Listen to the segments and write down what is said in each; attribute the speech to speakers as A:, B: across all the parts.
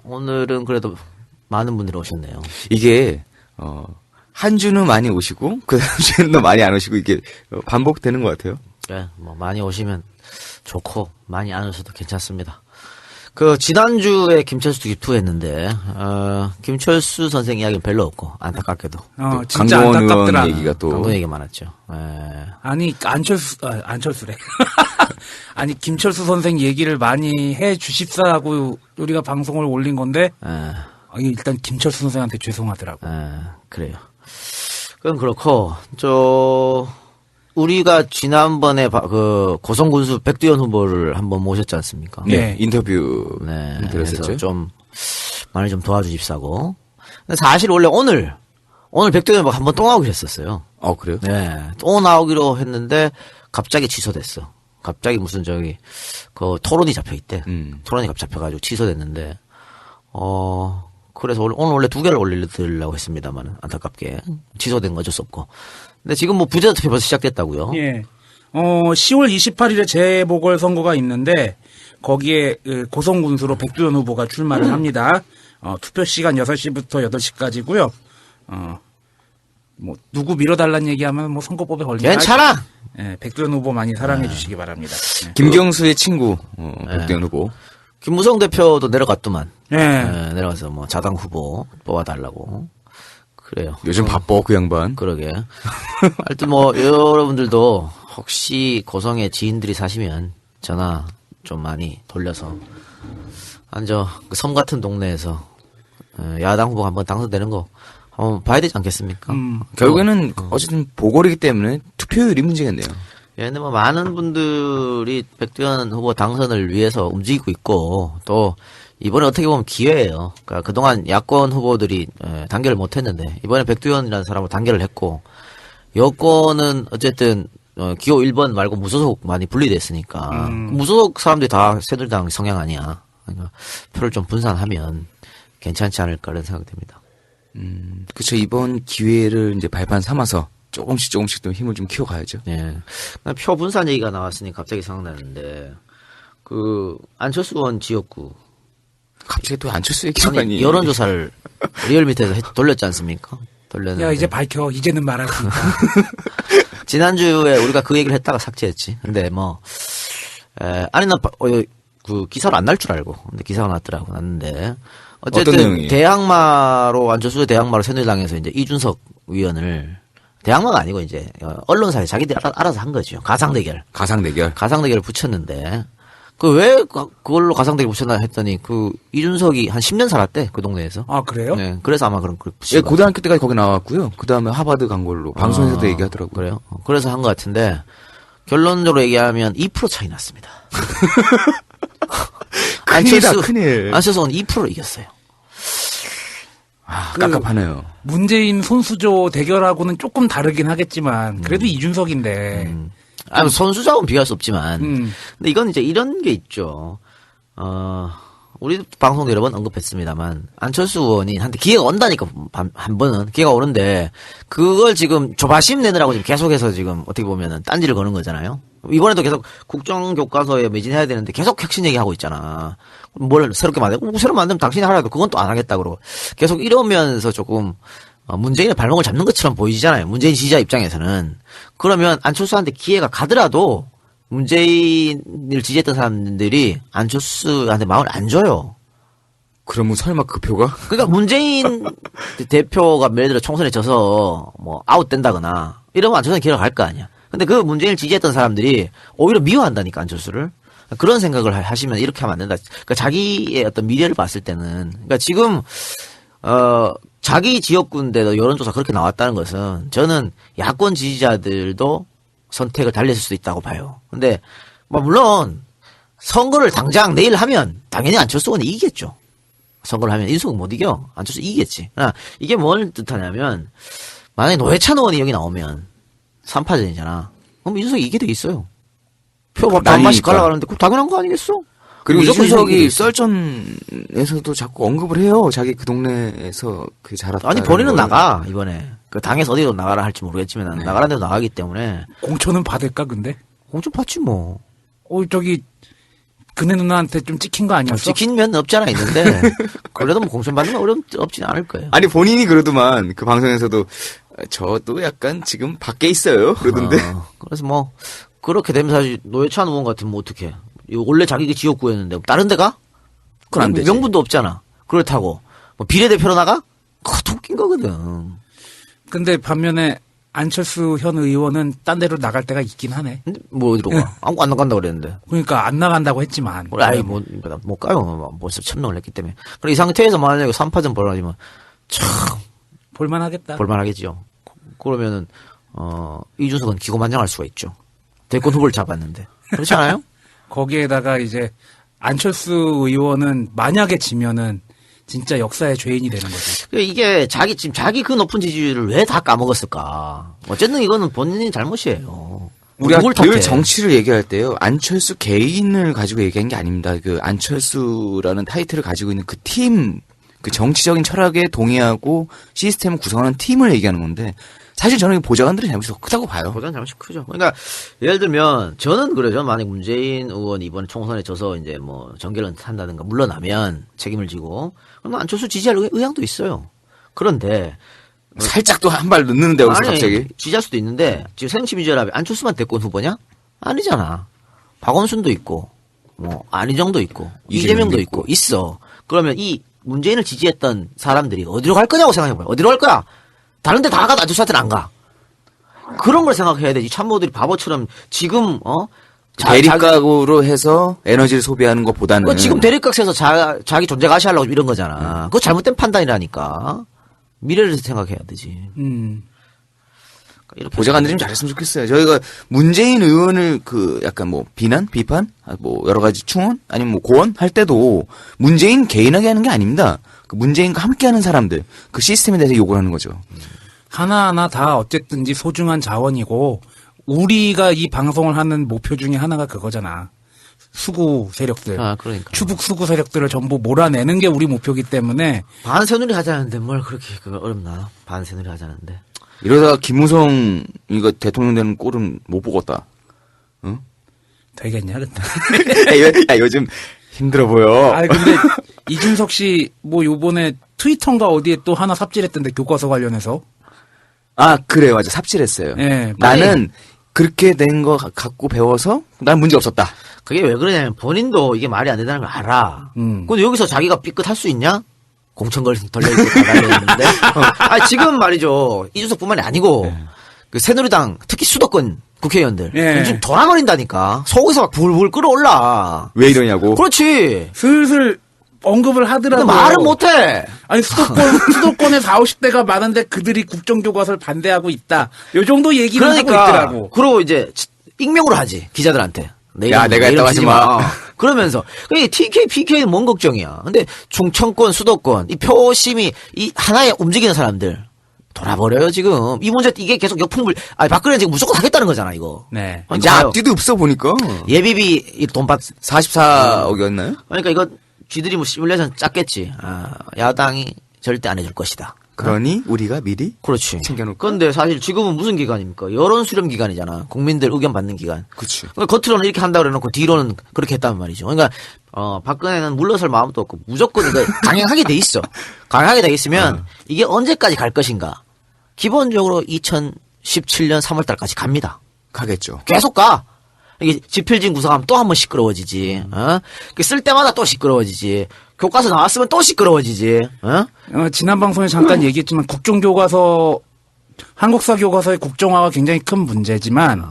A: 오늘은 그래도 많은 분들이 오셨네요.
B: 이게 한 주는 많이 오시고 그 다음 주는 많이 안 오시고 이게 반복되는 것 같아요.
A: 네, 뭐 많이 오시면 좋고 많이 안 오셔도 괜찮습니다. 그 지난주에 김철수 기투했는데 김철수 선생 이야기는 별로 없고 안타깝게도
C: 진짜
B: 강동원
C: 안타깝더라.
B: 의원 얘기가 또
A: 강동 얘기 많았죠.
C: 아니 안철수래. 아니 김철수 선생 얘기를 많이 해 주십사라고 우리가 방송을 올린 건데 일단 김철수 선생한테 죄송하더라고.
A: 그래요. 그건 그렇고 우리가 지난번에 그 고성군수 백두현 후보를 한번 모셨지 않습니까?
B: 네, 인터뷰
A: 그래서 좀 많이 좀 도와주십사고. 근데 사실 원래 오늘 백두현 후보가 한번 또 나오기로 했었어요.
B: 그래요?
A: 네, 또 나오기로 했는데 갑자기 취소됐어. 갑자기 무슨 그 토론이 잡혀 있대. 토론이 잡혀가지고 취소됐는데 그래서 오늘 원래 2개를 올리려고 했습니다만 안타깝게 취소된 거 어쩔 수 없고. 근데 지금 뭐 부재자 투표 벌써 시작됐다고요?
C: 예. 10월 28일에 재보궐선거가 있는데 거기에 고성군수로 백두현 후보가 출마를 합니다. 투표 시간 6시부터 8시까지고요. 뭐 누구 밀어달라는 얘기하면 뭐 선거법에 걸리니까
A: 괜찮아.
C: 예, 백두현 후보 많이 사랑해 주시기 바랍니다. 예.
B: 김경수의 친구 백두현 후보.
A: 김무성 대표도 내려갔더만.
C: 예.
A: 내려가서 뭐 자당 후보 뽑아달라고. 그래요.
B: 요즘 바빠 그 양반.
A: 그러게. 하여튼 뭐 여러분들도 혹시 고성에 지인들이 사시면 전화 좀 많이 돌려서 그 섬 같은 동네에서 야당 후보가 한번 당선되는 거 한번 봐야 되지 않겠습니까?
B: 결국에는 어쨌든 보궐이기 때문에 투표율이 문제겠네요.
A: 예, 근데 뭐 많은 분들이 백두현 후보 당선을 위해서 움직이고 있고 또 이번에 어떻게 보면 기회예요. 그러니까 그동안 야권 후보들이 단결을 못했는데 이번에 백두현이라는 사람으로 단결을 했고 여권은 어쨌든 기호 1번 말고 무소속 많이 분리됐으니까 무소속 사람들이 다 새누리당 성향 아니야. 그러니까 표를 좀 분산하면 괜찮지 않을까 이런 생각이 듭니다.
B: 그렇죠. 이번 기회를 이제 발판 삼아서 조금씩 또 힘을 좀 키워가야죠.
A: 예. 표 분산 얘기가 나왔으니 갑자기 생각나는데 그 안철수 의원 지역구
B: 갑자기 또 안철수 얘기가 아니
A: 여론조사를 리얼미터에서 돌렸지 않습니까? 돌렸는데.
C: 야 이제 밝혀. 이제는 말할 수 있다.
A: 지난주에 우리가 그 얘기를 했다가 삭제했지. 근데 뭐 아니 나 그 기사로 안 날 줄 알고 근데 기사가 났더라고 났는데 어쨌든 대항마로 안철수의 대항마로 새누리당에서 이제 이준석 위원을 대항마가 아니고 이제 언론사에 자기들이 알아서 한 거죠. 가상대결을 붙였는데 그 왜 그걸로 가상대결 붙였나 했더니 그 이준석이 한 10년 살았대 그 동네에서.
C: 아 그래요?
A: 네, 그래서 아마 그런 걸
B: 예, 고등학교 때까지 거기 나왔고요. 그 다음에 하버드 간 걸로 방송에서도 얘기하더라고요.
A: 그래요? 그래서 한 것 같은데 결론적으로 얘기하면 2% 차이 났습니다.
B: 큰일.
A: 안철수는 2% 이겼어요.
B: 깝깝하네요.
C: 문재인 손수조 대결하고는 조금 다르긴 하겠지만 그래도 이준석인데.
A: 선수자하고는 비교할 수 없지만. 근데 이건 이제 이런 게 있죠. 우리 방송도 여러 번 언급했습니다만 안철수 의원이 한테 기회가 온다니까 한 번은 기회가 오는데 그걸 지금 조바심 내느라고 지금 계속해서 지금 어떻게 보면은 딴지를 거는 거잖아요. 이번에도 계속 국정교과서에 매진해야 되는데 계속 혁신 얘기하고 있잖아. 뭘 새롭게 만들고 새로 만들면 당신이 하라도 그건 또 안 하겠다 그러고 계속 이러면서 조금 문재인의 발목을 잡는 것처럼 보이잖아요. 문재인 지지자 입장에서는. 그러면 안철수한테 기회가 가더라도 문재인을 지지했던 사람들이 안철수한테 마음을 안 줘요.
B: 그러면 설마 그 표가?
A: 그러니까 문재인 대표가 예를 들어 총선에 져서 뭐 아웃된다거나 이러면 안철수는 기회가 갈 거 아니야. 근데 그 문재인을 지지했던 사람들이 오히려 미워한다니까 안철수를. 그런 생각을 하시면 이렇게 하면 안 된다. 그러니까 자기의 어떤 미래를 봤을 때는 그러니까 지금 자기 지역구인데도 여론조사 그렇게 나왔다는 것은 저는 야권 지지자들도 선택을 달랬을 수도 있다고 봐요. 근데 뭐 물론 선거를 당장 내일 하면 당연히 안철수 의원이 이기겠죠. 선거를 하면 이준석은 못 이겨. 안철수 이기겠지. 이게 뭘 뜻하냐면 만약에 노회찬 의원이 여기 나오면 3파전이잖아. 그럼 이준석이 이기게 돼 있어요. 표가 반만씩 갈라가는데 그거 당연한 거 아니겠어?
B: 그리고 이준석이 썰전에서도 자꾸 언급을 해요. 자기 그 동네에서 그 자랐다.
A: 아니 본인은 나가 이번에 그 당에서 어디로 나가라 할지 모르겠지만 나가라는 데로 나가기 때문에
C: 공천은 받을까 근데?
A: 공천 받지 뭐.
C: 저기 그네 누나한테 좀 찍힌 거 아니었어?
A: 찍힌 면 없지 않아 있는데 그래도 뭐 공천 받는 건 없지는 않을 거예요.
B: 아니 본인이 그러더만 그 방송에서도 저도 약간 지금 밖에 있어요 그러던데.
A: 그래서 뭐 그렇게 되면 사실 노회찬 의원 같으면 뭐 어떻게? 원래 자기가 지역구였는데 다른 데 가?
B: 그건 안 되지.
A: 명분도 없잖아. 그렇다고 뭐 비례대표로 나가? 그거 웃긴 거거든.
C: 근데 반면에 안철수 현 의원은 딴 데로 나갈 때가 있긴 하네.
A: 근데 뭐 어디로 가? 안 나간다 그랬는데.
C: 그러니까 안 나간다고 했지만.
A: 아이 못 가요. 벌써 천명을 했기 때문에. 그래 이 상태에서 만약에 3파전 벌어지면 참
C: 볼만하겠다.
A: 볼만하겠죠. 그러면은 이준석은 기고만장할 수가 있죠. 대권 후보를 잡았는데 그렇지 않아요?
C: 거기에다가 이제 안철수 의원은 만약에 지면은 진짜 역사의 죄인이 되는 거죠.
A: 이게 자기 그 높은 지지율을 왜 다 까먹었을까? 어쨌든 이거는 본인의 잘못이에요.
B: 우리가
A: 누굴
B: 늘
A: 탓해?
B: 정치를 얘기할 때요. 안철수 개인을 가지고 얘기한 게 아닙니다. 그 안철수라는 타이틀을 가지고 있는 그 팀, 그 정치적인 철학에 동의하고 시스템을 구성하는 팀을 얘기하는 건데 사실 저는 보좌관들의 잘못이 더 크다고 봐요.
A: 보다는 잘못이 크죠. 그러니까 예를 들면 저는 그래요. 만약 문재인 의원이 이번에 총선에 져서 이제 뭐 정계를 한다든가 물러나면 책임을 지고 그러면 안철수 지지할 의향도 있어요. 그런데
B: 살짝 또 한 발 넣는데 여기서
A: 아니,
B: 갑자기.
A: 지지할 수도 있는데 지금 새정치민주연합이 안철수만 대권 후보냐? 아니잖아. 박원순도 있고 뭐 안희정도 있고 이재명도 있고 있어. 그러면 이 문재인을 지지했던 사람들이 어디로 갈 거냐고 생각해봐요. 어디로 갈 거야? 다른 데 다 가도 안철수한테는 안 가. 그런 걸 생각해야 되지. 참모들이 바보처럼 지금
B: 대립각으로 해서 에너지를 소비하는 것보다는
A: 지금 대립각에서 자기 존재 가시하려고 이런 거잖아. 그거 잘못된 판단이라니까. 미래를 생각해야 되지. 이렇게
B: 보좌관들이 좀 잘했으면 좋겠어요. 저희가 문재인 의원을 그 약간 뭐 비난, 비판, 뭐 여러 가지 충원 아니면 뭐 고언 할 때도 문재인 개인하게 하는 게 아닙니다. 그 문재인과 함께하는 사람들 그 시스템에 대해서 욕을 하는 거죠.
C: 하나하나 다 어쨌든지 소중한 자원이고 우리가 이 방송을 하는 목표 중에 하나가 그거잖아. 수구 세력들.
A: 그러니까.
C: 추북 수구 세력들을 전부 몰아내는 게 우리 목표이기 때문에
A: 반새누리 하자는데 뭘 그렇게 어렵나. 반새누리 하자는데.
B: 이러다가 김무성 이거 대통령 되는 꼴은 못 보겠다. 응?
C: 되겠냐 근데.
B: 야, 요즘 힘들어 보여.
C: 아 근데 이준석 씨 뭐 요번에 트위터인가 어디에 또 하나 삽질했던데 교과서 관련해서.
B: 아 그래 맞아 삽질했어요.
C: 예.
B: 나는 그렇게 된 거 갖고 배워서 난 문제 없었다.
A: 그게 왜 그러냐면 본인도 이게 말이 안 된다는 걸 알아. 근데 여기서 자기가 삐끗할 수 있냐? 공천걸 돌려있고 나가려는데. 지금 말이죠. 이준석뿐만이 아니고 그 새누리당 특히 수도권 국회의원들 요즘 돌아버린다니까. 속에서 막 불불 끓어올라.
B: 왜 이러냐고.
A: 그렇지.
C: 슬슬 언급을 하더라도
A: 근데 말은 못해.
C: 아니 수도권에 40, 50대가 많은데 그들이 국정교과서를 반대하고 있다. 요 정도 얘기를 하고 있더라고.
A: 그러고 이제 익명으로 하지 기자들한테.
B: 야, 내가 했다고 하지 마.
A: 그러면서 이 TK, PK는 뭔 걱정이야. 근데 충청권, 수도권 이 표심이 이 하나에 움직이는 사람들 돌아버려요 지금. 이 문제 이게 계속 역풍불. 박근혜 지금 무조건 하겠다는 거잖아 이거.
C: 네.
B: 이제 앞뒤도 없어 보니까.
A: 예비비 돈받
B: 44억이었나요?
A: 그러니까 이거 쥐들이 뭐 시뮬레이션 짰겠지. 야당이 절대 안 해줄 것이다.
B: 그러니 우리가 미리
A: 그렇지.
B: 챙겨놓고.
A: 그런데 사실 지금은 무슨 기간입니까? 여론 수렴 기간이잖아. 국민들 의견 받는 기간.
B: 그렇지.
A: 그러니까 겉으로는 이렇게 한다고 그래놓고 뒤로는 그렇게 했단 말이죠. 그러니까 박근혜는 물러설 마음도 없고 무조건 이거 강행하게 돼 있어. 강행하게 돼 있으면 이게 언제까지 갈 것인가? 기본적으로 2017년 3월달까지 갑니다.
B: 가겠죠.
A: 계속 가. 이게 지필진 구성하면 또 한 번 시끄러워지지. 쓸 때마다 또 시끄러워지지. 교과서 나왔으면 또 시끄러워지지.
C: 지난 방송에 잠깐 얘기했지만 국정교과서 한국사 교과서의 국정화가 굉장히 큰 문제지만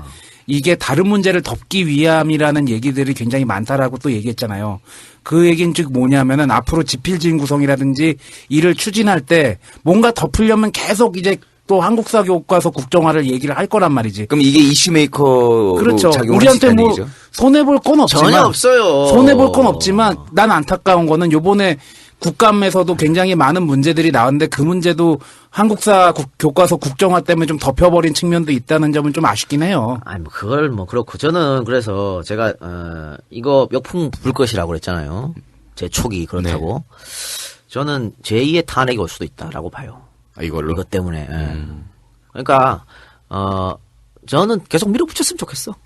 C: 이게 다른 문제를 덮기 위함이라는 얘기들이 굉장히 많다라고 또 얘기했잖아요. 그 얘기는 즉 뭐냐면은 앞으로 지필진 구성이라든지 이를 추진할 때 뭔가 덮으려면 계속 이제 또 한국사 교과서 국정화를 얘기를 할 거란 말이지.
B: 그럼 이게 이슈메이커로
C: 그렇죠.
B: 작용할
C: 우리한테
B: 수 있다는
C: 뭐
B: 얘기죠?
C: 손해볼 건 없지만
A: 전혀 없어요.
C: 손해볼 건 없지만 난 안타까운 거는 요번에 국감에서도 굉장히 많은 문제들이 나왔는데 그 문제도 한국사 교과서 국정화 때문에 좀 덮여버린 측면도 있다는 점은 좀 아쉽긴 해요.
A: 뭐 그걸 뭐 그렇고 저는 그래서 제가 이거 역풍 불 것이라고 그랬잖아요. 제 촉이 그렇다고. 저는 제2의 탄핵이 올 수도 있다라고 봐요.
B: 이걸로?
A: 이것 때문에. 그러니까 저는 계속 밀어붙였으면 좋겠어.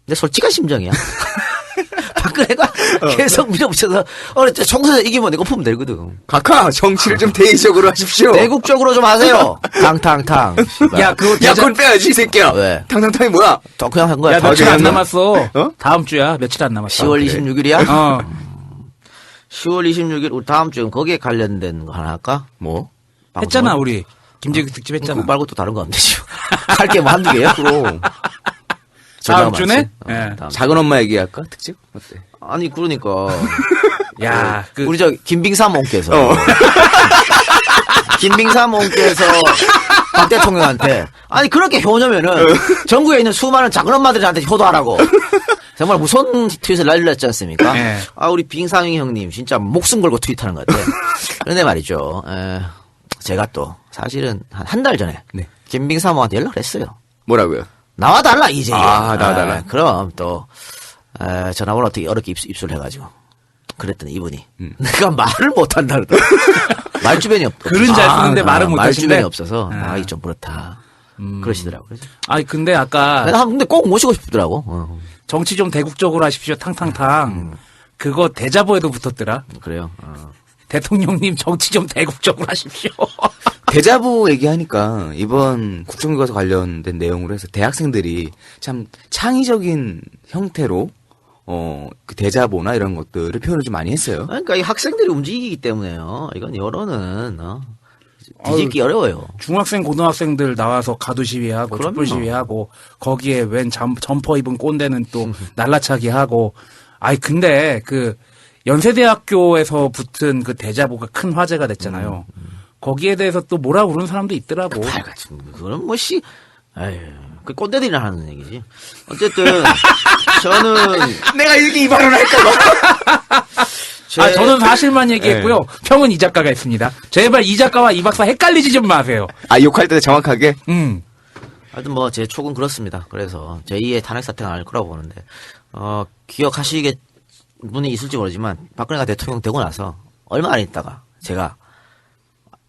A: 내 솔직한 심정이야. 박근혜가 계속 밀어붙여서 총선에서 이기면 내가 엎으면 되거든.
B: 각하 정치를 좀 대의적으로 하십시오.
A: 내국적으로 좀 하세요. 탕탕탕.
C: 야, 그거
B: 야, 그건 빼야지 이 새끼야.
A: 왜?
B: 탕탕탕이 뭐야?
A: 저 그냥 한 거야.
C: 야, 며칠 안
B: 했나?
C: 남았어.
B: 어?
C: 다음 주야. 며칠 안 남았어.
A: 10월 26일이야?
C: 어.
A: 10월 26일 우리 다음 주에 거기에 관련된 거 하나 할까?
B: 뭐?
C: 했잖아, 우리. 김재규 특집
A: 그거
C: 했잖아.
A: 말고 또 다른 거 하면 되죠. 할 게 뭐 한두 개야?
B: 그럼.
C: 다음 주네?
A: 예.
C: 예.
B: 작은 엄마 얘기할까? 특집? 어때?
A: 아니 그러니까
C: 야, 그,
A: 우리 저 김빙삼 옹께서
B: 어.
A: 김빙삼 옹께서 박 대통령한테 아니 그렇게 효녀면은 전국에 있는 수많은 작은 엄마들한테 효도하라고 정말 무서운 트윗을 날렸지 않습니까?
C: 네.
A: 아 우리 빙상이 형님 진짜 목숨 걸고 트윗하는 것 같아. 그런데 말이죠. 제가 또 사실은 한 달 전에
B: 네.
A: 김빙삼한테 연락을 했어요.
B: 뭐라고요?
A: 나와달라 이제.
B: 나와달라.
A: 그럼 또 전화번호 어떻게 어렵게 입수를 해가지고 그랬더니 이분이 내가 말을 못한다 그러더라. 말주변이 없다.
C: 글은 잘 쓰는데 말은 못하시네.
A: 말주변이 없어서 나이 좀 그렇다. 그러시더라고. 그래서
C: 아니, 근데 아까
A: 내가 근데 꼭 모시고 싶더라고.
C: 정치 좀 대국적으로 하십시오. 탕탕탕. 그거 대자보에도 붙었더라.
A: 그래요.
C: 대통령님 정치 좀 대국적으로 하십시오.
B: 대자보 얘기하니까 이번 국정교과서 관련된 내용으로 해서 대학생들이 참 창의적인 형태로 그 대자보나 이런 것들을 표현을 좀 많이 했어요.
A: 그러니까 이 학생들이 움직이기 때문에요. 이건 여론은 뒤집기 어려워요.
C: 중학생, 고등학생들 나와서 가두 시위하고
A: 그럼요.
C: 촛불 시위하고 거기에 웬 점퍼 입은 꼰대는 또 날라차기 하고. 아이 근데 그 연세대학교에서 붙은 그 대자보가 큰 화제가 됐잖아요. 거기에 대해서 또 뭐라 그러는 사람도 있더라고.
A: 팔같이 그건 에휴, 그 꼰대들이나 하는 얘기지. 어쨌든 저는
B: 내가 이렇게 이 발언을 할까봐.
C: 저는 사실만 얘기했고요. 평은 이 작가가 했습니다. 제발 이 작가와 이 박사 헷갈리지 좀 마세요.
B: 아, 욕할 때 정확하게?
A: 하여튼 뭐 제 촉은 그렇습니다. 그래서 제2의 탄핵 사태가 나올 거라고 보는데 기억하시게 분이 있을지 모르지만 박근혜가 대통령 되고 나서 얼마 안 있다가 제가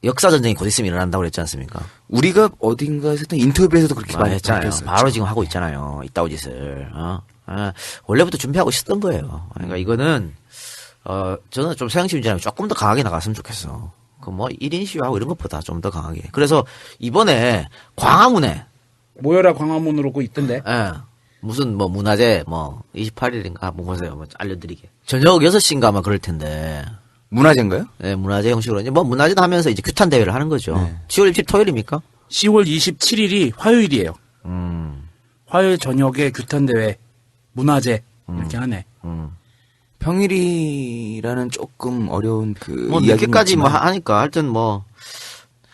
A: 역사 전쟁이 곧 있으면 일어난다고 그랬지 않습니까?
B: 우리가 어딘가에서 했던 인터뷰에서도 그렇게 많이
A: 했잖아요.
B: 밝혔었죠.
A: 바로 지금 하고 있잖아요. 이따오 짓을. 원래부터 준비하고 있었던 거예요. 그러니까 이거는 저는 좀 새정치민주당이 조금 더 강하게 나갔으면 좋겠어. 그 뭐 1인 시위하고 이런 것보다 좀 더 강하게. 그래서 이번에 광화문에
C: 모여라 광화문으로 고 있던데.
A: 무슨 뭐 문화재 28일인가 뭐 보세요. 뭐 알려드리게. 저녁 6시인가 아마 그럴 텐데.
B: 문화재인가요?
A: 네, 문화재 형식으로 이제 뭐 문화재도 하면서 이제 규탄 대회를 하는 거죠.
B: 네.
A: 10월 20일 토요일입니까?
C: 10월 27일이 화요일이에요. 화요일 저녁에 규탄대회, 문화재 이렇게 하네.
B: 평일이라는 조금 어려운 그
A: 뭐
B: 이야기는
A: 늦게까지 뭐
B: 있지만
A: 하니까 하여튼 뭐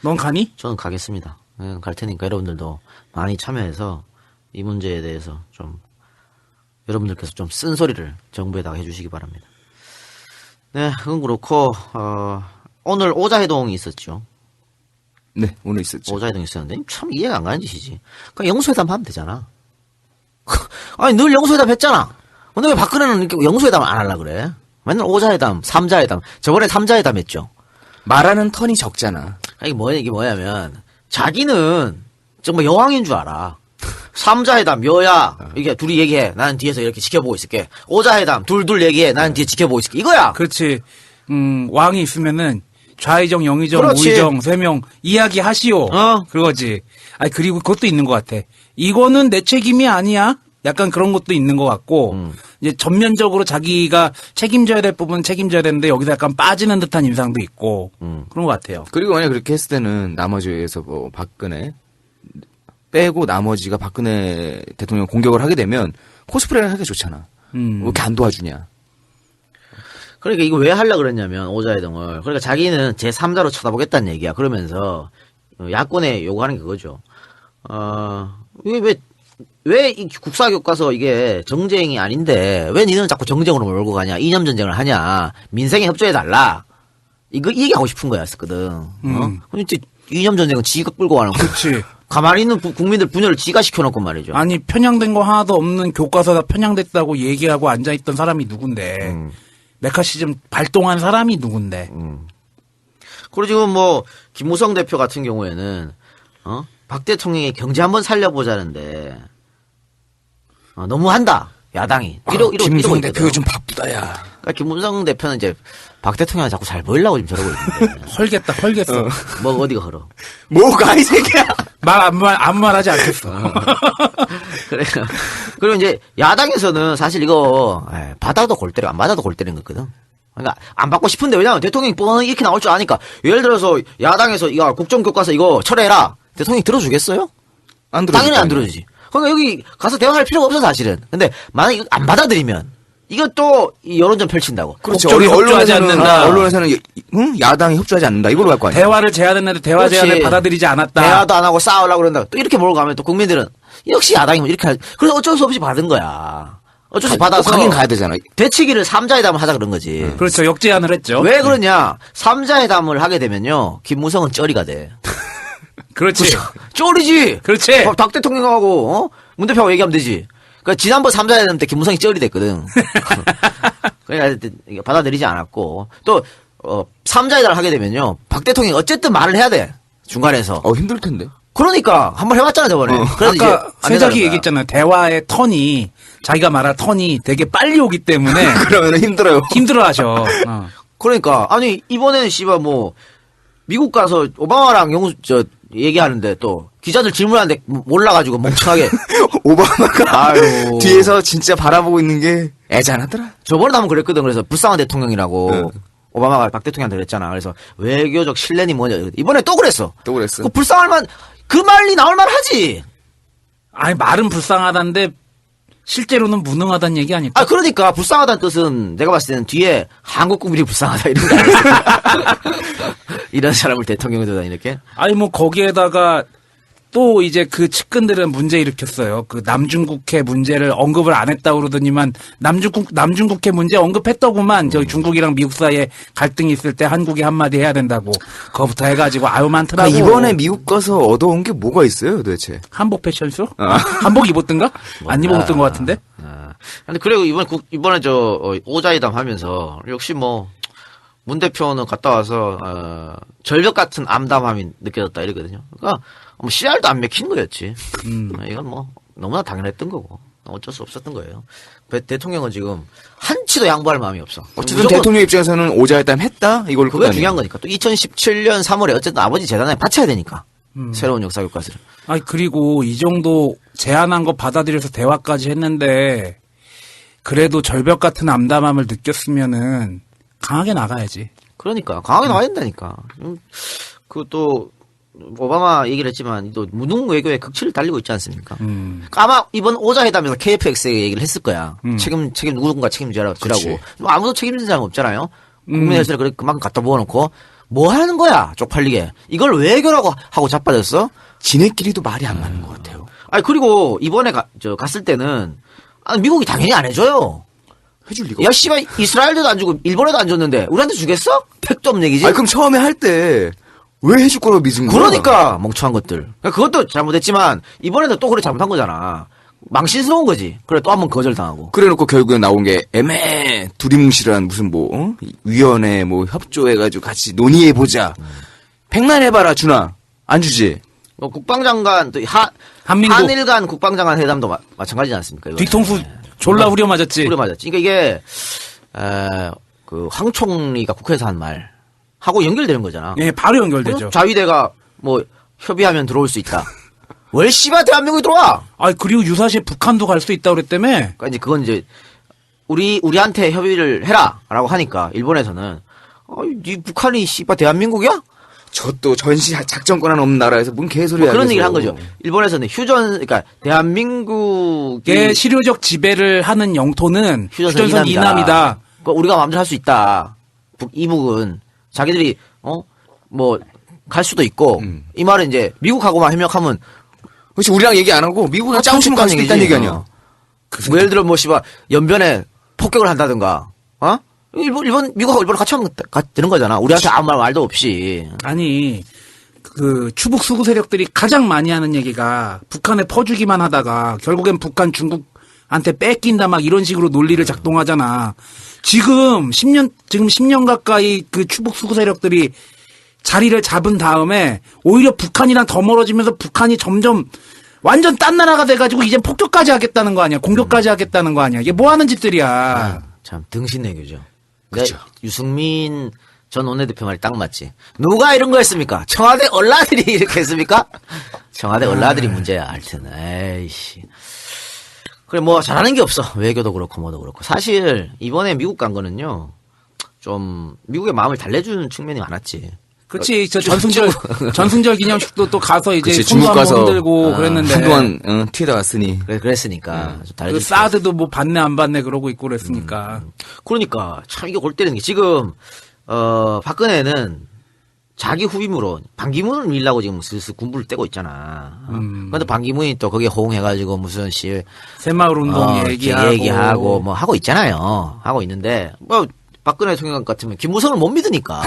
C: 넌 가니?
A: 저는 가겠습니다. 갈 테니까 여러분들도 많이 참여해서 이 문제에 대해서 좀 여러분들께서 좀 쓴소리를 정부에다가 해주시기 바랍니다. 네, 그건 그렇고 오늘 오자회동이 있었죠.
B: 네, 오늘 있었죠.
A: 오자회동이 있었는데 참 이해가 안 가는 짓이지. 그러니까 영수회담 하면 되잖아. 아니 늘 영수회담 했잖아. 근데 왜 박근혜는 이렇게 영수회담 안 하려고 그래? 맨날 오자회담, 삼자회담. 저번에 삼자회담 했죠.
B: 말하는 턴이 적잖아.
A: 이게 뭐냐면 자기는 정말 여왕인 줄 알아. 삼자회담 여야 이게 둘이 얘기해. 나는 뒤에서 이렇게 지켜보고 있을게. 오자회담 둘 얘기해. 나는 뒤에 지켜보고 있을게. 이거야.
C: 그렇지. 왕이 있으면은 좌의정, 영의정,
A: 그렇지.
C: 우의정 3명 이야기하시오. 그거지. 아니 그리고 그것도 있는 것 같아. 이거는 내 책임이 아니야. 약간 그런 것도 있는 것 같고 이제 전면적으로 자기가 책임져야 될 부분 책임져야 되는데 여기서 약간 빠지는 듯한 인상도 있고 그런 것 같아요.
B: 그리고 만약 그렇게 했을 때는 나머지에서 뭐 박근혜 빼고 나머지가 박근혜 대통령 공격을 하게 되면 코스프레를 하기 좋잖아. 왜 이렇게 안 도와주냐.
A: 그러니까 이거 왜 하려고 그랬냐면 오자회동을. 그러니까 자기는 제3자로 쳐다보겠다는 얘기야. 그러면서 야권에 요구하는 게 그거죠. 왜 이 국사교과서 이게 정쟁이 아닌데 왜 니는 자꾸 정쟁으로 몰고 가냐. 이념 전쟁을 하냐. 민생에 협조해달라. 이거 얘기하고 싶은 거였었거든. 근데 이념 전쟁은 지가 끌고 가는 거.
C: 그렇지.
A: 가만히 있는 국민들 분열을 지가 시켜놓고 말이죠.
C: 아니 편향된 거 하나도 없는 교과서다 편향됐다고 얘기하고 앉아있던 사람이 누군데 메카시즘 발동한 사람이 누군데.
A: 그리고 지금 뭐 김무성 대표 같은 경우에는 박 대통령이 경제 한번 너무한다 야당이. 이러고
B: 김무성
A: 있거든.
B: 대표 좀 바쁘다 야.
A: 그러니까 김문성 대표는 이제 박 대통령 자꾸 잘 보이려고 지금 저러고 있는데.
C: 헐겠어.
A: 뭐 어디가 헐어.
B: 뭐가 이 새끼야.
C: 아무 말 하지 않겠어.
A: 그래. 그리고 이제 야당에서는 사실 이거 받아도 골 때리고 안 받아도 골 때리는 거거든. 그러니까 안 받고 싶은데 왜냐면 대통령이 뻔히 이렇게 나올 줄 아니까. 예를 들어서 야당에서 이거 국정교과서 이거 철회해라. 대통령이 들어주겠어요?
B: 안 들어주지.
A: 당연히 안 들어주지. 그러니까 여기 가서 대화할 필요가 없어 사실은. 근데 만약에 이거 안 받아들이면 이것도 여론전 펼친다고.
B: 그렇죠.
C: 국정이 협조하지 않는다.
B: 언론에서는 응? 야당이 협조하지 않는다. 이걸로 갈 거 아니야.
C: 대화를 제안했는데 대화
A: 그렇지.
C: 제안을 받아들이지 않았다.
A: 대화도 안 하고 싸우려고 그런다. 또 이렇게 몰고 가면 또 국민들은 역시 야당이면 이렇게 그래서 어쩔 수 없이 받은 거야. 어쩔 수 없이 받아서
B: 가긴 가야 되잖아.
A: 대치기를 3자회담을 하자 그런 거지.
C: 그렇죠. 역제안을 했죠.
A: 왜 그러냐? 3자회담을 하게 되면요. 김무성은 쩌리가 돼.
C: 그렇지.
A: 쩌리지.
C: 그렇지.
A: 박 대통령하고 문 대표하고 얘기하면 되지. 그러니까 지난번 3자회담 때 김무성이 쩌리 됐거든. 그러니까 받아들이지 않았고 또 3자회담을 하게 되면요. 박 대통령이 어쨌든 말을 해야 돼. 중간에서.
B: 힘들 텐데.
A: 그러니까 한번 해봤잖아 저번에. 그래서 이제
C: 아까
A: 안
C: 세작이
A: 되더라.
C: 얘기했잖아요. 대화의 턴이 자기가 말할 턴이 되게 빨리 오기 때문에
B: 그러면 힘들어요.
C: 힘들어하셔.
A: 그러니까 아니 이번에는 씨발 뭐 미국 가서 오바마랑 얘기하는데 또 기자들 질문하는데 몰라가지고 멍청하게
B: 오바마가
A: 아유.
B: 뒤에서 진짜 바라보고 있는 게 애잔하더라.
A: 저번에도 한번 그랬거든. 그래서 불쌍한 대통령이라고
B: 응.
A: 오바마가 박 대통령한테 그랬잖아. 그래서 외교적 신뢰니 뭐냐. 이번에 또 그랬어.
B: 또 그랬어.
A: 그 불쌍할 만 그 말이 나올 만하지.
C: 아니 말은 불쌍하다는데 실제로는 무능하다는 얘기 아닐까?
A: 아 그러니까 불쌍하다는 뜻은 내가 봤을 때는 뒤에 한국 국민이 불쌍하다 이런 거 아니야. 이런 사람을 대통령으로 두다 이렇게.
C: 아니 뭐 거기에다가 또 이제 그 측근들은 문제 일으켰어요. 그 남중국해 문제를 언급을 안 했다고 그러더니만 남중국해 문제 언급했더구만. 저기 중국이랑 미국 사이에 갈등이 있을 때 한국이 한마디 해야 된다고. 그거부터 해가지고 아유 많더라고.
B: 이번에 미국 가서 얻어온 게 뭐가 있어요, 도대체?
C: 한복 패션쇼? 한복 입었던가? 안 입었던 것 같은데?
A: 근데 그리고 이번에 오자회담 하면서 역시 뭐 문 대표는 갔다 와서 절벽 같은 암담함이 느껴졌다 이러거든요. 그러니까 뭐 씨알도 안 맥힌 거였지. 이건 뭐 너무나 당연했던 거고 어쩔 수 없었던 거예요. 대통령은 지금 한치도 양보할 마음이 없어.
B: 어쨌든
A: 무조건
B: 대통령 입장에서는 오자회담 했다? 이걸
A: 그게 중요한 거니까. 또 2017년 3월에 어쨌든 아버지 재단에 바쳐야 되니까. 새로운 역사 교과서를.
C: 아니 그리고 이 정도 제안한 거 받아들여서 대화까지 했는데 그래도 절벽 같은 암담함을 느꼈으면은 강하게 나가야지.
A: 그러니까 강하게 나와야 된다니까. 그또 오바마 얘기를 했지만 또 무능 외교의 극치를 달리고 있지 않습니까? 그러니까 아마 이번 오자회담에서 KFX에 얘기를 했을 거야. 책임 누군가 책임지라고. 뭐 아무도 책임진 사람 없잖아요. 국민의 혈세를 그만큼 갖다 부어놓고 뭐 하는 거야 쪽팔리게. 이걸 외교라고 하고 자빠졌어?
B: 지네끼리도 말이 안 맞는 것 같아요.
A: 아니 그리고 이번에 갔을 때는 미국이 당연히 안 해줘요.
B: 해줄 리가
A: 야 씨발 이스라엘도 안 주고 일본에도 안 줬는데 우리한테 주겠어? 팩도 없는 얘기지.
B: 그럼 처음에 할 때 왜 해줄 거라고 믿은 거야?
A: 그러니까 멍청한 것들. 그것도 잘못했지만 이번에도 또 그래 잘못한 거잖아. 망신스러운 거지. 그래 또 한 번 거절당하고.
B: 그래놓고 결국에 나온 게 애매해 두리뭉실한 무슨 위원회 협조해가지고 같이 논의해보자. 백날해봐라 주나 안 주지.
A: 국방장관 또
C: 한민국.
A: 한일 간 국방장관 회담도 마찬가지지 않습니까? 이번에.
C: 뒤통수 졸라 후려 맞았지.
A: 후려 맞았지. 그러니까 이게 황 총리가 국회에서 한 말 하고 연결되는 거잖아.
C: 예, 바로 연결되죠.
A: 자위대가 뭐 협의하면 들어올 수 있다. 월 씨바 대한민국이 들어와.
C: 아 그리고 유사시에 북한도 갈 수 있다고 그랬다며.
A: 그러니까 이제 그건 이제 우리한테 협의를 해라라고 하니까 일본에서는 네 북한이 씨바 대한민국이야?
B: 저 또 전시 작전권 하나 없는 나라에서 뭔 개소리야.
A: 그런
B: 그래서.
A: 얘기를 한 거죠. 일본에서는 그러니까 대한민국이
C: 실효적 지배를 하는 영토는
A: 휴전선
C: 휴전선 이남이다.
A: 그러니까 우리가 마음대로 할 수 있다. 이북은 자기들이 뭐 갈 수도 있고 이 말은 이제 미국하고만 협력하면
B: 그렇지 우리랑 얘기 안 하고 미국이랑 짜고 갈 수도 있다는 얘기 아니야.
A: 뭐 예를 들어 뭐 씨발 연변에 폭격을 한다든가 미국하고 일본 같이 하면 되는 거잖아. 우리한테 아무 말도 없이.
C: 아니 그 추북 수구 세력들이 가장 많이 하는 얘기가 북한에 퍼주기만 하다가 결국엔 북한 중국한테 뺏긴다 막 이런 식으로 논리를 작동하잖아. 지금 10년 가까이 그 추북 수구 세력들이 자리를 잡은 다음에 오히려 북한이랑 더 멀어지면서 북한이 점점 완전 딴 나라가 돼가지고 이젠 폭격까지 하겠다는 거 아니야. 공격까지 하겠다는 거 아니야. 이게 뭐 하는 짓들이야.
A: 참 등신외교죠.
B: 그렇죠.
A: 유승민 전 원내대표 말이 딱 맞지. 누가 이런 거 했습니까? 청와대 얼라들이 이렇게 했습니까? 청와대 얼라들이 문제야, 하여튼. 에이씨. 그래, 뭐, 잘하는 게 없어. 외교도 그렇고, 뭐도 그렇고. 사실, 이번에 미국 간 거는요, 좀, 미국의 마음을 달래주는 측면이 많았지.
C: 그렇지. 저 전승절 기념식도 또 가서 이제
B: 그치,
C: 손도
B: 중국 가서
C: 흔들고 그랬는데.
B: 한동안 튀다 왔으니.
A: 그랬으니까. 좀
C: 그
A: 달래줄
C: 사드도 뭐 받네 안 받네 그러고 있고 그랬으니까.
A: 그러니까, 참 이게 골 때리는 게 지금, 박근혜는 자기 후임으로 반기문을 밀라고 지금 슬슬 군부를 떼고 있잖아. 근데 반기문이 또 거기에 호응해가지고 무슨
C: 새마을 운동
A: 얘기하고 뭐 하고 있잖아요. 하고 있는데, 뭐, 박근혜 대통령 같으면 김무성을 못 믿으니까.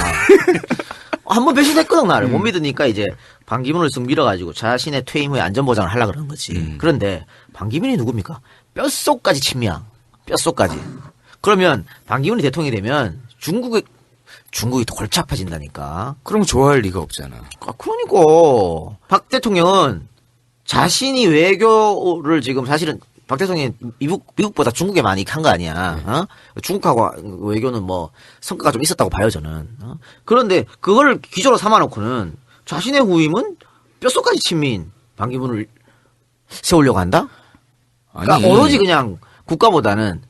A: 한번 배신했거든, 나를. 못 믿으니까 이제 반기문을 쓱 밀어가지고 자신의 퇴임 후에 안전보장을 하려고 그러는 거지. 그런데 반기문이 누굽니까? 뼛속까지 친미양. 뼛속까지. 그러면 반기문이 대통령이 되면 중국이 또 골치 아파진다니까.
B: 그럼 좋아할 리가 없잖아.
A: 아, 그러니까. 박 대통령은 자신이 외교를 지금 사실은 박 대통령이 미국보다 중국에 많이 한 거 아니야. 어? 중국하고 외교는 뭐 성과가 좀 있었다고 봐요, 저는. 그런데 그걸 기조로 삼아놓고는 자신의 후임은 뼛속까지 친민 반기문을 세우려고 한다? 그러니까
B: 아니,
A: 오로지 그냥 국가보다는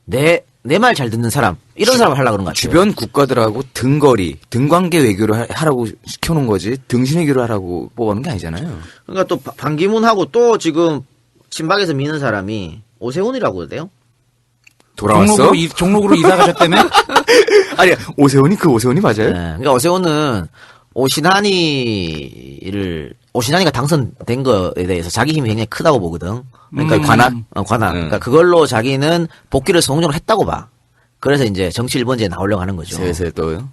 A: 내 말 잘 듣는 사람, 이런 사람을 하려고 그런 것 같아요.
B: 주변 국가들하고 등관계 외교를 하라고 시켜놓은 거지 등신 외교를 하라고 뽑아놓은 게 아니잖아요.
A: 그러니까 또 반기문하고 또 지금 친박에서 미는 사람이 오세훈이라고 그래요?
B: 돌아왔어?
C: 종로구로 이사 가셨다며?
B: 아니 오세훈이 맞아요?
A: 네. 그러니까 오세훈은 오신환이가 당선된 거에 대해서 자기 힘이 굉장히 크다고 보거든. 그러니까 관악. 그러니까 그걸로 자기는 복귀를 성공적으로 했다고 봐. 그래서 이제 정치 1번지에 나오려고 하는 거죠.
B: 슬슬 또요?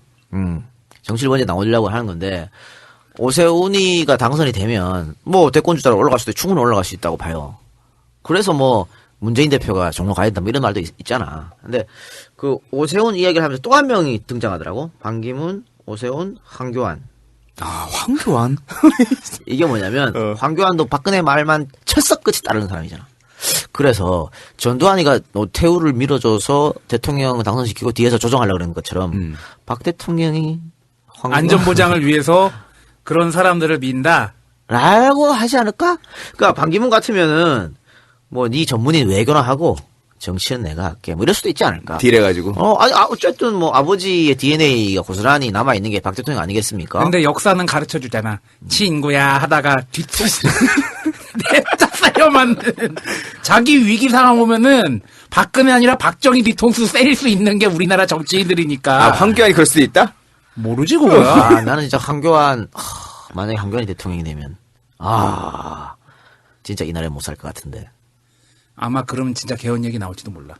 A: 정치 1번지에 나오려고 하는 건데, 오세훈이가 당선이 되면, 뭐, 대권 주자로 올라갈 수도 충분히 올라갈 수 있다고 봐요. 그래서 뭐, 문재인 대표가 종로 가야 된다, 뭐 이런 말도 있잖아. 근데, 그, 오세훈 이야기를 하면서 또 한 명이 등장하더라고. 반기문, 오세훈, 황교안.
B: 아 황교안?
A: 이게 뭐냐면, 황교안도 박근혜 말만 철석 끝이 따르는 사람이잖아. 그래서 전두환이가 노태우를 밀어줘서 대통령 당선시키고 뒤에서 조정하려고 그러는 것처럼 박 대통령이
C: 안전보장을 위해서 그런 사람들을 민다.
A: 라고 하지 않을까? 그러니까 반기문 같으면은 뭐 네 전문인 외교나 하고 정치는 내가 할게. 뭐 이럴 수도 있지 않을까?
B: 딜해가지고.
A: 어쨌든 뭐 아버지의 DNA가 고스란히 남아 있는 게 박 대통령 아니겠습니까?
C: 근데 역사는 가르쳐 주잖아. 친구야 하다가 뒤통수 냅다 쌓여 만든 자기 위기 상황 오면은 박근혜 아니라 박정희 뒤통수 때릴 수 있는 게 우리나라 정치인들이니까.
B: 아 황교안이 그럴 수도 있다?
C: 모르지 그거야.
A: 나는 진짜 황교안 만약에 황교안이 대통령이 되면 진짜 이 나라에 못 살 것 같은데.
C: 아마 그러면 진짜 개헌 얘기 나올지도 몰라.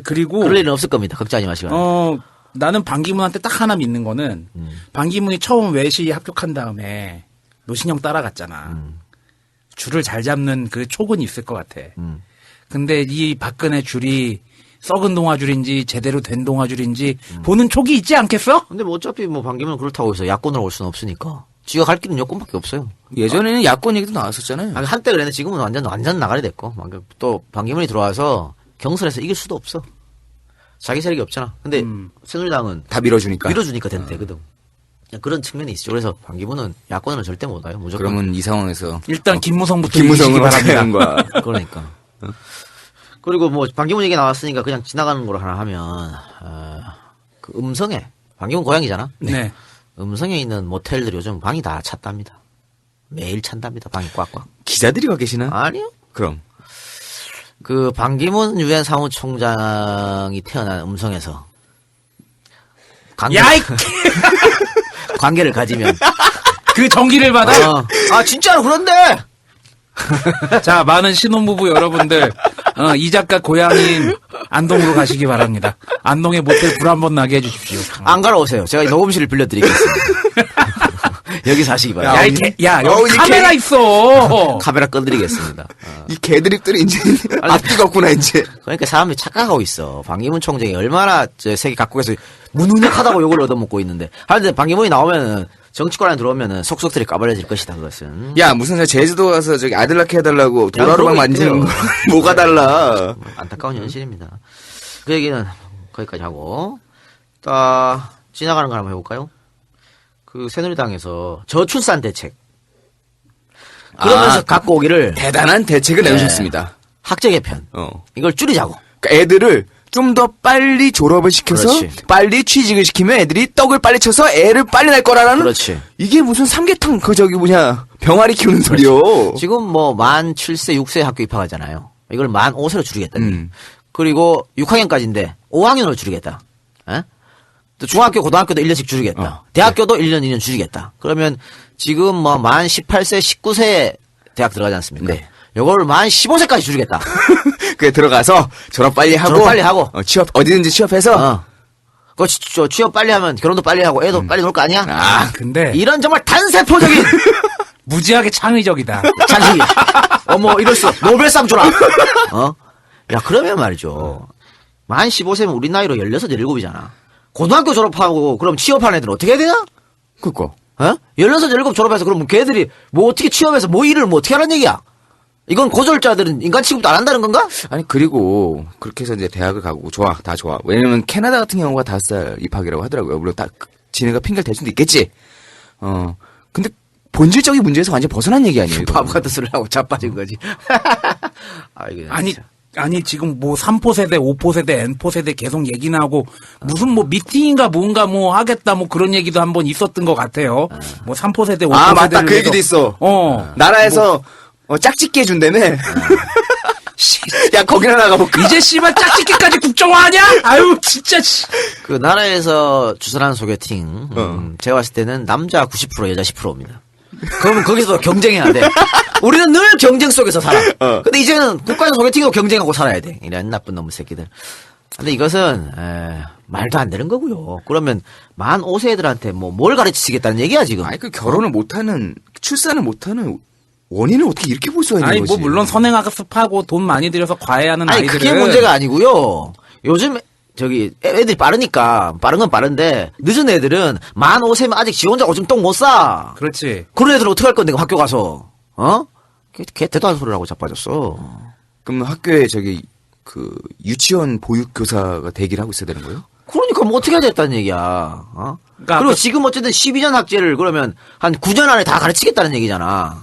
C: 그리고
A: 그럴 일은 없을 겁니다. 걱정하지 마시고.
C: 나는 반기문한테 딱 하나 믿는 거는 반기문이 처음 외시 합격한 다음에 노신형 따라갔잖아. 줄을 잘 잡는 그 촉은 있을 것 같아. 근데 이 박근혜 줄이 썩은 동아줄인지 제대로 된 동아줄인지 보는 촉이 있지 않겠어?
A: 근데 뭐 어차피 뭐 반기문은 그렇다고 해서 야권으로 올 수는 없으니까. 지가 갈 길은 여권밖에 없어요.
B: 예전에는 야권 얘기도 나왔었잖아요.
A: 한때 그랬는데 지금은 완전 나가리 됐고. 또 반기문이 들어와서 경선에서 이길 수도 없어. 자기 세력이 없잖아. 근데 새누리당은
B: 다 밀어주니까.
A: 되거든. 그런 측면이 있죠. 그래서 반기문은 야권으로 절대 못 와요. 무조건.
B: 그러면 이 상황에서
C: 일단 김무성부터
B: 김무성을
C: 이기시기
B: 어떻게 하는
C: 바랍니다.
B: 거야?
A: 그러니까. 그리고 뭐 반기문 얘기 나왔으니까 그냥 지나가는 걸로 하나 하면 그 음성에 반기문 고향이잖아.
C: 네.
A: 음성에 있는 모텔들이 요즘 방이 다 찼답니다. 매일 찬답니다. 방이 꽉꽉.
B: 기자들이 가 계시나?
A: 아니요.
B: 그럼.
A: 그 반기문 유엔 사무총장이 태어난 음성에서 관계를 가지면
C: 그 정기를 받아.
A: 진짜로 그런데.
C: 자, 많은 신혼부부 여러분들, 이 작가 고향인 안동으로 가시기 바랍니다. 안동에 모텔 불 한번 나게 해주십시오.
A: 안 가러 오세요. 제가 녹음실을 빌려드리겠습니다. 여기서 하시기 바랍니다.
C: 여기 카메라 있어.
A: 카메라 꺼드리겠습니다.
B: 이 개드립들이 이제 앞뒤가 없구나 이제.
A: 그러니까 사람들이 착각하고 있어. 반기문 총장이 얼마나 세계 각국에서 무능력하다고 욕을 얻어먹고 있는데. 하여튼 반기문이 나오면은 정치권 안에 들어오면은 속속들이 까발려질 것이다. 그것은.
B: 야 무슨 제주도 가서 저기 아들 낳게 해달라고 도라로만 만지는 거 뭐가 달라?
A: 안타까운 현실입니다. 그 얘기는 거기까지 하고. 딱, 지나가는 걸 한번 해볼까요? 그, 새누리당에서 저출산 대책. 그러면서 갖고 오기를.
B: 대단한 대책을
A: 네.
B: 내주셨습니다.
A: 학제 개편. 이걸 줄이자고.
B: 그러니까 애들을 좀 더 빨리 졸업을 시켜서
A: 그렇지.
B: 빨리 취직을 시키면 애들이 떡을 빨리 쳐서 애를 빨리 낳을 거라는
A: 그렇지.
B: 이게 무슨 삼계탕 그 저기 뭐냐 병아리 키우는 소리요.
A: 지금 뭐, 만 7세, 6세 학교 입학하잖아요. 이걸 만 5세로 줄이겠다. 그리고 6학년까지인데 5학년으로 줄이겠다. 에? 또 중학교, 고등학교도 1년씩 줄이겠다. 대학교도 1년, 2년 줄이겠다. 그러면 지금 뭐 만 18세, 19세 대학 들어가지 않습니까?
B: 네.
A: 요걸 만 15세까지 줄이겠다.
B: 그게 들어가서 졸업 빨리 하고
A: 졸업 빨리 하고.
B: 취업 어디든지 취업해서
A: 그 취업 빨리 하면 결혼도 빨리 하고 애도 빨리 놀 거 아니야?
C: 근데
A: 이런 정말 단세포적인
C: 무지하게 창의적이다.
A: 자기. 어머, 이럴 수. 노벨상 주라. 야, 그러면 말이죠. 만 15세면 우리 나이로 16, 17이잖아. 고등학교 졸업하고 그럼 취업하는 애들은 어떻게 해야 되나?
B: 그거
A: 16, 17 졸업해서 그럼 걔들이 뭐 어떻게 취업해서 뭐 일을 뭐 어떻게 하라는 얘기야? 이건 고졸자들은 인간 취급도 안 한다는 건가?
B: 아니 그리고 그렇게 해서 이제 대학을 가고 좋아 다 좋아. 왜냐면 캐나다 같은 경우가 5살 입학이라고 하더라고요. 물론 다 지네가 핑계를 댈 수도 있겠지. 근데 본질적인 문제에서 완전 벗어난 얘기 아니에요. 이거.
A: 바보 같은 소리를 하고 자빠진 거지.
C: 아니 지금 뭐 3포 세대, 5포 세대, N포 세대 계속 얘기 나오고 무슨 뭐 미팅인가 뭔가 뭐 하겠다 뭐 그런 얘기도 한번 있었던 것 같아요. 뭐 3포 세대, 5포 세대.
B: 맞다 그 얘기도 있어. 나라에서 짝짓기 해준다며. 야 거기나 나가볼까?
C: 이제 씨발 짝짓기까지 국정화하냐? 아유 진짜.
A: 그 나라에서 주선하는 소개팅 제가 봤을 때는 남자 90% 여자 10%입니다. 그러면 거기서 경쟁해야 돼. 우리는 늘 경쟁 속에서 살아. 근데 이제는 국가에서 소개팅도 경쟁하고 살아야 돼. 이런 나쁜 놈의 새끼들. 근데 이것은 말도 안 되는 거고요. 그러면 만 5세 애들한테 뭐 뭘 가르치시겠다는 얘기야 지금.
B: 아니 그 결혼을 못하는 출산을 못하는 원인을 어떻게 이렇게 볼 수가 있는
C: 아니
B: 거지?
C: 뭐 물론 선행학습하고 돈 많이 들여서 과외하는
A: 아니
C: 아이들은
A: 그게 문제가 아니고요. 요즘 저기 애들이 빠르니까 빠른 건 빠른데 늦은 애들은 만 5세면 아직 지 혼자 오줌 똥 못 싸.
C: 그렇지.
A: 그런 애들은 어떡할 건데 학교 가서 걔 대단한 소리를 하고 자빠졌어.
B: 그럼 학교에 저기 그 유치원 보육교사가 대기를 하고 있어야 되는 거예요?
A: 그러니까 뭐 어떻게 해야 됐다는 얘기야.
C: 그러니까
A: 그리고 지금 어쨌든 12년 학제를 그러면 한 9년 안에 다 가르치겠다는 얘기잖아.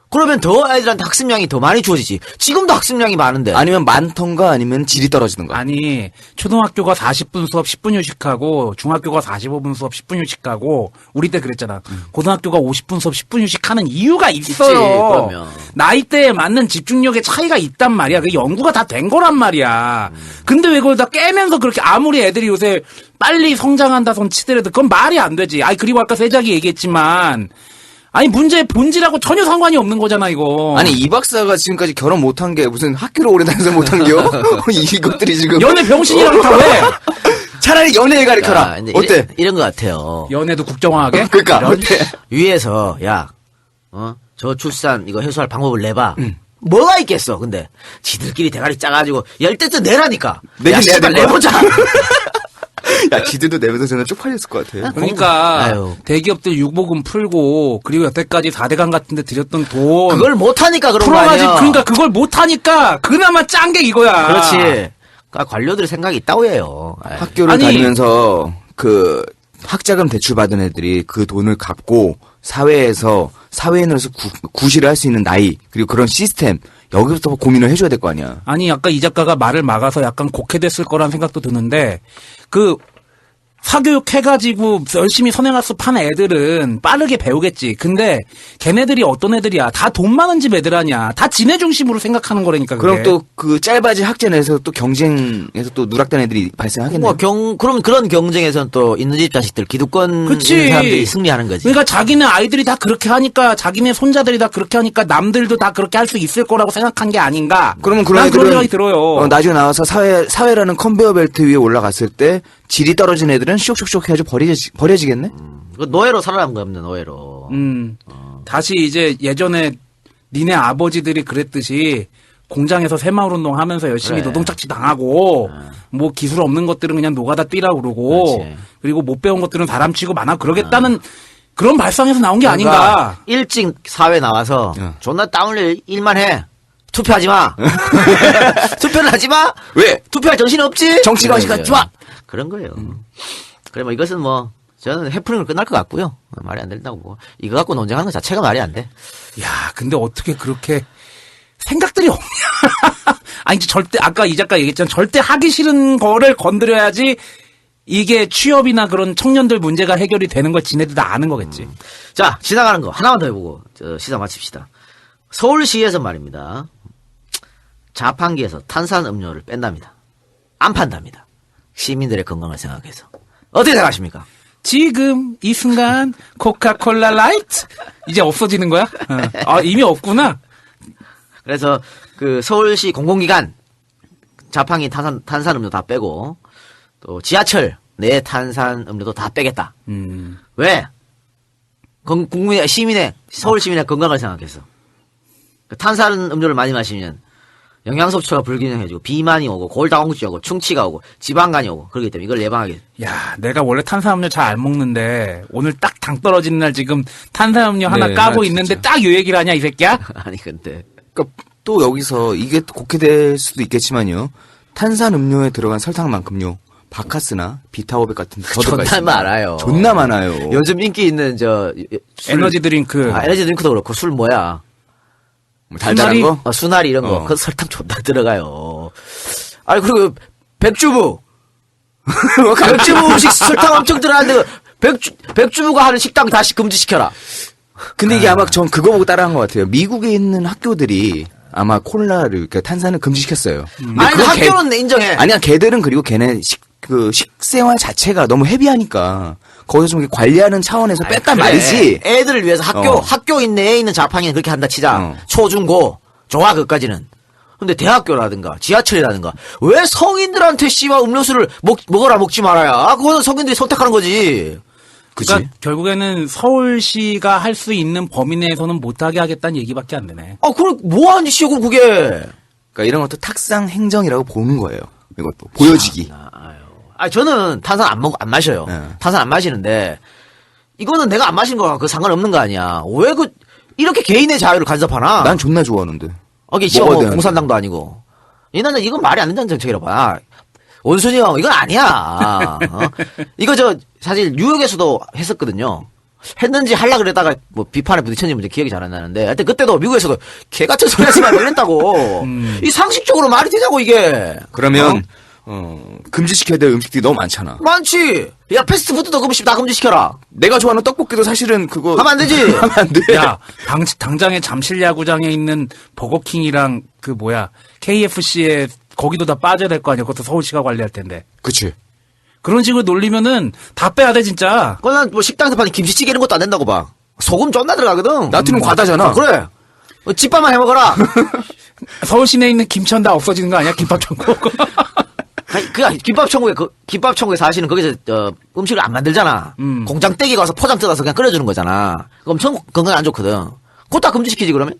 A: 그러면 더 애들한테 학습량이 더 많이 주어지지. 지금도 학습량이 많은데.
B: 아니면 많던가 아니면 질이 떨어지는가?
C: 아니 초등학교가 40분 수업 10분 휴식하고 중학교가 45분 수업 10분 휴식하고 우리 때 그랬잖아. 고등학교가 50분 수업 10분 휴식하는 이유가 있어요.
A: 그러면.
C: 나이대에 맞는 집중력의 차이가 있단 말이야. 그 연구가 다 된 거란 말이야. 근데 왜 그걸 다 깨면서 그렇게 아무리 애들이 요새 빨리 성장한다 손 치더라도 그건 말이 안 되지. 아니 그리고 아까 세작이 얘기했지만 아니 문제의 본질하고 전혀 상관이 없는 거잖아 이거.
B: 아니 이 박사가 지금까지 결혼 못한 게 무슨 학교를 오래 다녀서 못한 게요? 이것들이 지금
C: 연애 병신이라고 다 왜?
B: 차라리 연애에 가르쳐라.
A: 야, 근데
B: 어때?
A: 이런 것 같아요.
C: 연애도 국정화하게?
B: 그러니까 어때?
A: 위에서 저출산 이거 해소할 방법을 내봐. 뭐가 있겠어? 근데 지들끼리 대가리 짜가지고 열대쯤 내라니까.
B: 내긴 내야
A: 씨발,
B: 될 거야.
A: 내보자.
B: 야 지들도 내면서 저는 쪽팔렸을 것 같아.
C: 그러니까
A: 아유.
C: 대기업들 유보금 풀고 그리고 여태까지 4대강 같은 데 들였던 돈
A: 그걸 못하니까 그런 거
C: 풀어가지고
A: 아니야.
C: 그러니까 그걸 못하니까 그나마 짠 게 이거야.
A: 그렇지. 그러니까 관료들의 생각이 있다고 해요. 아이.
B: 학교를
C: 아니.
B: 다니면서 그 학자금 대출 받은 애들이 그 돈을 갚고 사회인으로서 구실을 할 수 있는 나이 그리고 그런 시스템 여기부터 고민을 해줘야 될 거 아니야.
C: 아니 아까 이 작가가 말을 막아서 약간 곡해됐을 거란 생각도 드는데 그 사교육 해가지고 열심히 선행학습한 애들은 빠르게 배우겠지. 근데 걔네들이 어떤 애들이야? 다 돈 많은 집 애들 아니야. 다 지네 중심으로 생각하는 거라니까. 그게.
B: 그럼 또 그 짧아진 학제 내에서 또 경쟁에서 또 누락된 애들이 발생하겠네요.
A: 그럼 그런 경쟁에서는 또 있는 집 자식들 기득권
C: 그치.
A: 있는 사람들이 승리하는 거지.
C: 그러니까 자기네 아이들이 다 그렇게 하니까 자기네 손자들이 다 그렇게 하니까 남들도 다 그렇게 할 수 있을 거라고 생각한 게 아닌가.
B: 그러면
C: 난 그런
B: 애들은
C: 생각이 들어요.
B: 나중에 나와서 사회라는 컨베이어 벨트 위에 올라갔을 때 질이 떨어진 애들은 쇽쇽쇽 해가지고 버려지겠네?
A: 그 노예로 살아남은 겁니다. 노예로.
C: 다시 이제 예전에 니네 아버지들이 그랬듯이 공장에서 새마을운동 하면서 열심히
A: 그래.
C: 노동착취 당하고 뭐 기술 없는 것들은 그냥 노가다 뛰라 그러고
A: 그렇지.
C: 그리고 못 배운 것들은 사람 치고 많아 그러겠다는 그런 발상에서 나온 게
A: 그러니까
C: 아닌가.
A: 일찍 사회 나와서 존나 땀 흘릴 일만 해. 투표하지 마. 투표를 하지 마.
B: 왜?
A: 투표할 정신이 없지.
B: 정치가 시간 좋아.
A: 그런 거예요. 그래 뭐 이것은 뭐 저는 해프닝을 끝날 것 같고요. 말이 안 된다고 뭐 이거 갖고 논쟁하는 것 자체가 말이 안 돼.
C: 야, 근데 어떻게 그렇게 생각들이 없냐? 아니 절대 아까 이 작가 얘기했잖아. 절대 하기 싫은 거를 건드려야지 이게 취업이나 그런 청년들 문제가 해결이 되는 걸 지네들 다 아는 거겠지.
A: 자 지나가는 거 하나만 더 해보고 시사 마칩시다. 서울시에서 말입니다. 자판기에서 탄산음료를 뺀답니다. 안 판답니다. 시민들의 건강을 생각해서 어떻게 생각하십니까?
C: 지금 이 순간 코카콜라 라이트 이제 없어지는 거야? 아 이미 없구나.
A: 그래서 그 서울시 공공기관 자판기 탄산음료 다 빼고 또 지하철 내 탄산음료도 다 빼겠다. 왜? 국민의 시민의 서울 시민의 건강을 생각해서 그 탄산음료를 많이 마시면 영양 섭취가 불균형해지고 비만이 오고 골다공증이 오고 충치가 오고 지방간이 오고 그렇기 때문에 이걸 예방하게.
C: 야, 내가 원래 탄산음료 잘 안 먹는데 오늘 딱 당 떨어지는 날 지금 탄산음료 하나
B: 네,
C: 까고
B: 아,
C: 있는데
B: 진짜.
C: 딱 요 얘기를 하냐 이 새끼야?
A: 아니 근데
B: 그러니까 또 여기서 이게 곡해될 수도 있겠지만요. 탄산 음료에 들어간 설탕만큼요. 바카스나 비타오백 같은 데 더 들어가
A: 존나
B: 있습니다.
A: 많아요.
B: 존나 많아요.
A: 요즘 인기 있는
C: 에너지 드링크.
A: 에너지 드링크도 그렇고 술 뭐야?
B: 뭐 달달한
C: 수나리?
B: 거?
A: 수나리 이런 거. 그 설탕 존나 들어가요. 아니 그리고 백주부. 백주부 음식 설탕 엄청 들어가는데 백주부가 하는 식당 다시 금지시켜라.
B: 근데 이게 아마 전 그거 보고 따라한 것 같아요. 미국에 있는 학교들이 아마 콜라를, 그러니까 탄산을 금지시켰어요. 근데
A: 아니
B: 그건
A: 학교는 인정해.
B: 아니야, 걔들은 그리고 걔네 식생활 자체가 너무 헤비하니까 거기서 좀 이렇게 관리하는 차원에서
A: 아니,
B: 뺐단
A: 그래.
B: 말이지.
A: 애들을 위해서
B: 어.
A: 학교인 내에 있는 자판기는 그렇게 한다 치자.
B: 어.
A: 초중고 좋아 그까지는. 근데 대학교라든가 지하철이라든가 왜 성인들한테 씨와 음료수를 먹어라 먹지 말아야. 그거는 성인들이 선택하는 거지.
B: 그치?
C: 그러니까 결국에는 서울시가 할 수 있는 범위 내에서는 못하게 하겠다는 얘기밖에 안 되네.
A: 아 그럼 뭐 하는 짓이야 그럼 그게.
B: 그러니까 이런 것도 탁상 행정이라고 보는 거예요. 이것도 보여지기.
A: 아 저는 탄산 안 마셔요.
B: 네.
A: 탄산 안 마시는데 이거는 내가 안 마신 거랑 그 상관없는 거 아니야. 왜 이렇게 개인의 자유를 간섭하나?
B: 난 존나 좋아하는데.
A: 이게 지금
B: 먹어야
A: 뭐
B: 되는데.
A: 공산당도 아니고. 이나는 이건 말이 안 된다는 정책이라 봐. 원순이 형 이건 아니야. 이거 사실 뉴욕에서도 했었거든요. 했는지 하려 그랬다가 뭐 비판에 부딪혔는지 문제 기억이 잘 안 나는데 하여튼 그때도 미국에서도 개 같은 소리 하지 말고 이랬다고. 이 상식적으로 말이 되냐고 이게.
B: 그러면 금지시켜야 될 음식들이 너무 많잖아.
A: 많지. 야 패스트푸드도 다 금지시켜라.
B: 내가 좋아하는 떡볶이도 사실은 그거
A: 하면 안 되지.
B: 하면 안 돼.
C: 야, 당장에 잠실 야구장에 있는 버거킹이랑 그 뭐야 KFC에 거기도 다 빠져야 될 거 아니야. 그것도 서울시가 관리할 텐데.
B: 그치.
C: 그런 식으로 놀리면은 다 빼야 돼 진짜.
A: 그건 뭐 식당에서 파는 김치찌개 이런 것도 안 된다고 봐. 소금 존나 들어가거든.
B: 나트륨 과다잖아.
A: 그래. 집밥만 해 먹어라.
C: 서울 시내에 있는 김천 다 없어지는 거 아니야? 김밥 천국.
A: 김밥 천국에 사시는 거기서 음식을 안 만들잖아. 공장 떼기 가서 포장 뜯어서 그냥 끓여주는 거잖아. 그거 엄청 건강에 안 좋거든. 그거 다 금지시키지 그러면?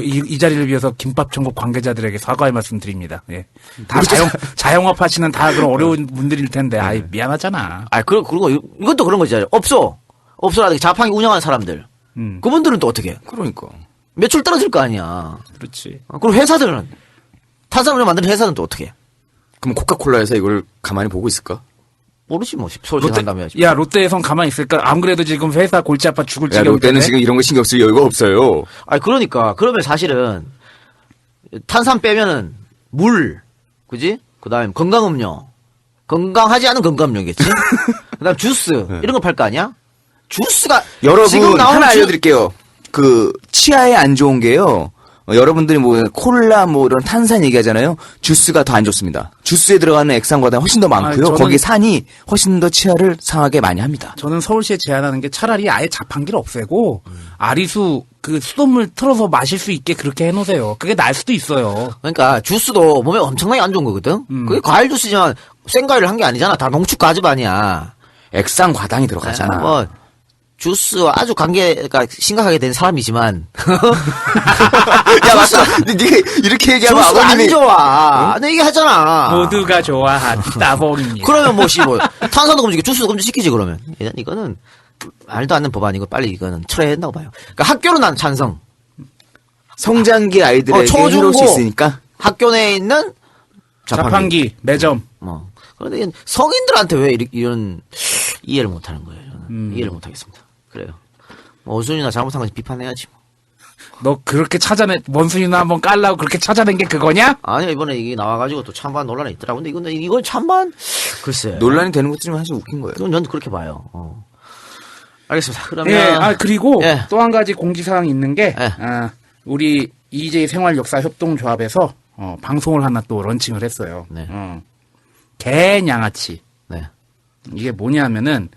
C: 이 자리를 위해서 김밥 천국 관계자들에게 사과의 말씀드립니다. 예. 다 자영업 하시는 다 그런 어려운 분들일 텐데, 아이, 미안하잖아.
A: 그리고 이것도 그런 거지. 없어라든가 자판기 운영하는 사람들. 그분들은 또 어떻게 해?
B: 그러니까.
A: 매출 떨어질 거 아니야.
C: 그렇지.
A: 그리고 회사들은 탄산음료 만드는 회사는 또 어떻게 해?
B: 그럼 코카콜라에서 이걸 가만히 보고 있을까?
A: 모르지 뭐 서울시 한다면.
C: 야, 롯데에선 가만히 있을까? 안 그래도 지금 회사 골치 아파 죽을
B: 야,
C: 지경
B: 롯데는 지금 이런 거 신경 쓸 여유가 없어요.
A: 그러니까 그러면 사실은 탄산 빼면은 물, 그지? 그다음에 건강음료, 건강하지 않은 건강음료겠지? 그다음 주스 이런 거 팔 거 아니야? 주스가
B: 여러분
A: 지금 나오는
B: 하나 알려드릴게요. 그 치아에 안 좋은 게요. 여러분들이 뭐 콜라 뭐 이런 탄산 얘기하잖아요. 주스가 더 안 좋습니다. 주스에 들어가는 액상보다 훨씬 더 많고요.
C: 저는-
B: 거기 산이 훨씬 더 치아를 상하게 많이 합니다.
C: 저는 서울시에 제안하는 게 차라리 아예 자판기를 없애고 아리수 그 수돗물 틀어서 마실 수 있게 그렇게 해놓으세요. 그게 나을 수도 있어요.
A: 그러니까 주스도 몸에 엄청나게 안 좋은 거거든. 그게 과일 주스지만 생과일을 한 게 아니잖아. 다 농축 과즙 아니야.
B: 액상 과당이 들어가잖아.
A: 뭐 주스와 아주 관계가 심각하게 된 사람이지만
B: 야 맞다. 네가 이렇게 얘기하면
A: 주스가 안
B: 아버님이
A: 좋아. 내 얘기하잖아.
C: 모두가 좋아하는 따봉입니다.
A: 그러면 뭐 탄산도 금지고 주스도 금지시키지 그러면. 이거는 말도 안 되는 법안이고 빨리 이거는 철회해야 된다고 봐요. 그러니까 학교는 난 찬성.
B: 성장기 아이들에게 해로울 수 있으니까.
A: 학교 내에 있는
C: 자판기, 매점.
A: 뭐. 그런데 성인들한테 왜 이런 이해를 못 하는 거예요, 저는. 이해를 못 하겠습니다. 그래요. 뭐, 어순이나 잘못한 건 비판해야지, 뭐.
C: 너 그렇게 원순이나 한번 깔라고 그렇게 찾아낸 게 그거냐?
A: 아니요, 이번에 이게 나와가지고 또 찬반 논란이 있더라고. 근데 이건 찬반? 글쎄.
B: 논란이 되는 것도 좀 사실 웃긴 거예요.
A: 이건 전 그렇게 봐요. 알겠습니다. 그러면.
C: 예, 그리고
A: 예.
C: 또 한 가지 공지사항이 있는 게,
A: 예.
C: 우리 EJ 생활역사협동조합에서, 방송을 하나 또 런칭을 했어요.
A: 네.
C: 개냥아치.
A: 네.
C: 이게 뭐냐면은,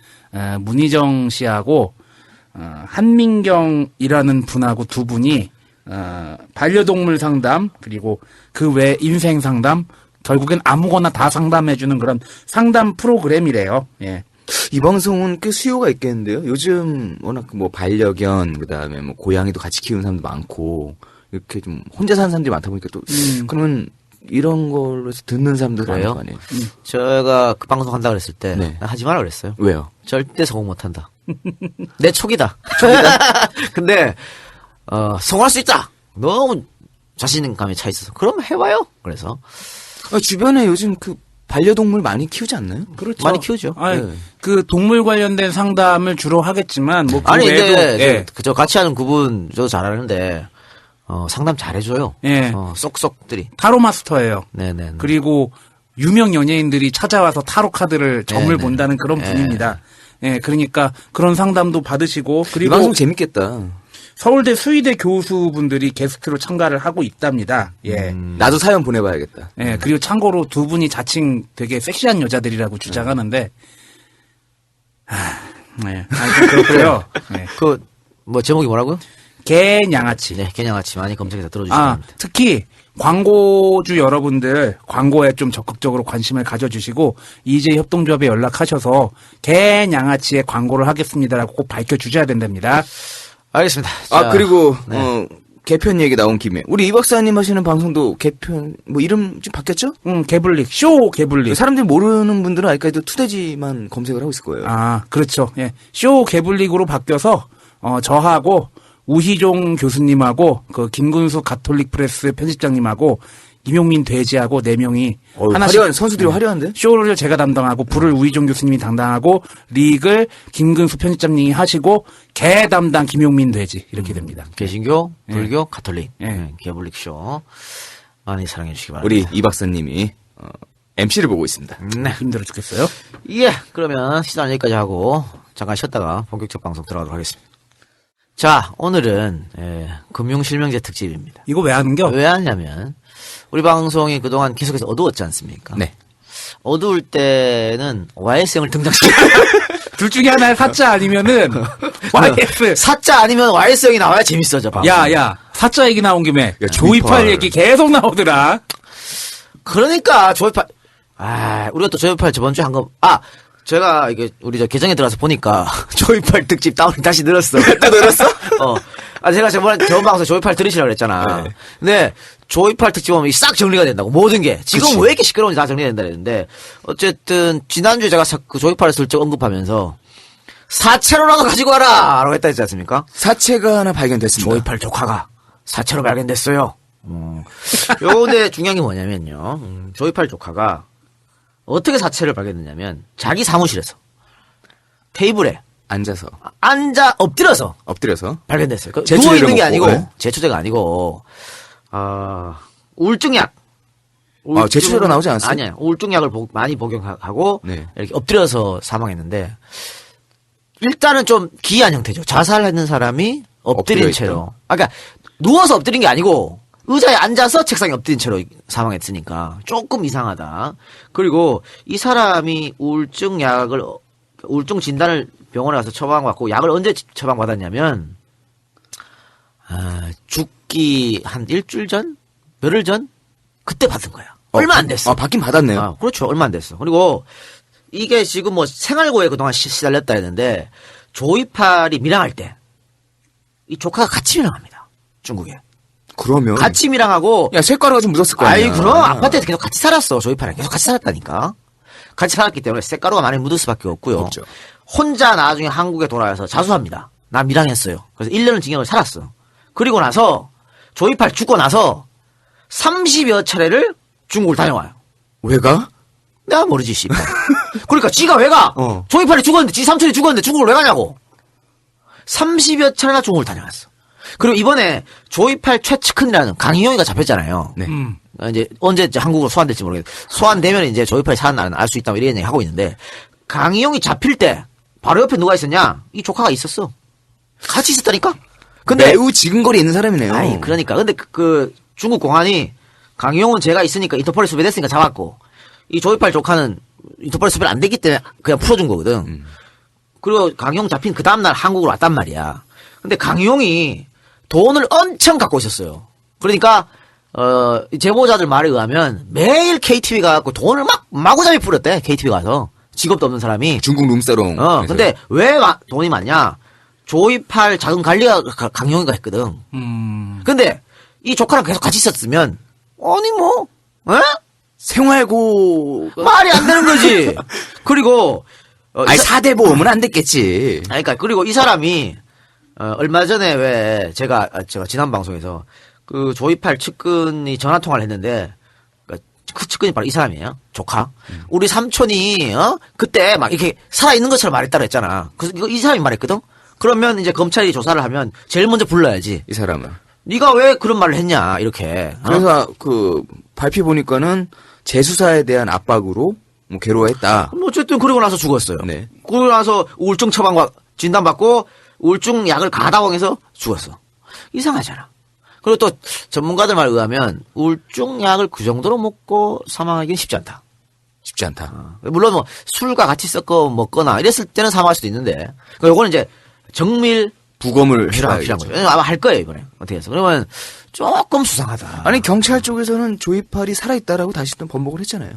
C: 문희정 씨하고, 한민경이라는 분하고 두 분이, 반려동물 상담, 그리고 그 외 인생 상담, 결국엔 아무거나 다 상담해주는 그런 상담 프로그램이래요. 예.
B: 이 방송은 꽤 수요가 있겠는데요. 요즘 워낙 뭐 반려견, 그 다음에 뭐 고양이도 같이 키우는 사람도 많고, 이렇게 좀 혼자 사는 사람들이 많다 보니까 또, 그러면 이런 걸로 해서 듣는 사람도 많을
A: 그래요?
B: 거 아니에요.
A: 제가 그 방송 한다 그랬을 때.
B: 네.
A: 하지 마라 그랬어요.
B: 왜요?
A: 절대 성공 못 한다. 내 촉이다. 근데, 성공할 수 있다! 너무 자신감이 차 있어서. 그럼 해봐요. 그래서.
B: 주변에 요즘 그 반려동물 많이 키우지 않나요?
C: 그렇죠.
A: 많이 키우죠.
C: 아니,
B: 네.
C: 그 동물 관련된 상담을 주로 하겠지만 뭐 그
A: 아니,
C: 외에도
A: 근데,
C: 예.
A: 저 같이 하는 그분, 저도 잘하는데, 상담 잘해줘요.
C: 예.
A: 쏙쏙들이.
C: 타로 마스터예요.
A: 네네.
C: 그리고 유명 연예인들이 찾아와서 타로 카드를 점을
A: 네네.
C: 본다는 그런 분입니다. 예, 그러니까 그런 상담도 받으시고
B: 이
C: 그리고
B: 방송 재밌겠다.
C: 서울대 수의대 교수분들이 게스트로 참가를 하고 있답니다. 예.
B: 나도 사연 보내봐야겠다.
C: 예, 그리고 참고로 두 분이 자칭 되게 섹시한 여자들이라고 주장하는데, 네. 하여튼 그렇고요. 네.
A: 제목이 뭐라고요?
C: 개냥아치.
A: 네, 개냥아치 많이 검색해서 들어주시기
C: 아,
A: 바랍니다.
C: 특히 광고주 여러분들 광고에 좀 적극적으로 관심을 가져주시고 EJ 협동조합에 연락하셔서 개냥아치의 광고를 하겠습니다라고 꼭 밝혀주셔야 된답니다.
A: 알겠습니다.
B: 아,
A: 자,
B: 그리고,
A: 네.
B: 개편 얘기 나온 김에. 우리 이 박사님 하시는 방송도 개편, 뭐 이름 좀 바뀌었죠?
C: 개블릭, 쇼 개블릭.
B: 사람들이 모르는 분들은 아직까지도 투데지만 검색을 하고 있을 거예요.
C: 아, 그렇죠. 예. 쇼 개블릭으로 바뀌어서, 저하고, 우희종 교수님하고, 그, 김근수 가톨릭 프레스 편집장님하고, 김용민 돼지하고 4명이
B: 화려한, 선수들이 화려한데?
C: 쇼를 제가 담당하고, 불을 우희종 교수님이 담당하고, 릭을 김근수 편집장님이 하시고, 개 담당 김용민 돼지. 이렇게 됩니다.
A: 개신교, 불교, 가톨릭,
C: 예.
A: 개블릭쇼 많이 사랑해 주시기 바랍니다.
B: 우리 이 박사님이, MC를 보고 있습니다.
A: 네.
C: 힘들어 죽겠어요?
A: 예, 그러면 시간 여기까지 하고 잠깐 쉬었다가 본격적 방송 들어가도록 하겠습니다. 자, 오늘은 금융실명제 특집입니다.
C: 이거 왜 하는겨?
A: 왜 하냐면 우리 방송이 그동안 계속해서 어두웠지 않습니까?
B: 네.
A: 어두울 때는 YS형을 등장시켜.
C: 둘 중에 하나의 사자 아니면은, YS.
A: 사자 아니면 YS형이 나와야 재밌어져. 방송.
C: 야, 사자 얘기 나온 김에,
B: 야,
C: 조이팔
B: 조이팔.
C: 얘기 계속 나오더라.
A: 그러니까 조이팔. 우리가 또 조이팔 저번 주에 한 거. 제가 이게 우리 저 계정에 들어가서 보니까 조이팔 특집 다운이 다시 늘었어.
B: 또 늘었어?
A: 제가 저번 방송에 조이팔 들으시라고 그랬잖아.
B: 네.
A: 근데 조이팔 특집 보면 싹 정리가 된다고. 모든 게. 지금
B: 그치.
A: 왜 이렇게 시끄러운지 다 정리가 된다 그랬는데 어쨌든 지난주에 제가 그 조이팔을 슬쩍 언급하면서 사채로라도 가지고 와라! 라고 했다 했지 않습니까?
B: 사체가 하나 발견됐습니다.
A: 조이팔 조카가 사채로 발견됐어요. 요데 중요한 게 뭐냐면요. 조이팔 조카가 어떻게 사채를 발견했냐면 자기 사무실에서 테이블에
B: 앉아서,
A: 앉아 엎드려서
B: 엎드려서.
A: 발견됐어요.
B: 제초제를
A: 누워 있는 게
B: 먹고,
A: 아니고
B: 네.
A: 제초제가 아니고 우울증약.
B: 제초제로 나오지 않았어요?
A: 아니야. 우울증약을 많이 복용하고
B: 네.
A: 이렇게 엎드려서 사망했는데 일단은 좀 기이한 형태죠. 자살했는 사람이 엎드린
B: 엎드려
A: 채로. 그러니까 누워서 엎드린 게 아니고 의자에 앉아서 책상에 엎드린 채로 사망했으니까 조금 이상하다. 그리고 이 사람이 우울증 진단을 병원에 가서 처방받고 약을 언제 처방받았냐면 죽기 한 일주일 전? 열흘 전? 그때 받은 거야. 얼마 안 됐어.
B: 받긴 받았네요.
A: 그렇죠. 얼마 안 됐어. 그리고 이게 지금 뭐 생활고에 그동안 시달렸다 했는데 조이팔이 밀항할 때 이 조카가 같이 밀항합니다. 중국에.
B: 그러면.
A: 같이 밀항하고
B: 야, 쇳가루가 좀 묻었을 거야.
A: 아이 그럼 아파트에서 계속 같이 살았어. 조이팔이랑 계속 같이 살았다니까. 같이 살았기 때문에 쇳가루가 많이 묻을 수밖에 없고요.
B: 없죠.
A: 혼자 나중에 한국에 돌아와서 자수합니다. 나 밀항했어요. 그래서 1년을 징역을 살았어. 그리고 나서 조이팔 죽고 나서 30여 차례를 중국을 다녀와요.
B: 왜 가?
A: 내가 모르지, 씨발. 그러니까 지가 왜 가? 조이팔이 죽었는데, 지 삼촌이 죽었는데 중국을 왜 가냐고. 30여 차례나 중국을 다녀왔어. 그리고 이번에 조이팔 최측근이라는 강희용이가 잡혔잖아요.
B: 네.
A: 이제 언제 이제 한국으로 소환될지 모르겠는데 소환되면 이제 조이팔이 살아나는 알 수 있다고 이런 얘기 하고 있는데 강희용이 잡힐 때 바로 옆에 누가 있었냐? 이 조카가 있었어. 같이 있었다니까? 근데
B: 매우 지근거리 있는 사람이네요.
A: 아니 그러니까 근데 그 중국 공안이 강희용은 제가 있으니까 인터폴에 수배됐으니까 잡았고 이 조이팔 조카는 인터폴에 수배를 안 됐기 때문에 그냥 풀어준 거거든. 그리고 강희용 잡힌 그 다음날 한국으로 왔단 말이야. 근데 강희용이 돈을 엄청 갖고 있었어요. 그러니까 제보자들 말에 의하면 매일 KTV 가갖고 돈을 막 마구잡이 뿌렸대. KTV 가서 직업도 없는 사람이.
B: 중국 룸사롱.
A: 근데 왜 돈이 많냐? 조이팔 자금 관리가 강용이가 했거든. 근데 이 조카랑 계속 같이 있었으면 아니 뭐
B: 생활고
A: 말이 안 되는 거지. 그리고
B: 아니 4대 보험은 안 됐겠지.
A: 아니, 그러니까 그리고 이 사람이 얼마 전에 왜 제가 지난 방송에서 그 조이팔 측근이 전화 통화를 했는데 그 측근이 바로 이 사람이에요. 조카. 우리 삼촌이 그때 막 이렇게 살아 있는 것처럼 말했다고 했잖아. 그래서 이거 이 사람이 말했거든. 그러면 이제 검찰이 조사를 하면 제일 먼저 불러야지.
B: 이 사람은.
A: 네가 왜 그런 말을 했냐 이렇게.
B: 그래서 그 발표 보니까는 재수사에 대한 압박으로 뭐 괴로워했다.
A: 뭐 어쨌든 그러고 나서 죽었어요.
B: 네.
A: 그러고 나서 우울증 처방 진단받고 우울증 약을 가다왕해서 죽었어. 이상하잖아. 그리고 또 전문가들 말에 의하면 우울증 약을 그 정도로 먹고 사망하기는 쉽지 않다.
B: 쉽지 않다.
A: 물론 뭐 술과 같이 섞어 먹거나 이랬을 때는 사망할 수도 있는데 그러니까 요거는 이제 정밀
B: 부검을
A: 필요한 거죠. 아마 할 거예요 이번에 어떻게 해서. 그러면 조금 수상하다.
B: 아니 경찰 쪽에서는 조이팔이 살아있다라고 다시 또 번복을 했잖아요.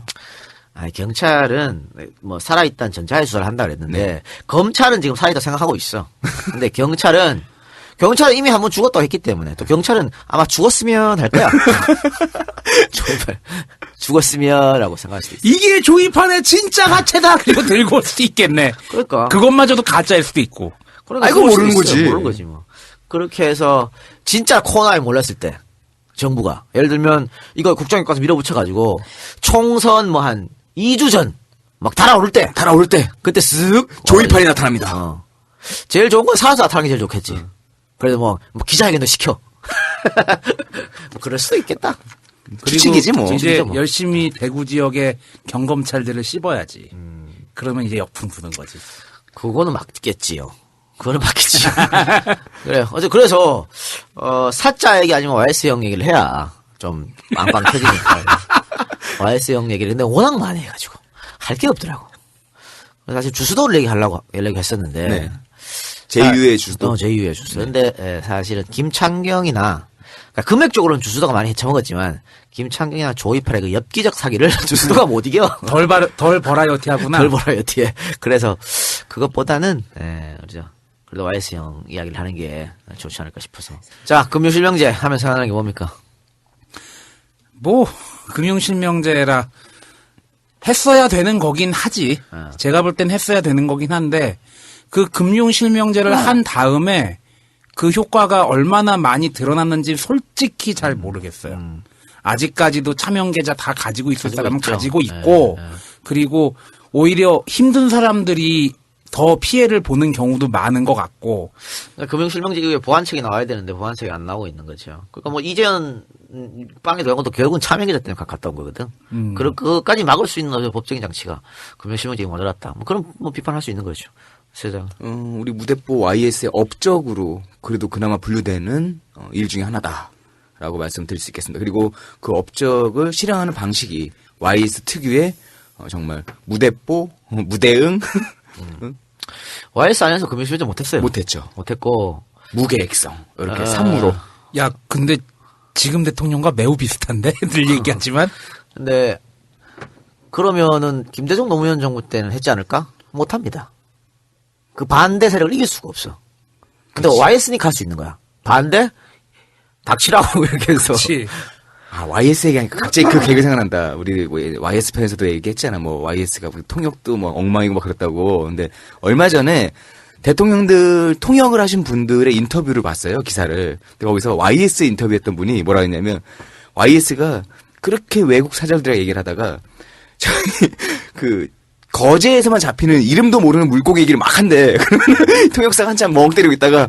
A: 아니, 경찰은 뭐 살아있다는 전자의 수사를 한다 그랬는데 검찰은 지금 살아있다 생각하고 있어. 근데 경찰은 이미 한번 죽었다고 했기 때문에 또 경찰은 아마 죽었으면 할 거야. 조이팔 죽었으면라고 생각할 수도 있어.
C: 이게 조이팔의 진짜 가체다. 그리고 들고 올 수도 있겠네.
A: 그러니까.
C: 그것마저도 가짜일 수도 있고.
A: 그러니까
B: 아이고,
A: 그럴 수도
B: 모르는
A: 있어요.
B: 거지.
A: 모르는 거지 뭐. 그렇게 해서 진짜 코로나에 몰렸을 때 정부가 예를 들면 이거 국정에 가서 밀어붙여가지고 총선 뭐 한 2주 전 막 달아오를 때 그때 쓱
B: 조이팔이 나타납니다.
A: 제일 좋은 건 살아서 나타나는 게 제일 좋겠지. 그래서 뭐 기자회견도 시켜. 뭐 그럴 수도 있겠다.
B: 추측이지 뭐.
C: 이제
A: 추측이죠, 뭐.
C: 열심히 대구 지역의 경검찰들을 씹어야지. 그러면 이제 역풍 부는 거지.
A: 그거는 맞겠지요. 그거는 맞겠지. 그래. 그래서 사자 얘기 아니면 YS 형 얘기를 해야 좀 빵빵 터지니까. YS 형 얘기를 근데 워낙 많이 해가지고 할 게 없더라고. 사실 주수도를 얘기하려고 했었는데.
B: 네. 제2의 주수도.
A: 제2의 주수도. 근데 사실은 김창경이나 그러니까 금액적으로는 주수도가 많이 헤쳐먹었지만 김창경이나 조이팔의 그 엽기적 사기를 주수도가 못 이겨.
C: 덜 버라이어티하구나.
A: 덜 버라이어티에. 그래서 그것보다는 그죠. 그래도 YS 형 이야기를 하는 게 좋지 않을까 싶어서. 자, 금융실명제 하면 생각나는 게 뭡니까?
C: 뭐 금융실명제라 했어야 되는 거긴 하지. 제가 볼 땐 했어야 되는 거긴 한데 그 금융실명제를 한 다음에 그 효과가 얼마나 많이 드러났는지 솔직히 잘 모르겠어요. 아직까지도 차명계좌 다 가지고 있을 사람은
A: 있죠.
C: 가지고 있고 그리고 오히려 힘든 사람들이 더 피해를 보는 경우도 많은 것 같고.
A: 금융실명제 이후에 보완책이 나와야 되는데 보완책이 안 나오고 있는 거죠. 그러니까 뭐 이재현 빵에 들어간 것도 결국은 차명계좌 때문에 갔다 온 거거든. 그것까지 막을 수 있는 법적인 장치가 금융실명제에 모자랐다. 뭐 그런 뭐 비판할 수 있는 거죠. 세상.
B: 우리 무대뽀 YS의 업적으로 그래도 그나마 분류되는 일 중에 하나다라고 말씀드릴 수 있겠습니다. 그리고 그 업적을 실행하는 방식이 YS 특유의 정말 무대뽀, 무대응
A: YS 안에서 금융실명제 못했어요. 못했고
B: 무계획성 이렇게 산무로.
C: 야, 근데 지금 대통령과 매우 비슷한데 늘 얘기하지만.
A: 근데 그러면은 김대중 노무현 정부 때는 했지 않을까? 못합니다. 그 반대 세력을 이길 수가 없어. 근데 YS니까 할 수 있는 거야. 반대? 닥치라고 이렇게 해서.
C: 그렇지.
B: YS 얘기하니까 갑자기 그 개그 생각난다. 우리 뭐 YS 편에서도 얘기했잖아. 뭐 YS가 통역도 뭐 엉망이고 막 그랬다고. 근데 얼마 전에 대통령들 통역을 하신 분들의 인터뷰를 봤어요, 기사를. 근데 거기서 YS 인터뷰했던 분이 뭐라 했냐면, YS가 그렇게 외국 사절들이랑 얘기를 하다가, 저희, 거제에서만 잡히는 이름도 모르는 물고기 얘기를 막 한대. 그러면 통역사가 한참 멍 때리고 있다가,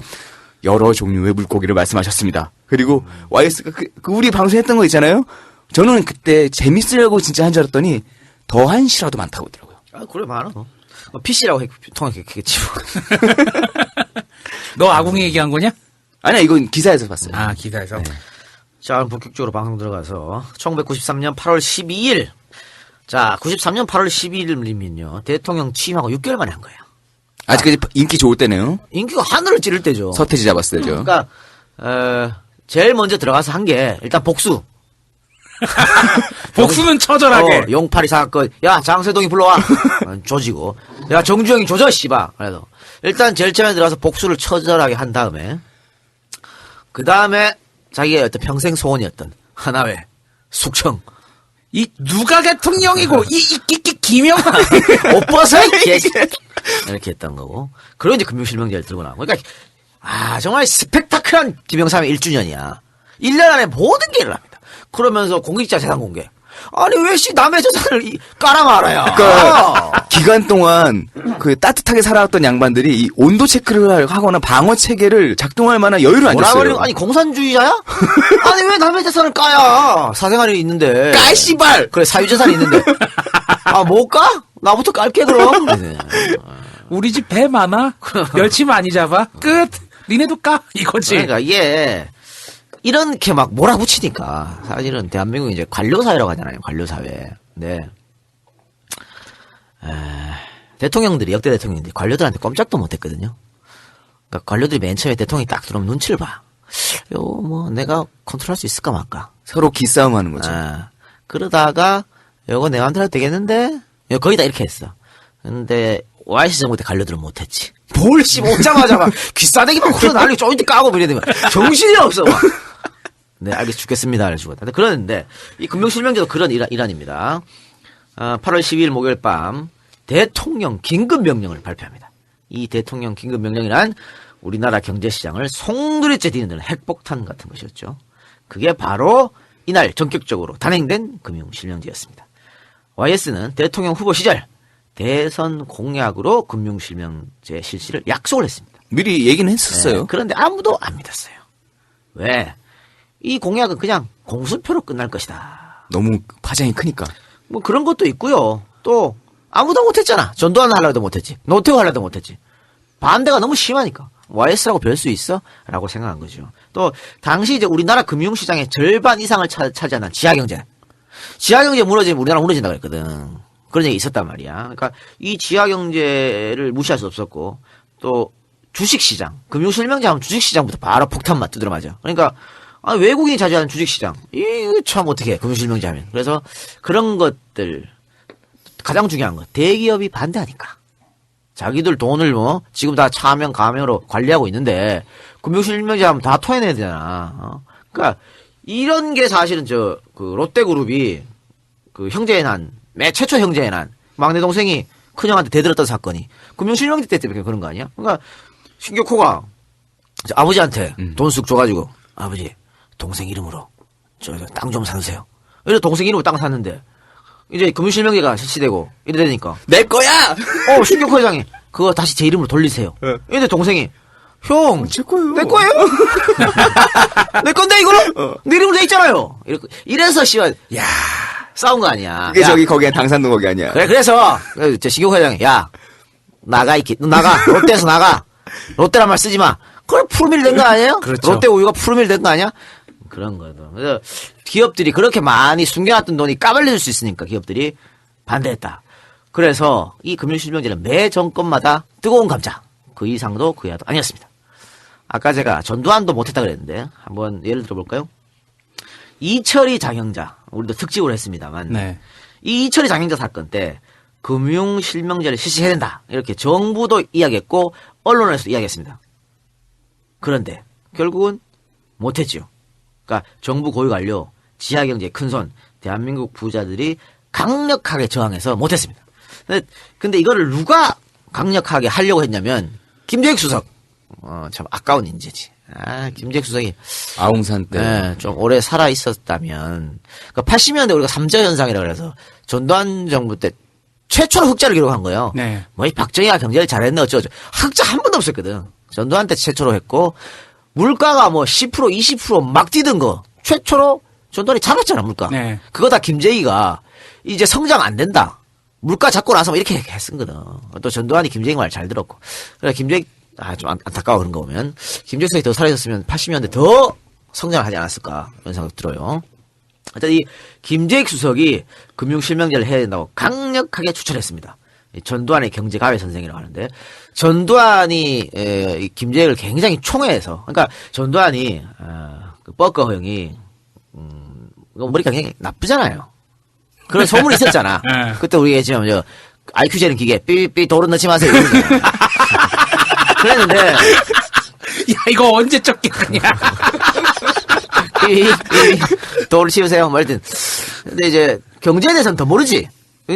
B: 여러 종류의 물고기를 말씀하셨습니다. 그리고 YS가 우리 방송했던 거 있잖아요? 저는 그때 재밌으려고 진짜 한 줄 알았더니, 더한 시라도 많다고 하더라고요.
A: 아, 그래, 많아. PC라고 통역했겠지.
C: 너 아궁이 얘기한 거냐?
B: 아니야, 이건 기사에서 봤어요.
C: 아, 기사에서.
B: 네.
A: 자, 본격적으로 방송 들어가서 1993년 8월 12일. 자, 93년 8월 12일이면요. 대통령 취임하고 6개월 만에 한 거예요.
B: 아직까지 인기 좋을 때네요.
A: 인기가 하늘을 찌를 때죠.
B: 서태지 잡았을 때죠.
A: 그러니까 제일 먼저 들어가서 한 게 일단 복수.
C: 복수는 처절하게.
A: 용팔이 사건. 야, 장세동이 불러와. 조지고. 야, 정주영이 조져, 씨발. 그래도. 일단 제일 처음에 들어가서 복수를 처절하게 한 다음에, 그 다음에 자기의 어떤 평생 소원이었던 하나회, 숙청.
C: 이 누가 대통령이고 이 김영환
A: 옷 벗어! 이렇게 했던 거고. 그리고 이제 금융실명제를 들고 나오고. 그러니까, 정말 스펙타클한 김영삼의 1주년이야. 1년 안에 모든 게 일어납니다. 그러면서 공직자 재산 공개. 아니, 왜 남의 재산을 깔아 말아요?
B: 그러니까 기간 동안 따뜻하게 살아왔던 양반들이 이 온도 체크를 하거나 방어 체계를 작동할 만한 여유를 안 줬어요.
A: 아니, 공산주의자야? 아니, 왜 남의 재산을 까야? 사생활이 있는데.
B: 깔 씨발!
A: 그래, 사유재산이 있는데. 못 까? 나부터 깔게, 그럼.
C: 우리 집 배 많아? 멸치 많이 잡아? 끝! 니네도 까? 이거지.
A: 그러니까 이게 이렇게 막 몰아붙이니까 사실은 대한민국이 이제 관료사회라고 하잖아요. 관료사회. 네. 대통령들이, 역대 대통령들이 관료들한테 꼼짝도 못했거든요. 그러니까 관료들이 맨 처음에 대통령이 딱 들어오면 눈치를 봐. 내가 컨트롤할 수 있을까 말까.
B: 서로 기싸움 하는 거죠.
A: 그러다가 요거 내 맘대로 해도 되겠는데? 거의 다 이렇게 했어. 근데 YC 정부 때 관료들은 못했지. 뭘 오자마자 막 귀싸대기만 풀어 날리고 조인트 까고 이러는 거야. 정신이 없어 막. 네, 알겠어 죽겠습니다. 알겠어 죽었다. 그러는데 이 금융실명제도 그런 일환입니다. 8월 12일 목요일 밤 대통령 긴급명령을 발표합니다. 이 대통령 긴급명령이란 우리나라 경제시장을 송두리째 뒤흔드는 핵폭탄 같은 것이었죠. 그게 바로 이날 전격적으로 단행된 금융실명제였습니다. YS는 대통령 후보 시절 대선 공약으로 금융실명제 실시를 약속을 했습니다.
B: 미리 얘기는 했었어요.
A: 네, 그런데 아무도 안 믿었어요. 왜? 이 공약은 그냥 공수표로 끝날 것이다.
B: 너무 파장이 크니까.
A: 뭐 그런 것도 있고요. 또 아무도 못했잖아. 전두환 하려도 못했지. 노태우 하려도 못했지. 반대가 너무 심하니까. YS라고 별 수 있어? 라고 생각한 거죠. 또 당시 이제 우리나라 금융시장의 절반 이상을 차지하는 지하경제. 지하경제 무너지면 우리나라 무너진다 그랬거든. 그런 얘기 있었단 말이야. 그러니까 이 지하경제를 무시할 수 없었고 또 주식시장, 금융실명제 하면 주식시장부터 바로 폭탄만 두드려 맞아. 그러니까 외국인이 차지하는 주식시장 이거 참 어떻게 해, 금융실명제 하면. 그래서 그런 것들 가장 중요한 거 대기업이 반대하니까. 자기들 돈을 지금 다 차명 가명으로 관리하고 있는데 금융실명제 하면 다 토해내야 되잖아. 그러니까 이런 게 사실은 롯데그룹이 형제의 난 최초 형제의 난 막내 동생이 큰형한테 대들었던 사건이 금융실명제 때문에 그런 거 아니야? 그러니까 신격호가 아버지한테 돈 쑥 줘가지고 아버지 동생 이름으로 땅 좀 사주세요. 이래서 동생 이름으로 땅 샀는데 이제 금융실명제가 실시되고 이래 되니까
B: 내 거야!
A: 신격호 회장이 그거 다시 제 이름으로 돌리세요. 근데 동생이 형,
B: 제 거예요.
A: 내 거예요? 내 건데 이거는 내 이름으로 돼 있잖아요. 이래서 씨발 야 싸운 거 아니야.
B: 그게 거기가 당산동 거기 아니야.
A: 그래서 제 신격호 회장이 야 나가 너 나가 롯데에서 나가 롯데란 말 쓰지 마. 그걸 푸르밀 된 거 아니에요?
C: 그렇죠.
A: 롯데 우유가 푸르밀 된 거 아니야? 그런 거죠. 그래서 기업들이 그렇게 많이 숨겨놨던 돈이 까발려질 수 있으니까 기업들이 반대했다. 그래서 이 금융실명제는 매 정권마다 뜨거운 감자. 그 이상도 그 이하도 아니었습니다. 아까 제가 전두환도 못했다 그랬는데 한번 예를 들어볼까요? 이철이 장영자 우리도 특집을 했습니다만
C: 네.
A: 이 이철이 장영자 사건 때 금융실명제를 실시해야 된다. 이렇게 정부도 이야기했고 언론에서도 이야기했습니다. 그런데 결국은 못했죠. 그러니까 정부 고위 관료, 지하경제 큰손, 대한민국 부자들이 강력하게 저항해서 못했습니다. 근데 이거를 누가 강력하게 하려고 했냐면 김재익 수석. 참 아까운 인재지. 김재익 수석이
B: 아웅산 때.
A: 네, 좀 오래 살아 있었다면. 그러니까 80년대 우리가 삼자 현상이라고 그래서 전두환 정부 때 최초로 흑자를 기록한 거예요.
C: 네.
A: 뭐 이 박정희가 경제를 잘했네 어쩌고 흑자 한 번도 없었거든. 전두환 때 최초로 했고 물가가 뭐 10% 20% 막 뛰던 거 최초로 전두환이 잡았잖아 물가.
C: 네.
A: 그거 다 김재희가 이제 성장 안 된다. 물가 잡고 나서 뭐 이렇게 했었거든. 또 전두환이 김재희 말 잘 들었고. 그래 김재희 좀 안타까워 그런 거 보면 김재수석이 더 살아있었으면 80년대 더 성장을 하지 않았을까 이런 생각 들어요. 하여튼 이 김재익 수석이 금융실명제를 해야 된다고 강력하게 추천했습니다. 이 전두환의 경제가외 선생이라고 하는데 전두환이 이 김재익을 굉장히 총애해서 그러니까 전두환이 그 뻐꺼 형이 머리가 굉장히 나쁘잖아요. 그런 소문이 있었잖아.
C: 네.
A: 그때 우리가 했지만 저 IQ 재는 기계 삐삐 도른 넣지 마세요. 이러잖아요. 그랬는데
C: 야, 이거 언제 쫓기냐.
A: 도를 치우세요. 뭐 이랬더니. 근데 이제 경제에 대해서는 더 모르지.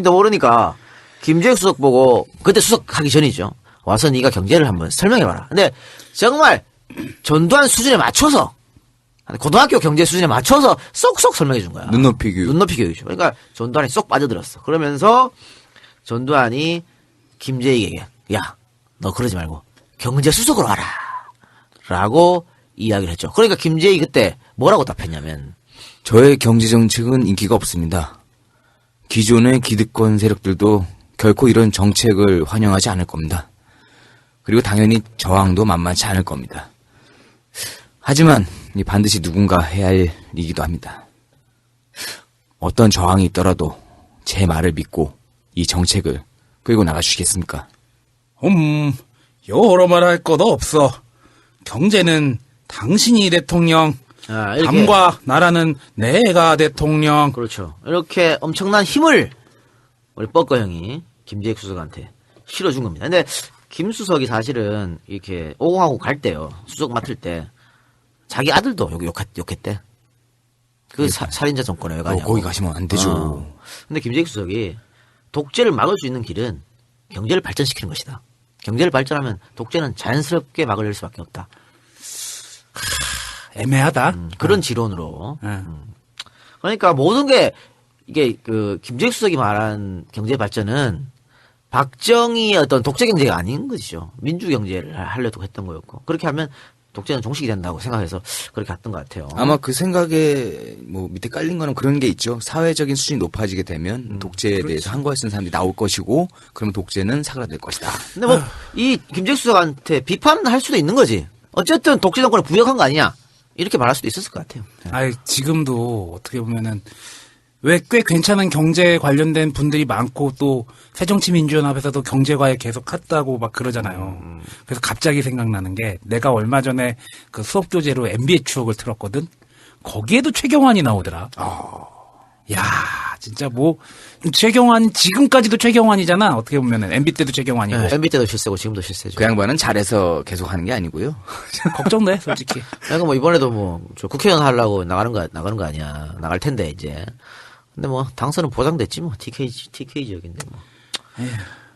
A: 더 모르니까 김재익 수석 보고 그때 수석하기 전이죠. 와서 네가 경제를 한번 설명해봐라. 근데 정말 전두환 수준에 맞춰서 고등학교 경제 수준에 맞춰서 쏙쏙 설명해 준 거야.
B: 눈높이 교육.
A: 눈높이 교육이죠. 그러니까 전두환이 쏙 빠져들었어. 그러면서 전두환이 김재익에게 야, 너 그러지 말고 경제 수석으로 와라. 라고 이야기를 했죠. 그러니까 김재익 그때 뭐라고 답했냐면
B: 저의 경제 정책은 인기가 없습니다. 기존의 기득권 세력들도 결코 이런 정책을 환영하지 않을 겁니다. 그리고 당연히 저항도 만만치 않을 겁니다. 하지만 반드시 누군가 해야 할 일이기도 합니다. 어떤 저항이 있더라도 제 말을 믿고 이 정책을 끌고 나가주시겠습니까?
C: 여러 말 할 것도 없어. 경제는 당신이 대통령,
A: 이렇게.
C: 담과 나라는 내가 대통령.
A: 그렇죠. 이렇게 엄청난 힘을 우리 뻐꺼 형이 김재익 수석한테 실어준 겁니다. 근데 김 수석이 사실은 이렇게 오공하고 갈 때요. 수석 맡을 때 자기 아들도 욕했대. 그 살인자 정권에 왜 가냐고.
B: 거기 가시면 안 되죠.
A: 근데 김재익 수석이 독재를 막을 수 있는 길은 경제를 발전시키는 것이다. 경제를 발전하면 독재는 자연스럽게 막을 수밖에 없다.
C: 애매하다.
A: 그런 지론으로.
C: 네.
A: 그러니까 모든 게 이게 그 김재익 수석이 말한 경제 발전은 박정희의 어떤 독재 경제가 아닌 것이죠. 민주 경제를 하려고 했던 거였고 그렇게 하면 독재는 종식이 된다고 생각해서 그렇게 했던 것 같아요.
B: 아마 그 생각에 뭐 밑에 깔린 거는 그런 게 있죠. 사회적인 수준이 높아지게 되면 독재에 대해서 한거에 쓴 사람들이 나올 것이고 그러면 독재는 사그라들 것이다.
A: 근데 뭐 이 김재익 수석한테 비판할 수도 있는 거지. 어쨌든 독재 정권을 부역한 거 아니냐 이렇게 말할 수도 있었을 것 같아요.
C: 지금도 어떻게 보면은 왜 꽤 괜찮은 경제 관련된 분들이 많고 또 새정치민주연합에서도 경제과에 계속 했다고 막 그러잖아요. 그래서 갑자기 생각나는 게 내가 얼마 전에 그 수업 교재로 MB의 추억을 틀었거든. 거기에도 최경환이 나오더라. 야, 진짜 뭐 최경환 지금까지도 최경환이잖아. 어떻게 보면은 MB 때도 최경환이고.
A: 네, MB 때도 실세고 지금도 실세죠.
B: 그 양반은 잘해서 계속 하는 게 아니고요.
C: 걱정돼, 솔직히.
A: 그러니까 뭐 이번에도 뭐 저 국회의원 하려고 나가는 거 아니야. 나갈 텐데 이제. 근데 뭐 당선은 보장됐지 뭐 TK 지역인데 뭐.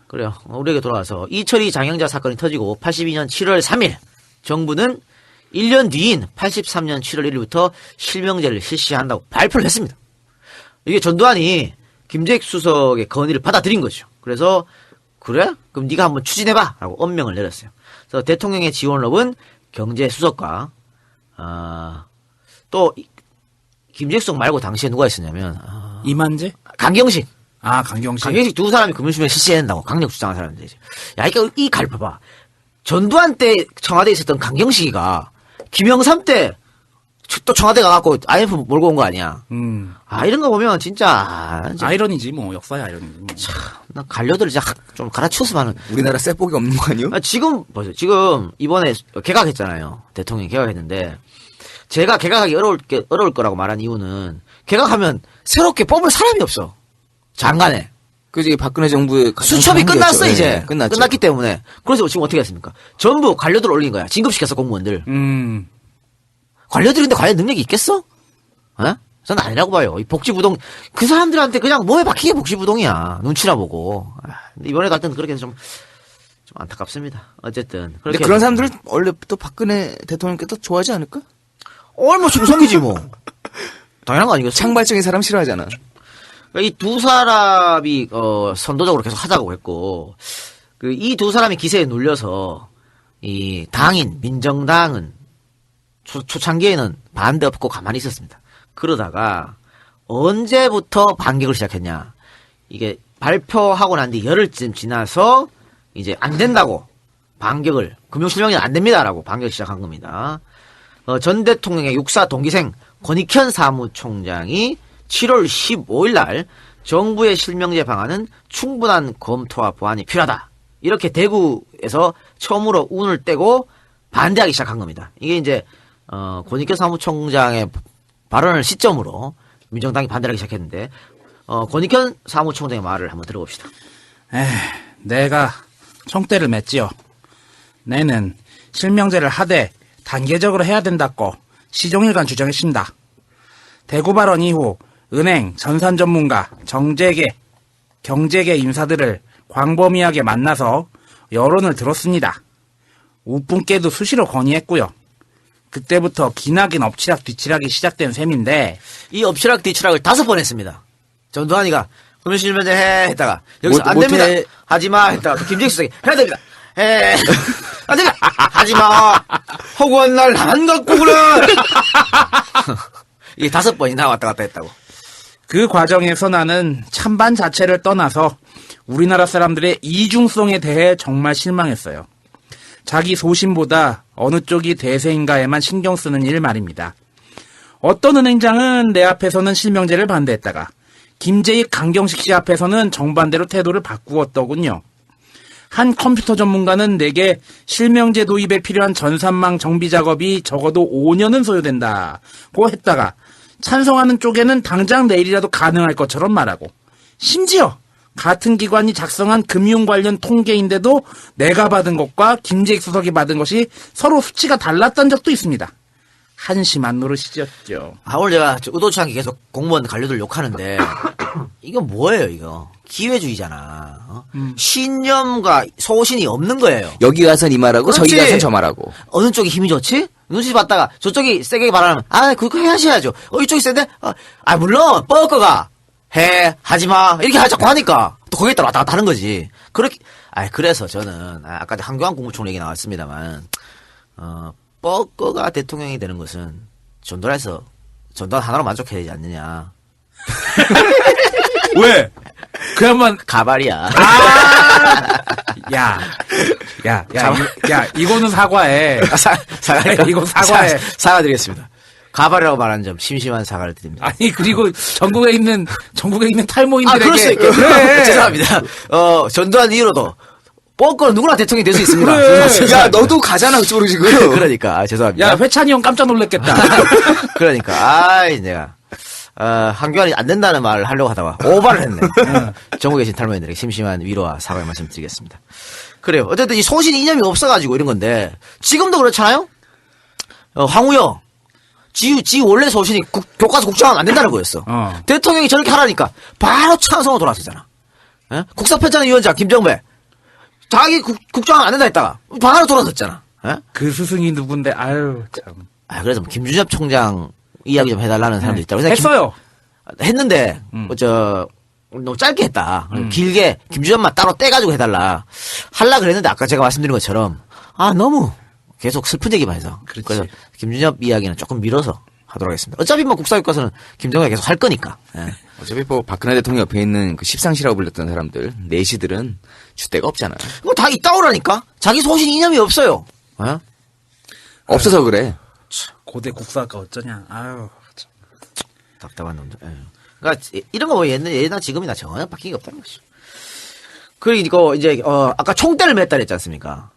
A: 그래요. 우리에게 돌아와서 이철희 장영자 사건이 터지고 82년 7월 3일 정부는 1년 뒤인 83년 7월 1일부터 실명제를 실시한다고 발표를 했습니다. 이게 전두환이 김재익 수석의 건의를 받아들인 거죠. 그래서 그래? 그럼 네가 한번 추진해봐 라고 엄명을 내렸어요. 그래서 대통령의 지원을 얻은 경제수석과 또 김재익 수석 말고 당시에 누가 있었냐면
C: 이만재?
A: 강경식.
C: 강경식.
A: 강경식 두 사람이 금융실명 실시해야 된다고 강력 주장한 사람들이지. 야, 그러니까 이 갈 봐봐. 전두환 때 청와대에 있었던 강경식이가 김영삼 때 또 청와대 가갖고 IMF 몰고 온 거 아니야. 이런 거 보면 진짜
C: 아이러니지 뭐 역사의 아이러니지. 뭐.
A: 나 관료들 진짜 좀 갈아치웠으면
B: 우리나라 쇠복이 없는 거 아니요?
A: 지금 보세요. 지금 이번에 개각했잖아요. 대통령이 개각했는데 제가 개각하기 어려울 거라고 말한 이유는 개각하면 새롭게 뽑을 사람이 없어. 장관에.
B: 그지 박근혜 정부의
A: 수첩이 끝났어
B: 네,
A: 이제.
B: 끝났죠.
A: 끝났기 때문에. 그래서 지금 어떻게 했습니까? 전부 관료들 올린 거야. 진급시켰어 공무원들. 관료들이 근데 과연 능력이 있겠어? 저는 아니라고 봐요. 이 복지부동 그 사람들한테 그냥 몸에 박히게 복지부동이야. 눈치나 보고. 근데 이번에 갈 때는 그렇게 해서 좀 안타깝습니다. 어쨌든.
B: 근데
A: 그렇게
B: 그런 사람들은 원래 또 박근혜 대통령께 더 좋아하지 않을까?
A: 얼마 충성이지 뭐. 당연한 거 아니겠어?
B: 창발적인 사람 싫어하잖아.
A: 이 두 사람이 선도적으로 계속 하자고 했고 그 이 두 사람이 기세에 눌려서 이 당인 민정당은 초창기에는 반대 없고 가만히 있었습니다. 그러다가 언제부터 반격을 시작했냐? 이게 발표하고 난 뒤 열흘쯤 지나서 이제 안 된다고 반격을 금융실명이 안 됩니다라고 반격을 시작한 겁니다. 전 대통령의 육사 동기생 권익현 사무총장이 7월 15일 날 정부의 실명제 방안은 충분한 검토와 보완이 필요하다. 이렇게 대구에서 처음으로 운을 떼고 반대하기 시작한 겁니다. 이게 이제 권익현 사무총장의 발언을 시점으로 민정당이 반대하기 시작했는데 권익현 사무총장의 말을 한번 들어봅시다.
C: 내가 총대를 맸지요. 내는 실명제를 하되 단계적으로 해야 된다고 시종일관 주장했습니다. 대구 발언 이후 은행, 전산 전문가, 정재계, 경제계 인사들을 광범위하게 만나서 여론을 들었습니다. 우pun께도 수시로 건의했고요. 그때부터 기나긴 엎치락 뒤치락이 시작된 셈인데
A: 이 엎치락 뒤치락을 5번 했습니다. 전두환이가 금융실명제 해 했다가 여기서 안
B: 못해.
A: 됩니다. 하지마 했다가 또 김정일 수석이 해야 됩니다. 해 안 됩니다. 하지마. 허구한 날 안 갖고 그래. 이게 5번이나 왔다 갔다 했다고.
C: 그 과정에서 나는 찬반 자체를 떠나서 우리나라 사람들의 이중성에 대해 정말 실망했어요. 자기 소신보다 어느 쪽이 대세인가에만 신경 쓰는 일 말입니다. 어떤 은행장은 내 앞에서는 실명제를 반대했다가 김재익, 강경식 씨 앞에서는 정반대로 태도를 바꾸었더군요. 한 컴퓨터 전문가는 내게 실명제 도입에 필요한 전산망 정비 작업이 적어도 5년은 소요된다고 했다가 찬성하는 쪽에는 당장 내일이라도 가능할 것처럼 말하고 심지어 같은 기관이 작성한 금융 관련 통계인데도 내가 받은 것과 김재익 수석이 받은 것이 서로 수치가 달랐던 적도 있습니다. 한심한 노릇이었죠.
A: 오늘 제가 의도치 않게 계속 공무원 관료들 욕하는데 이거 뭐예요 이거. 기회주의잖아. 신념과 소신이 없는 거예요.
B: 여기 가선 이 말하고
A: 그렇지.
B: 저기 가선 저 말하고.
A: 어느 쪽이 힘이 좋지? 눈치 봤다가 저쪽이 세게 말하면 그거 하셔야죠. 이쪽이 센데? 물론 뻐거가 해 하지마 이렇게 자꾸 하니까 또 거기에 따라 왔다 갔다 하는 거지. 그렇게 그래서 저는 아까 한교안 국무총리 얘기 나왔습니다만 뻐거가 대통령이 되는 것은 전두환 하나로 만족해야 되지 않느냐.
C: 왜? 그러면
A: 가발이야.
C: 야, 이거는 사과해.
A: 사과할까?
C: 이거 사과해.
A: 사과드리겠습니다. 가발이라고 말한 점 심심한 사과를 드립니다.
C: 아니 그리고 전국에 있는 탈모인들에게
A: 그럴 수 있고.
C: 그래.
A: 죄송합니다. 전두환 이후로도 뻐거는 누구나 대통령이 될 수 있습니다.
C: 그래.
B: 야, 너도 가잖아, 그쪽으로 지금.
A: 그러니까 죄송합니다.
C: 야 회찬이 형 깜짝 놀랐겠다.
A: 그러니까 내가 한교안이 안 된다는 말을 하려고 하다가 오바를 했네. 전국에 계신 탈모인들에게 심심한 위로와 사과의 말씀 드리겠습니다. 그래요. 어쨌든 이 소신 이념이 없어가지고 이런 건데 지금도 그렇잖아요. 황우여 지 원래 소신이 교과서 국정원 안 된다는 거였어. 대통령이 저렇게 하라니까 바로 찬성으로 돌아서잖아. 국사편찬위원장 김정배 자기 국정원 안 된다 했다가 바로 돌아섰잖아.
C: 그 스승이 누군데 아유 참.
A: 그래서 뭐 김준엽 총장 이야기 좀 해달라는 사람도 있다고.
C: 했어요.
A: 했는데 너무 짧게 했다. 길게 김준엽만 따로 떼가지고 해달라. 하려 그랬는데 아까 제가 말씀드린 것처럼 너무 계속 슬픈 얘기만 해서.
C: 그렇지.
A: 그래서 김준엽 이야기는 조금 밀어서 하도록 하겠습니다. 어차피 뭐 국사교과서는 김정은이 계속 할 거니까.
B: 어차피 박근혜 대통령 옆에 있는 그 십상시라고 불렸던 사람들, 내시들은 주대가 없잖아.
A: 그거 다 이따오라니까. 자기 소신 이념이 없어요.
B: 없어서 그래.
C: 고대 국사학과 어쩌냐. 아유 참.
A: 답답한 놈들. 그러니까 이런 거 뭐 예나 지금이나 전혀 바뀐 게 없다는 것이죠. 그리고 이제 아까 총대를 맸다 그랬지 않습니까?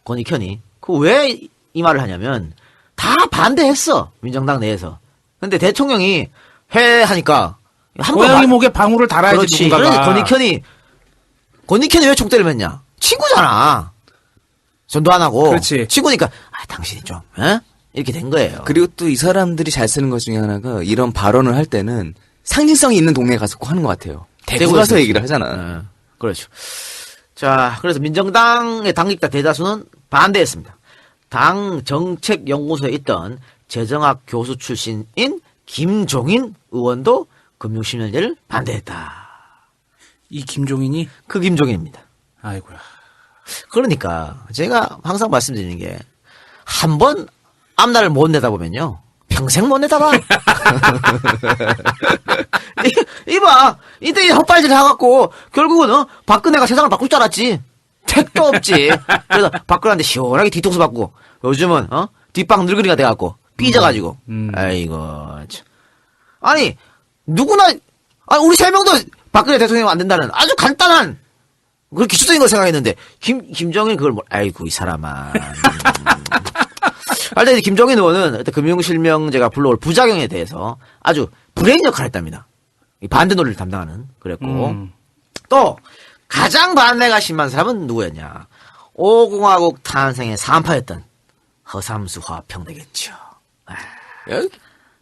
A: 권익현이 그 왜 이 말을 하냐면 다 반대했어 민정당 내에서. 근데 대통령이 해 하니까
C: 고양이 목에 방울을 달아야지
A: 그렇지.
C: 누군가가.
A: 그러니 권익현이 왜 총대를 맸냐? 친구잖아. 전두환하고.
C: 그렇지.
A: 친구니까 당신이 좀 이렇게 된 거예요.
B: 그리고 또 이 사람들이 잘 쓰는 것 중에 하나가 이런 발언을 할 때는 상징성이 있는 동네에 가서 꼭 하는 것 같아요. 대구 가서 얘기를 하잖아.
A: 그렇죠. 자, 그래서 민정당의 당직자 대다수는 반대했습니다. 당 정책연구소에 있던 재정학 교수 출신인 김종인 의원도 금융실명제를 반대했다.
C: 이 김종인이
A: 그 김종인입니다.
C: 아이고야.
A: 그러니까 제가 항상 말씀드리는 게 한 번 앞날을 못 내다보면요. 평생 못 내다봐. 이봐. 이때 헛발질 해갖고 결국은 박근혜가 세상을 바꿀 줄 알았지. 택도 없지. 그래서 박근혜한테 시원하게 뒤통수 받고 요즘은 뒷방 늙은이가 돼갖고 삐져가지고 아이고 참. 아니 누구나 우리 세 명도 박근혜 대통령 안 된다는 아주 간단한 그 기초적인 걸 생각했는데 김정인 그걸 아이고 이 사람아. 할 때 김종인 의원은 금융실명제가 불러올 부작용에 대해서 아주 브레인 역할을 했답니다. 이 반대 논리를 담당하는 그랬고 또 가장 반대가 심한 사람은 누구였냐? 5공화국 탄생의 산파였던 허삼수 화평 되겠죠.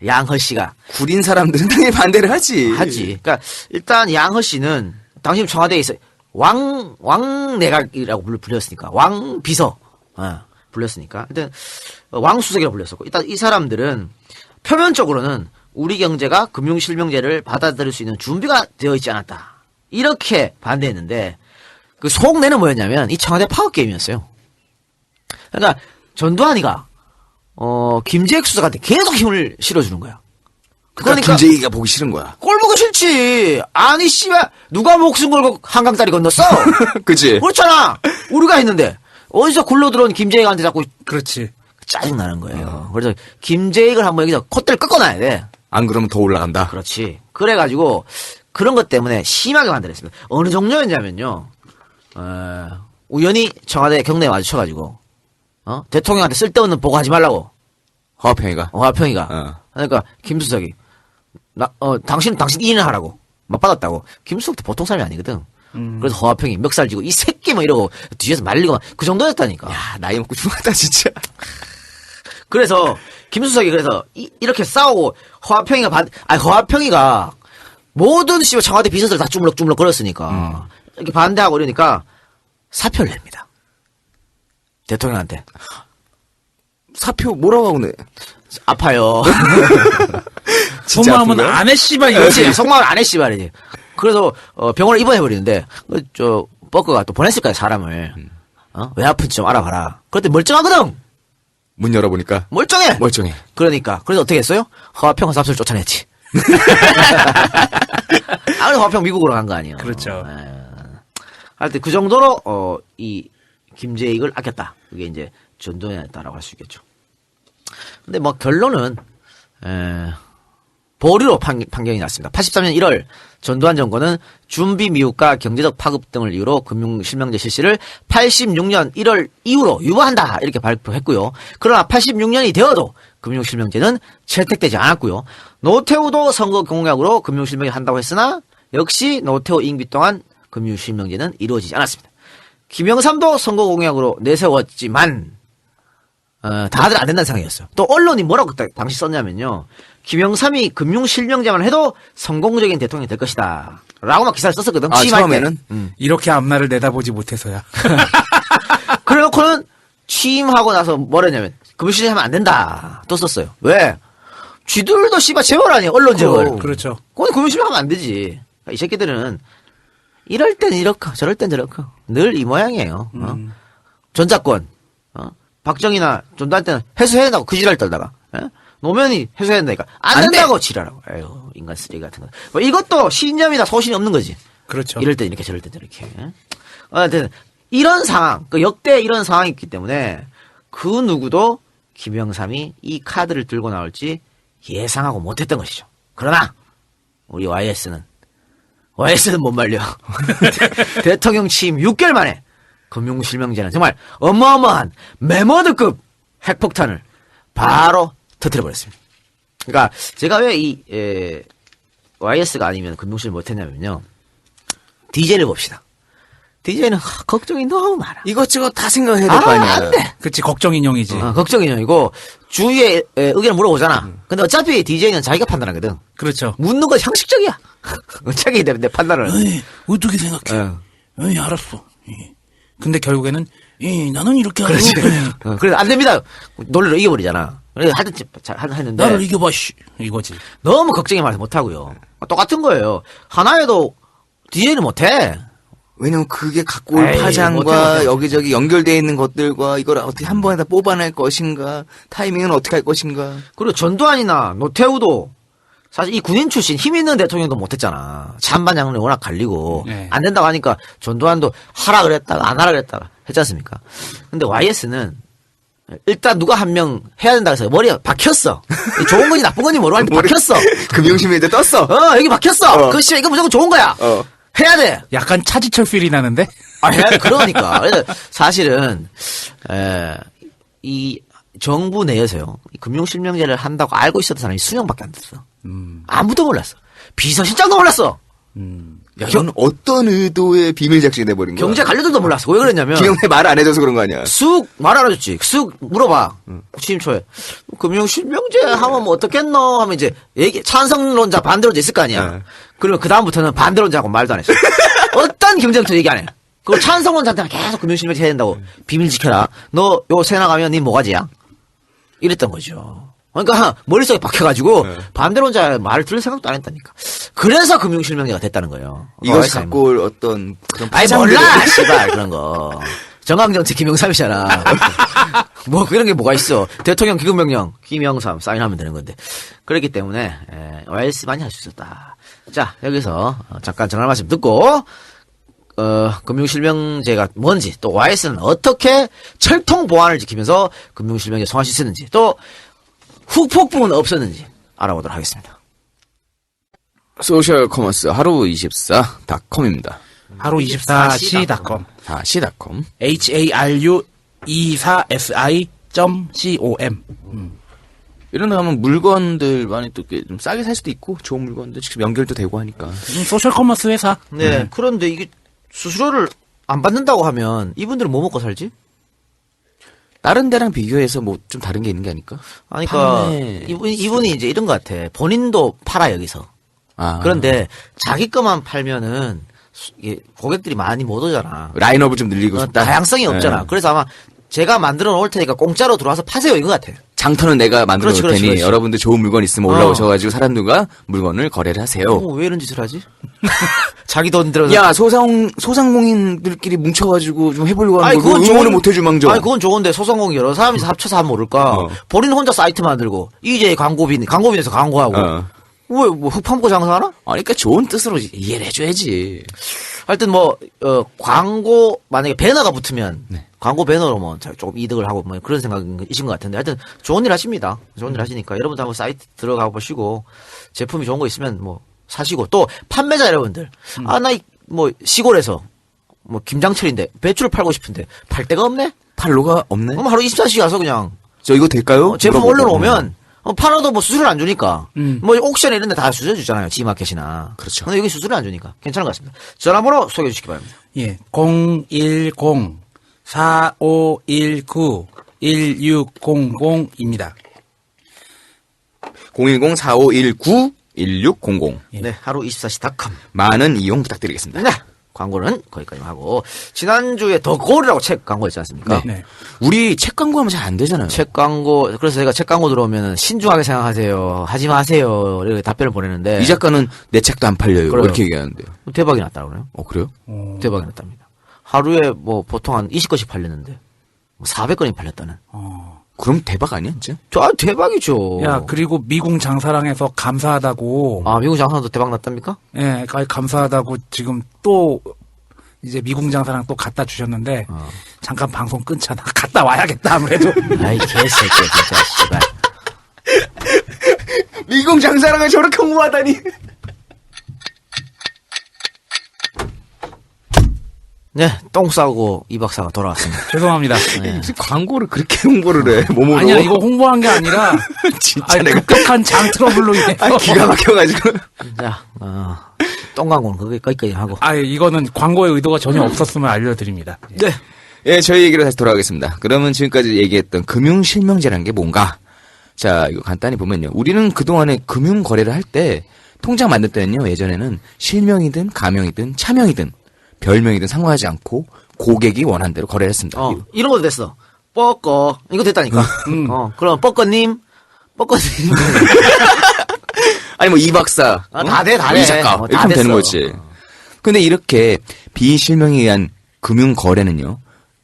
A: 양허 씨가
B: 구린 사람들은 당연히 반대를 하지.
A: 그러니까 일단 양허 씨는 당시 청와대에 있어 왕내각이라고 불렸으니까 왕비서 불렸으니까 일단 왕수석이라고 불렸었고 일단 이 사람들은 표면적으로는 우리 경제가 금융실명제를 받아들일 수 있는 준비가 되어 있지 않았다 이렇게 반대했는데 그 속내는 뭐였냐면 이 청와대 파워 게임이었어요. 그러니까 전두환이가 김재익 수석한테 계속 힘을 실어주는 거야.
B: 그러니까 김재희가 보기 싫은 거야.
A: 꼴 보기 싫지. 아니 씨발 누가 목숨 걸고 한강다리 건넜어?
B: 그치?
A: 그렇잖아. 우리가 했는데 어디서 굴러들어온 김재익한테 자꾸
C: 그렇지.
A: 짜증나는 거예요. 그래서 김재익을 한번 여기서 콧대를 꺾어놔야 돼.
B: 안 그러면 더 올라간다.
A: 그렇지. 그래가지고 그런 것 때문에 심하게 반대했습니다. 어느 정도였냐면요. 우연히 청와대 경내에 마주쳐가지고 대통령한테 쓸데없는 보고하지 말라고.
B: 화평이가.
A: 화평이가. 그러니까 김수석이 당신 일을 하라고 맞받았다고. 김수석도 보통 사람이 아니거든. 그래서 허화평이 멱살 쥐고 이 새끼 뭐 이러고 뒤에서 말리고 그 정도였다니까.
B: 야, 나이 먹고 죽었다 진짜.
A: 그래서 김수석이 그래서 이렇게 싸우고 허화평이가 모든 청와대 비서들 다 주물럭주물럭 거렸으니까 이렇게 반대하고 이러니까 사표를 냅니다. 대통령한테.
B: 사표 뭐라고 하고 내?
A: 아파요.
C: 속마음은 안 해 씨발 이거지.
A: 그렇지. 속마음은 안 해 씨발이지. 그래서 병원을 입원해버리는데 뻐커가 또 보냈을 거야 사람을. 왜 아픈지 좀 알아봐라. 그런데 멀쩡하거든.
B: 문 열어보니까
A: 멀쩡해. 그러니까 그래서 어떻게 했어요? 허화평 삽수를 쫓아냈지. 그래서 허화평 미국으로 간 거 아니에요.
C: 그렇죠.
A: 하여튼 그 정도로 이 김재익을 아꼈다. 그게 이제 전두환이었다라고 할 수 있겠죠. 근데 뭐 결론은 보류로 판결이 났습니다. 83년 1월 전두환 정권은 준비 미흡과 경제적 파급 등을 이유로 금융실명제 실시를 86년 1월 이후로 유보한다 이렇게 발표했고요. 그러나 86년이 되어도 금융실명제는 채택되지 않았고요. 노태우도 선거 공약으로 금융실명제 한다고 했으나 역시 노태우 임기 동안 금융실명제는 이루어지지 않았습니다. 김영삼도 선거 공약으로 내세웠지만 다들 안 된다는 상황이었어요. 또 언론이 뭐라고 당시 썼냐면요. 김영삼이 금융실명제만 해도 성공적인 대통령이 될 것이다. 라고 막 기사를 썼었거든. 취임할
B: 처음에는?
A: 때.
C: 이렇게 앞날을 내다보지 못해서야.
A: 그래 놓고는 취임하고 나서 뭐랬냐면 금융실명 하면 안 된다. 또 썼어요. 왜? 쥐들도 씨발 재벌 아니야. 언론 재벌.
C: 그렇죠.
A: 그건 금융실명 하면 안 되지. 이 새끼들은 이럴 땐 이렇고 저럴 땐 저렇고 늘 이 모양이에요. 전작권. 박정희나 전두환 때는 해소해야 된다고 그 지랄 떨다가 노무현이 해소해야 된다니까 안 된다고 지랄하고 에휴 인간 쓰레기 같은 거. 뭐 이것도 신념이다 소신이 없는 거지.
C: 그렇죠.
A: 이럴 땐 이렇게 저럴 땐 저렇게. 하여튼 이런 상황 역대 이런 상황이 있기 때문에 그 누구도 김영삼이 이 카드를 들고 나올지 예상하고 못했던 것이죠. 그러나 우리 YS는 못 말려. 대통령 취임 6개월 만에 금융실명제는 정말 어마어마한 메모드급 핵폭탄을 바로 터뜨려버렸습니다. 그러니까 제가 왜 이 YS가 아니면 금융실 못했냐면요. DJ를 봅시다. DJ는 걱정이 너무 많아.
B: 이것저것 다 생각해야 될 거 아니야.
A: 안 돼.
C: 그치, 걱정 인형이지.
A: 걱정 인형이고 주위에 의견을 물어보잖아. 근데 어차피 DJ는 자기가 판단하거든.
C: 그렇죠.
A: 묻는 건 형식적이야. 어차피 내 판단을.
C: 어떻게 생각해? 알았어. 근데 결국에는 나는 이렇게 하고
A: 그래서 안 됩니다. 논리로 이겨버리잖아. 그래서 하여튼 했는데
C: 나를 이겨봐 씨 이거지.
A: 너무 걱정이 많아서 못하고요. 똑같은 거예요. 하나에도 DJ는 못해.
B: 왜냐면 그게 갖고 올
A: 에이,
B: 파장과
A: 못해.
B: 여기저기 연결되어 있는 것들과 이걸 어떻게 한 번에 다 뽑아낼 것인가, 타이밍은 어떻게 할 것인가.
A: 그리고 전두환이나 노태우도 사실 이 군인 출신 힘 있는 대통령도 못했잖아. 찬반 양론이 워낙 갈리고
C: 네.
A: 안 된다고 하니까 전두환도 하라 그랬다가 안 하라 그랬다가 했지 않습니까? 근데 YS는 일단 누가 한 명 해야 된다고 해서 머리가 박혔어. 좋은 건지 나쁜 건지 모르고 박혔어.
B: 금융심의대 떴어.
A: 여기 박혔어. 그 씨발 이거 무조건 좋은 거야. 해야 돼.
C: 약간 차지철 필이 나는데.
A: 해야 돼. 그러니까. 그래서 사실은 이 정부 내에서요. 이 금융실명제를 한다고 알고 있었던 사람이 수명밖에 안 됐어. 아무도 몰랐어. 비서실장도 몰랐어.
B: 야, 이건 어떤 의도의 비밀 작전이 돼버린 거야?
A: 경제 관료들도 몰랐어. 왜 그랬냐면
B: 김영태 말 안 해줘서 그런 거 아니야?
A: 쑥 말 안 해줬지. 쑥 물어봐. 취임 초에 금융실명제 하면 뭐 어떻겠노 하면 이제 찬성론자 반대론자 있을 거 아니야.
B: 네.
A: 그러면 그 다음부터는 반대론자하고 말도 안 했어. 어떤 경제정책 얘기 안 해. 그리고 찬성론자한테는 계속 금융실명제 해야 된다고 비밀 지켜라. 너 요 세 나가면 네 뭐가지야? 이랬던 거죠. 그러니까 머릿속에 박혀가지고 반대론자 말을 들을 생각도 안 했다니까. 그래서 금융실명제가 됐다는 거예요.
B: 이것이 갖고 올 어떤 그런
A: 아이
B: 파장들을-
A: 몰라 씨발 그런 거. 정강정책 김영삼이잖아. 뭐 그런 게 뭐가 있어. 대통령 기금명령 김영삼 사인하면 되는 건데. 그렇기 때문에 YS 많이 할 수 있었다. 자 여기서 잠깐 전할 말씀 듣고 금융실명제가 뭔지 또 YS는 어떻게 철통 보안을 지키면서 금융실명제 성화시 쓰는지 또 후폭풍은 없었는지 알아보도록 하겠습니다.
B: 소셜 커머스 하루 24.com입니다.
C: 하루 24시.com
B: 시닷컴.
C: haru24si.com.
B: 이런 데 가면 물건들 많이 또 좀 싸게 살 수도 있고 좋은 물건들 직접 연결도 되고 하니까.
C: 소셜 커머스 회사.
A: 네. 그런데 이게 수수료를 안 받는다고 하면 이분들은 뭐 먹고 살지?
B: 다른 데랑 비교해서 뭐 좀 다른 게 있는 게 아닐까?
A: 아니, 그러니까
B: 판매.
A: 이분이 이제 이런 것 같아. 본인도 팔아 여기서.
B: 아.
A: 그런데 자기 거만 팔면은 이게 고객들이 많이 못 오잖아.
B: 라인업을 좀 늘리고 싶다.
A: 다양성이 없잖아.
B: 네.
A: 그래서 아마 제가 만들어 놓을 테니까 공짜로 들어와서 파세요 이거 같아.
B: 장터는 내가 만들어 놓을
A: 그렇지,
B: 테니
A: 그렇지.
B: 여러분들 좋은 물건 있으면 올라오셔가지고 사람들과 물건을 거래를 하세요.
A: 왜 이런 짓을 하지? 자기 돈 들어서.
B: 야 소상공인들끼리 뭉쳐가지고 좀 해보려고 하는
A: 아니,
B: 걸
A: 그건
B: 응원을
A: 좋은-
B: 못 해줄 망정.
A: 아니 그건 좋은데 소상공인 여러 사람이 합쳐서 하면 모를까. 본인 혼자 사이트 만들고 이제 광고빈에서 광고하고. 왜 뭐 흑판고 장사하나?
B: 아니 그러니까 좋은 뜻으로 이해를 해줘야지.
A: 하여튼 광고 만약에 배너가 붙으면
B: 네.
A: 광고 배너로 뭐 조금 이득을 하고 뭐 그런 생각이신 것 같은데 하여튼 좋은 일 하십니다. 좋은 일 하시니까 여러분들 한번 사이트 들어가 보시고 제품이 좋은 거 있으면 뭐 사시고 또 판매자 여러분들 나 뭐 시골에서 뭐 김장철인데 배추를 팔고 싶은데 팔 데가 없네?
B: 팔로가 없네.
A: 그럼 하루 24시간 가서 그냥
B: 저 이거 될까요?
A: 제품
B: 물어보고.
A: 올려놓으면 팔아도 뭐 수수료를 안 주니까 뭐 옥션 이런 데 다 수수료 주잖아요. G마켓이나.
B: 그렇죠.
A: 근데 여기 수수료 안 주니까 괜찮은 것 같습니다. 전화번호 소개해 주시기 바랍니다.
C: 예. 010-4519-1600입니다.
B: 010-4519-1600.
A: 네, 하루 24시.com.
B: 많은 이용 부탁드리겠습니다.
A: 네. 광고는 거기까지 하고 지난주에 더 골이라고 책 광고했지 않습니까?
C: 네.
B: 우리 책 광고하면 잘 안 되잖아요.
A: 책 광고 그래서 제가 책 광고 들어오면 신중하게 생각하세요. 하지 마세요. 이렇게 답변을 보내는데
B: 이 작가는 내 책도 안 팔려요.
A: 그래요.
B: 이렇게 얘기하는데요.
A: 대박이 났다고 그래요.
B: 그래요?
A: 대박이 났답니다. 하루에 뭐 보통 한 20건씩 팔렸는데 400건이 팔렸다는.
B: 그럼 대박 아니야, 진짜?
A: 대박이죠.
C: 야, 그리고 미궁 장사랑에서 감사하다고.
A: 미국 장사도 대박 났답니까?
C: 예, 감사하다고 지금 또 이제 미궁 장사랑 또 갖다 주셨는데 잠깐 방송 끊잖아. 갔다 와야겠다 아무래도.
A: 아이 개새끼야 진짜 씨발.
B: 미궁 장사랑을 저렇게 홍보하다니.
A: 네, 똥 싸고 이 박사가 돌아왔습니다.
C: 죄송합니다.
B: 무슨 광고를 그렇게 홍보를 해. 몸으로.
C: 아니야, 이거 홍보한 게 아니라
B: 진짜 내가
C: 급격한 장 트러블로 인해서.
B: 기가 막혀가지고.
A: 자, 똥 광고는 거기까지 하고.
C: 이거는 광고의 의도가 전혀 없었음을 알려드립니다.
A: 네.
B: 예, 저희 얘기로 다시 돌아가겠습니다. 그러면 지금까지 얘기했던 금융실명제라는 게 뭔가? 자, 이거 간단히 보면요. 우리는 그동안에 금융 거래를 할 때 통장 만들 때는요, 예전에는 실명이든 가명이든 차명이든 별명이든 상관하지 않고 고객이 원한 대로 거래를 했습니다.
A: 이런 것도 됐어. 뻐꺼. 이거 됐다니까. 그럼 뻐꺼님.
B: 아니 뭐 이 박사,
A: 다 돼.
B: 이 작가
A: 다
B: 이렇게 하면 되는
A: 됐어.
B: 거지. 근데 이렇게 비실명에 의한 금융 거래는요,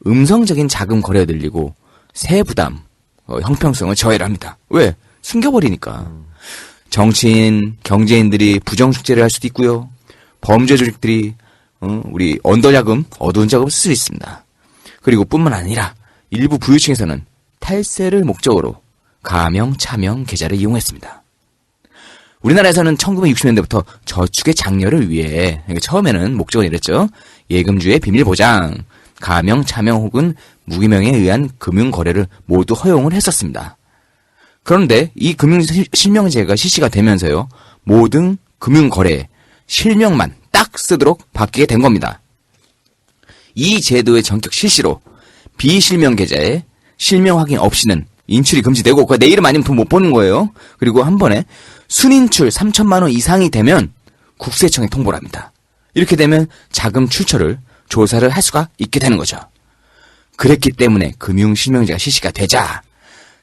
B: 음성적인 자금 거래가 늘리고 세부담, 형평성을 저해를 합니다. 왜? 숨겨버리니까. 정치인, 경제인들이 부정축제를 할 수도 있고요. 범죄 조직들이 우리 언더자금, 어두운 자금을 쓸 수 있습니다. 그리고 뿐만 아니라 일부 부유층에서는 탈세를 목적으로 가명, 차명 계좌를 이용했습니다. 우리나라에서는 1960년대부터 저축의 장려를 위해, 그러니까 처음에는 목적은 이랬죠. 예금주의 비밀 보장, 가명, 차명 혹은 무기명에 의한 금융 거래를 모두 허용을 했었습니다. 그런데 이 금융 실명제가 실시가 되면서요, 모든 금융 거래에 실명만 딱 쓰도록 바뀌게 된 겁니다. 이 제도의 전격 실시로 비실명 계좌에 실명 확인 없이는 인출이 금지되고, 내 이름 아니면 돈 못 버는 거예요. 그리고 한 번에 순인출 3천만 원 이상이 되면 국세청에 통보를 합니다. 이렇게 되면 자금 출처를 조사를 할 수가 있게 되는 거죠. 그랬기 때문에 금융실명제가 실시가 되자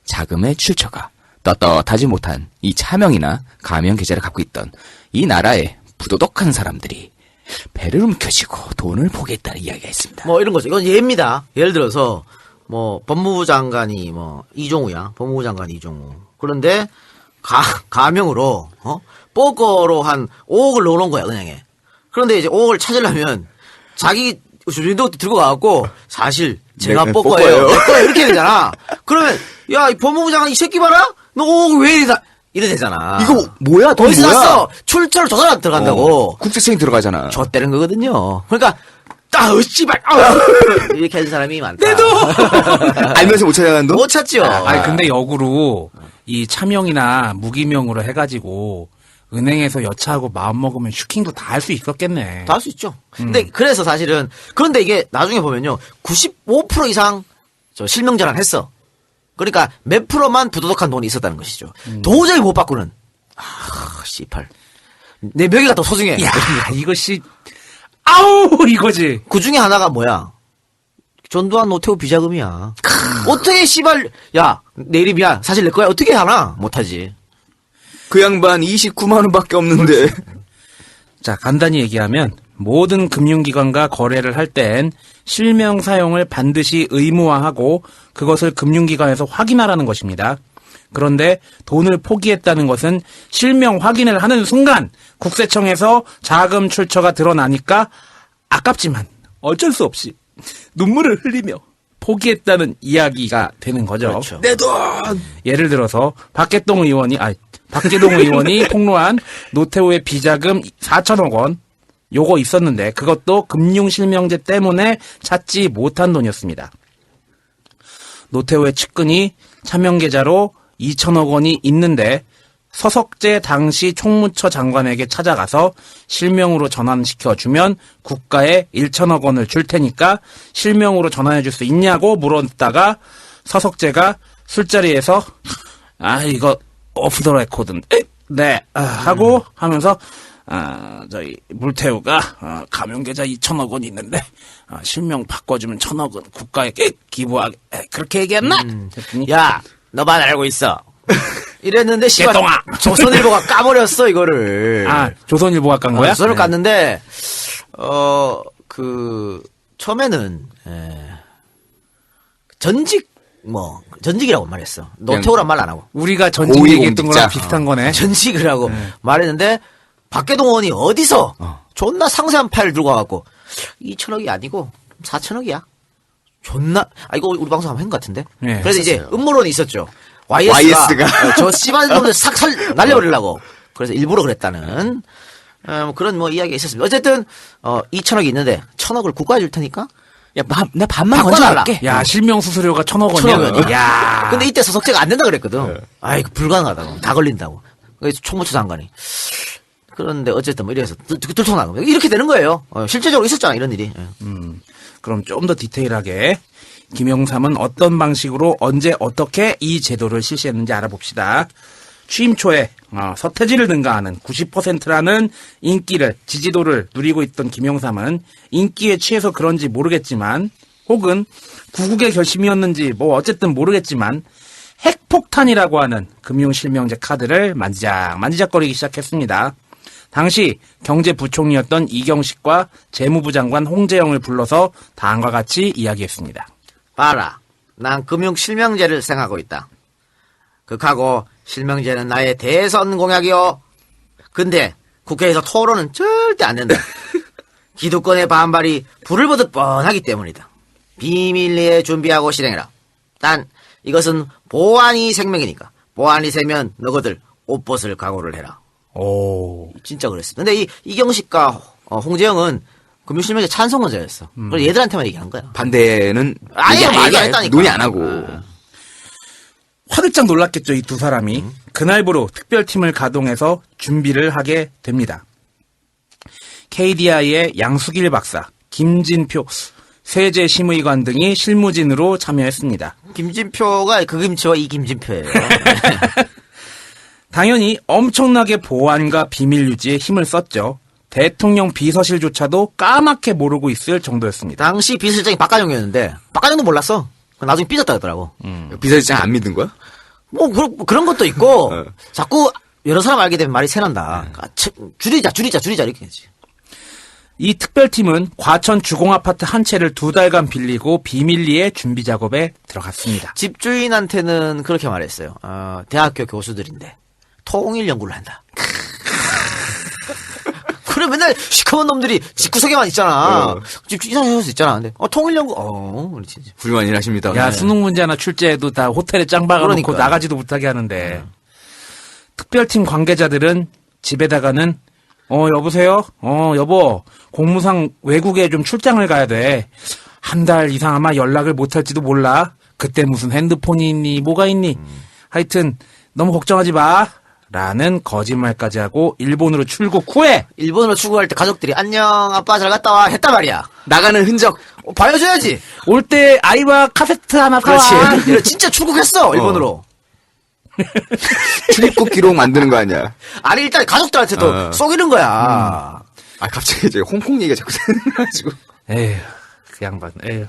B: 자금의 출처가 떳떳하지 못한 이 차명이나 가명 계좌를 갖고 있던 이 나라의 부도덕한 사람들이 배를 움켜쥐고 돈을 포기했다는 이야기가 있습니다.
A: 뭐 이런 거죠. 이건 예입니다. 예를 들어서 법무부 장관이 이종우야. 법무부 장관이 이종우. 그런데 가명으로 뽀거로 한 5억을 넣어놓은 거야, 은행에. 그런데 이제 5억을 찾으려면 자기 주민등록도 들고 가갖고 사실 제가
B: 네,
A: 뽀거예요. 내 거예요. 이렇게 되잖아. 그러면 야, 이 법무부 장관 이 새끼 봐라. 너 5억 왜 이래 되잖아.
B: 이거 뭐야? 돈
A: 어디서
B: 뭐야?
A: 났어? 출처를 조사가 들어간다고.
B: 국세청이 들어가잖아.
A: 줬다는 거거든요. 그러니까 씨발 이렇게 하는 사람이 많다.
B: 알면서 못 찾아가는 돈?
A: 못 찾죠.
C: 아니 근데 역으로 이 차명이나 무기명으로 해가지고 은행에서 여차하고 마음 먹으면 슈킹도 다 할 수 있었겠네.
A: 다 할 수 있죠. 근데 그래서 사실은 그런데 이게 나중에 보면요, 95% 이상 저 실명제란 했어. 그러니까 몇 프로만 부도덕한 돈이 있었다는 것이죠. 도저히 못 바꾸는. 씨발. 내 명예가 더 소중해.
C: 야 이것이 아우 이거지.
A: 그 중에 하나가 뭐야? 전두환 노태우 비자금이야. 어떻게 씨발 야 내 이름이야 사실 내 거야 어떻게 하나? 못하지.
B: 그 양반 29만 원밖에 없는데.
C: 자 간단히 얘기하면 모든 금융기관과 거래를 할 땐 실명 사용을 반드시 의무화하고 그것을 금융기관에서 확인하라는 것입니다. 그런데 돈을 포기했다는 것은 실명 확인을 하는 순간 국세청에서 자금 출처가 드러나니까 아깝지만 어쩔 수 없이 눈물을 흘리며 포기했다는 이야기가 되는 거죠.
A: 그렇죠.
B: 내 돈!
C: 예를 들어서 박계동 의원이 폭로한 노태우의 비자금 4천억 원 요거 있었는데 그것도 금융실명제 때문에 찾지 못한 돈이었습니다. 노태우의 측근이 차명계좌로 2천억 원이 있는데 서석재 당시 총무처 장관에게 찾아가서 실명으로 전환시켜주면 국가에 1천억 원을 줄 테니까 실명으로 전환해줄 수 있냐고 물었다가 서석재가 술자리에서 이거 오프 더 레코드인데 네 하고 하면서 저희 물태우가 가명계좌 2천억 원이 있는데 실명 바꿔주면 1천억은 국가에 기부하게 그렇게 얘기했나?
A: 야 너만 알고 있어. 이랬는데 씨발
C: 개똥아.
A: 조선일보가 까버렸어 이거를.
C: 조선일보가 깐 거야?
A: 조선을 깠는데 처음에는 전직이라고 말했어. 노태우란 말 안 하고
C: 우리가 전직
B: 고위
C: 얘기했던 거랑
B: 공직자.
C: 비슷한 거네.
A: 전직이라고 말했는데 박계동 의원이 어디서 존나 상세한 파일 들고 와갖고 2천억이 아니고 4천억이야. 존나 이거 우리 방송 한번 한 것 같은데.
C: 네,
A: 그래서 이제
B: 했었어요.
A: 음모론이 있었죠.
B: YS가
A: 저 씨발 놈들 싹 날려버리려고. 그래서 일부러 그랬다는 그런 이야기가 있었습니다. 어쨌든 2천억이 있는데 1천억을 국가에 줄 테니까.
B: 야, 나 반만
A: 바꿔달라.
B: 건져갈게.
C: 야 실명 수수료가 1,000억 원이야.
A: 1,000억 원이야.
C: 야.
A: 근데 이때 서석재가 안 된다 그랬거든. 이거 불가능하다고. 다 걸린다고. 그래서 총무처 장관이. 그런데 어쨌든 이래서 들통나고 이렇게 되는 거예요. 실제적으로 있었잖아 이런 일이.
C: 그럼 좀 더 디테일하게 김영삼은 어떤 방식으로 언제 어떻게 이 제도를 실시했는지 알아봅시다. 취임 초에 서태지를 능가하는 90%라는 인기를, 지지도를 누리고 있던 김영삼은 인기에 취해서 그런지 모르겠지만, 혹은 구국의 결심이었는지 뭐 어쨌든 모르겠지만, 핵폭탄이라고 하는 금융실명제 카드를 만지작거리기 시작했습니다. 당시 경제부총리였던 이경식과 재무부 장관 홍재영을 불러서 다음과 같이 이야기했습니다.
A: 봐라, 난 금융실명제를 생각하고 있다. 극하고 실명제는 나의 대선 공약이요. 근데 국회에서 토론은 절대 안 된다. 기득권의 반발이 불을 보듯 뻔하기 때문이다. 비밀리에 준비하고 실행해라. 단 이것은 보안이 생명이니까 보안이 세면 너희들 옷 벗을 각오를 해라.
C: 오.
A: 진짜 그랬어. 근데 이경식과 홍재영은 금융실명제 찬성론자였어. 그래서 얘들한테만 얘기한 거야.
B: 반대는
A: 아예
B: 얘기
A: 말도 안 했다니까.
B: 논의 안 하고.
C: 화들짝 놀랐겠죠, 이 두 사람이. 그날부로 특별팀을 가동해서 준비를 하게 됩니다. KDI의 양수길 박사, 김진표 세제심의관 등이 실무진으로 참여했습니다.
A: 김진표가 그 김치와 이 김진표예요.
C: 당연히 엄청나게 보안과 비밀 유지에 힘을 썼죠. 대통령 비서실조차도 까맣게 모르고 있을 정도였습니다.
A: 당시 비서실장이 박가정이었는데 박가정도 몰랐어. 나중에 삐졌다 그러더라고.
B: 비서실장 안 믿은 거야?
A: 뭐 그런 것도 있고 자꾸 여러 사람 알게 되면 말이 새난다. 줄이자 이렇게 했지.
C: 이 특별팀은 과천 주공아파트 한 채를 2달간 빌리고 비밀리에 준비 작업에 들어갔습니다.
A: 집주인한테는 그렇게 말했어요. 대학교 교수들인데 통일 연구를 한다. 그래 맨날 시커먼 놈들이 집구석에만 있잖아. 이상할 수 있잖아. 근데 통일 연구 그렇지.
B: 훌륭한 일 하십니다.
C: 야,
B: 네.
C: 수능 문제 하나 출제해도 다 호텔에 짱 박아놓고
A: 그러니까.
C: 나가지도 못하게 하는데. 특별팀 관계자들은 집에다가는 여보세요? 여보, 공무상 외국에 좀 출장을 가야 돼. 한 달 이상 아마 연락을 못할지도 몰라. 그때 무슨 핸드폰이 있니, 뭐가 있니? 하여튼 너무 걱정하지 마. 라는 거짓말까지 하고 일본으로 출국 후에
A: 일본으로 출국할 때 가족들이 안녕 아빠 잘 갔다 와 했단 말이야.
B: 나가는 흔적.
A: 봐줘야지.
C: 올 때 아이와 카세트 하나 사와.
A: 그렇지. 진짜 출국했어 일본으로.
B: 출입국 기록 만드는 거 아니야?
A: 아니 일단 가족들한테도 속이는 거야.
B: 아 갑자기 이제 홍콩 얘기가 자꾸 생겨가지고.
C: 에휴, 그 양반. 에휴.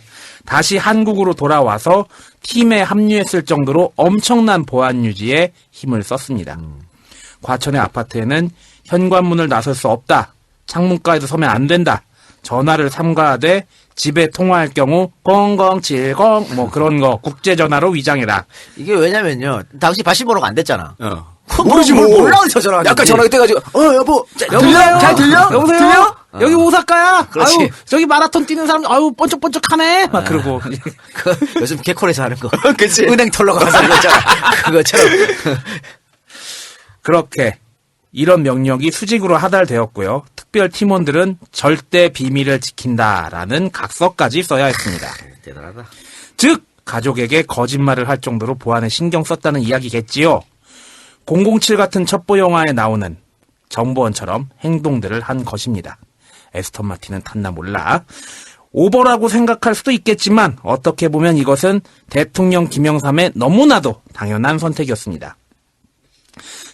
C: 다시 한국으로 돌아와서 팀에 합류했을 정도로 엄청난 보안 유지에 힘을 썼습니다. 과천의 아파트에는 현관문을 나설 수 없다. 창문가에도 서면 안 된다. 전화를 삼가하되 집에 통화할 경우 0070 뭐 그런 거 국제전화로 위장해라.
A: 이게 왜냐면요. 당시 발신번호가 안 됐잖아.
B: 모르지 뭐.
A: 몰라 어디서 전화하는지.
B: 약간 전화기 떼가지고 여보
C: 여보세요?
B: 잘 들려?
C: 여보세요?
B: 들려?
C: 여기 오사카야?
A: 그렇지.
C: 아유, 저기 마라톤 뛰는 사람, 아유, 번쩍번쩍하네? 막 그러고.
A: 요즘 개콜에서 하는 거.
B: 그치.
A: 은행 털러 가서 하는 거잖아. 그거처럼.
C: 그렇게 이런 명령이 수직으로 하달되었고요. 특별 팀원들은 절대 비밀을 지킨다라는 각서까지 써야 했습니다.
A: 대단하다.
C: 즉 가족에게 거짓말을 할 정도로 보안에 신경 썼다는 이야기겠지요. 007 같은 첩보 영화에 나오는 정보원처럼 행동들을 한 것입니다. 에스턴 마틴은 탔나 몰라. 오버라고 생각할 수도 있겠지만 어떻게 보면 이것은 대통령 김영삼의 너무나도 당연한 선택이었습니다.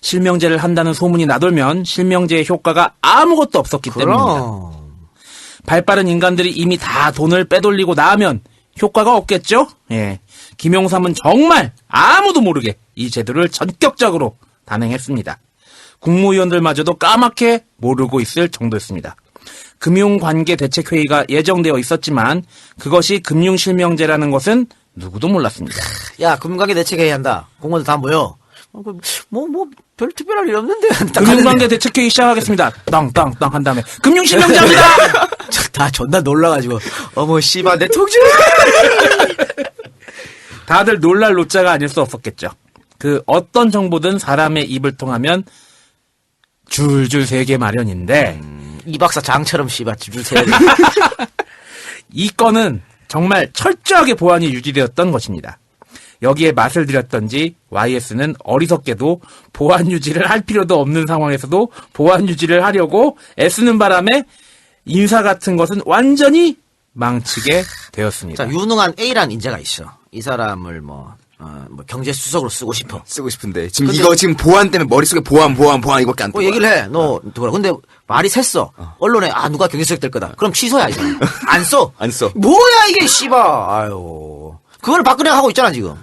C: 실명제를 한다는 소문이 나돌면 실명제의 효과가 아무것도 없었기 때문입니다.
A: 그럼.
C: 발빠른 인간들이 이미 다 돈을 빼돌리고 나면 효과가 없겠죠? 예. 김영삼은 정말 아무도 모르게 이 제도를 전격적으로 단행했습니다. 국무위원들마저도 까맣게 모르고 있을 정도였습니다. 금융관계대책회의가 예정되어 있었지만 그것이 금융실명제라는 것은 누구도 몰랐습니다.
A: 야, 금융관계 대책회의 한다. 공무원들 다 모여. 별 특별할 일 없는데.
C: 금융관계대책회의 시작하겠습니다. 땅땅땅 한 다음에 금융실명제합니다.
A: 다 존나 놀라가지고. 어머, 씨발, 내 통증!
C: 다들 놀랄 노자가 아닐 수 없었겠죠. 그 어떤 정보든 사람의 입을 통하면 줄줄 새게 마련인데
A: 이 박사 장처럼 씨발 줄 세야 돼.
C: 이 건은 정말 철저하게 보안이 유지되었던 것입니다. 여기에 맛을 들였던지 YS는 어리석게도 보안 유지를 할 필요도 없는 상황에서도 보안 유지를 하려고 애쓰는 바람에 인사 같은 것은 완전히 망치게 되었습니다.
A: 자, 유능한 A란 인재가 있어. 이 사람을 뭐 경제수석으로 쓰고 싶어.
B: 쓰고 싶은데 지금
A: 근데-
B: 이거 지금 보안 때문에 머릿속에 보안 이거밖에 안
A: 뭐
B: 떠.
A: 얘기를 해. 너 누구라. 근데 말이 샜어. 언론에 누가 경제수석 될 거다. 그럼 취소야 이제. 안 써.
B: 안 써.
A: 뭐야 이게 씨발. 아유. 그걸 박근혜가 하고 있잖아 지금.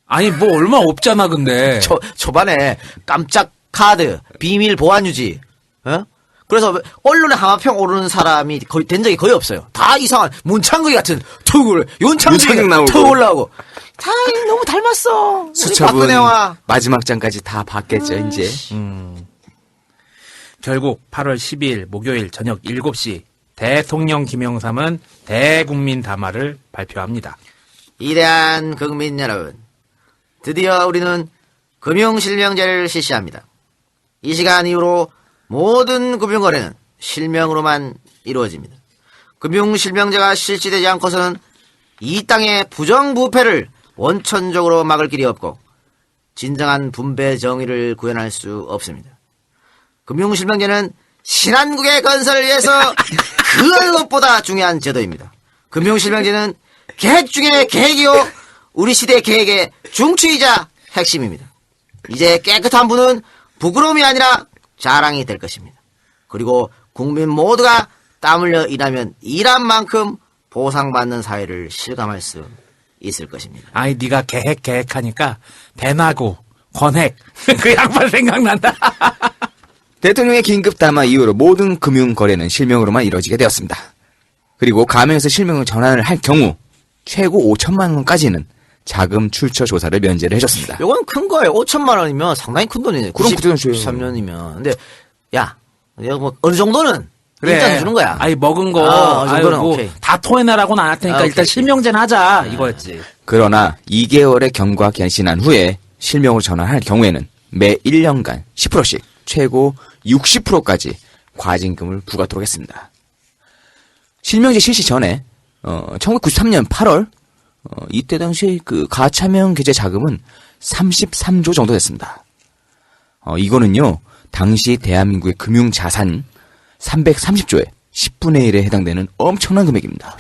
C: 아니 뭐 얼마 없잖아 근데.
A: 초반에 깜짝 카드, 비밀 보안 유지. 어? 그래서 언론에 하마평 오르는 사람이 거의 된 적이 거의 없어요. 다 이상한 문창극이 같은 툭을
B: 윤창극
A: 윤창극
B: 나오고.
A: 툭 올라오고. 다 너무 닮았어. 우리
B: 수첩은
A: 박근혜와.
B: 마지막 장까지 다 봤겠죠 이제.
C: 결국 8월 12일 목요일 저녁 7시 대통령 김영삼은 대국민 담화를 발표합니다.
A: 이대한 국민 여러분, 드디어 우리는 금융실명제를 실시합니다. 이 시간 이후로 모든 금융거래는 실명으로만 이루어집니다. 금융실명제가 실시되지 않고서는 이 땅의 부정부패를 원천적으로 막을 길이 없고 진정한 분배 정의를 구현할 수 없습니다. 금융실명제는 신한국의 건설을 위해서 그 어느 것보다 중요한 제도입니다. 금융실명제는 계획 중의 계획이요 우리 시대 계획의 중추이자 핵심입니다. 이제 깨끗한 분은 부끄러움이 아니라 자랑이 될 것입니다. 그리고 국민 모두가 땀 흘려 일하면 일한 만큼 보상받는 사회를 실감할 수 있을 것입니다.
C: 아니 네가 계획하니까 배나고 권핵 그 양반 생각난다.
B: 대통령의 긴급 담화 이후로 모든 금융 거래는 실명으로만 이루어지게 되었습니다. 그리고 가명에서 실명을 전환을 할 경우 최고 5천만 원까지는 자금 출처 조사를 면제를 해줬습니다.
A: 요건 큰 거예요. 5천만 원이면 상당히 큰 돈이네.
B: 그럼 그 돈 줘요.
A: 93년이면. 근데 야, 내가 뭐 어느 정도는 일단 해주는 거야.
C: 아니 먹은 거
A: 아, 정도는 오케이.
C: 다 토해내라고는 안 할 테니까
A: 아,
C: 일단
A: 오케이.
C: 실명제는 하자 이거였지.
B: 그러나 2개월의 경과 갱신한 후에 실명으로 전환할 경우에는 매 1년간 10%씩 최고 60%까지 과징금을 부과토록 했습니다. 실명제 실시 전에 1993년 8월 이때 당시 그 가차명 계좌 자금은 33조 정도 됐습니다. 이거는요 당시 대한민국의 금융 자산 330조의 10분의 1에 해당되는 엄청난 금액입니다.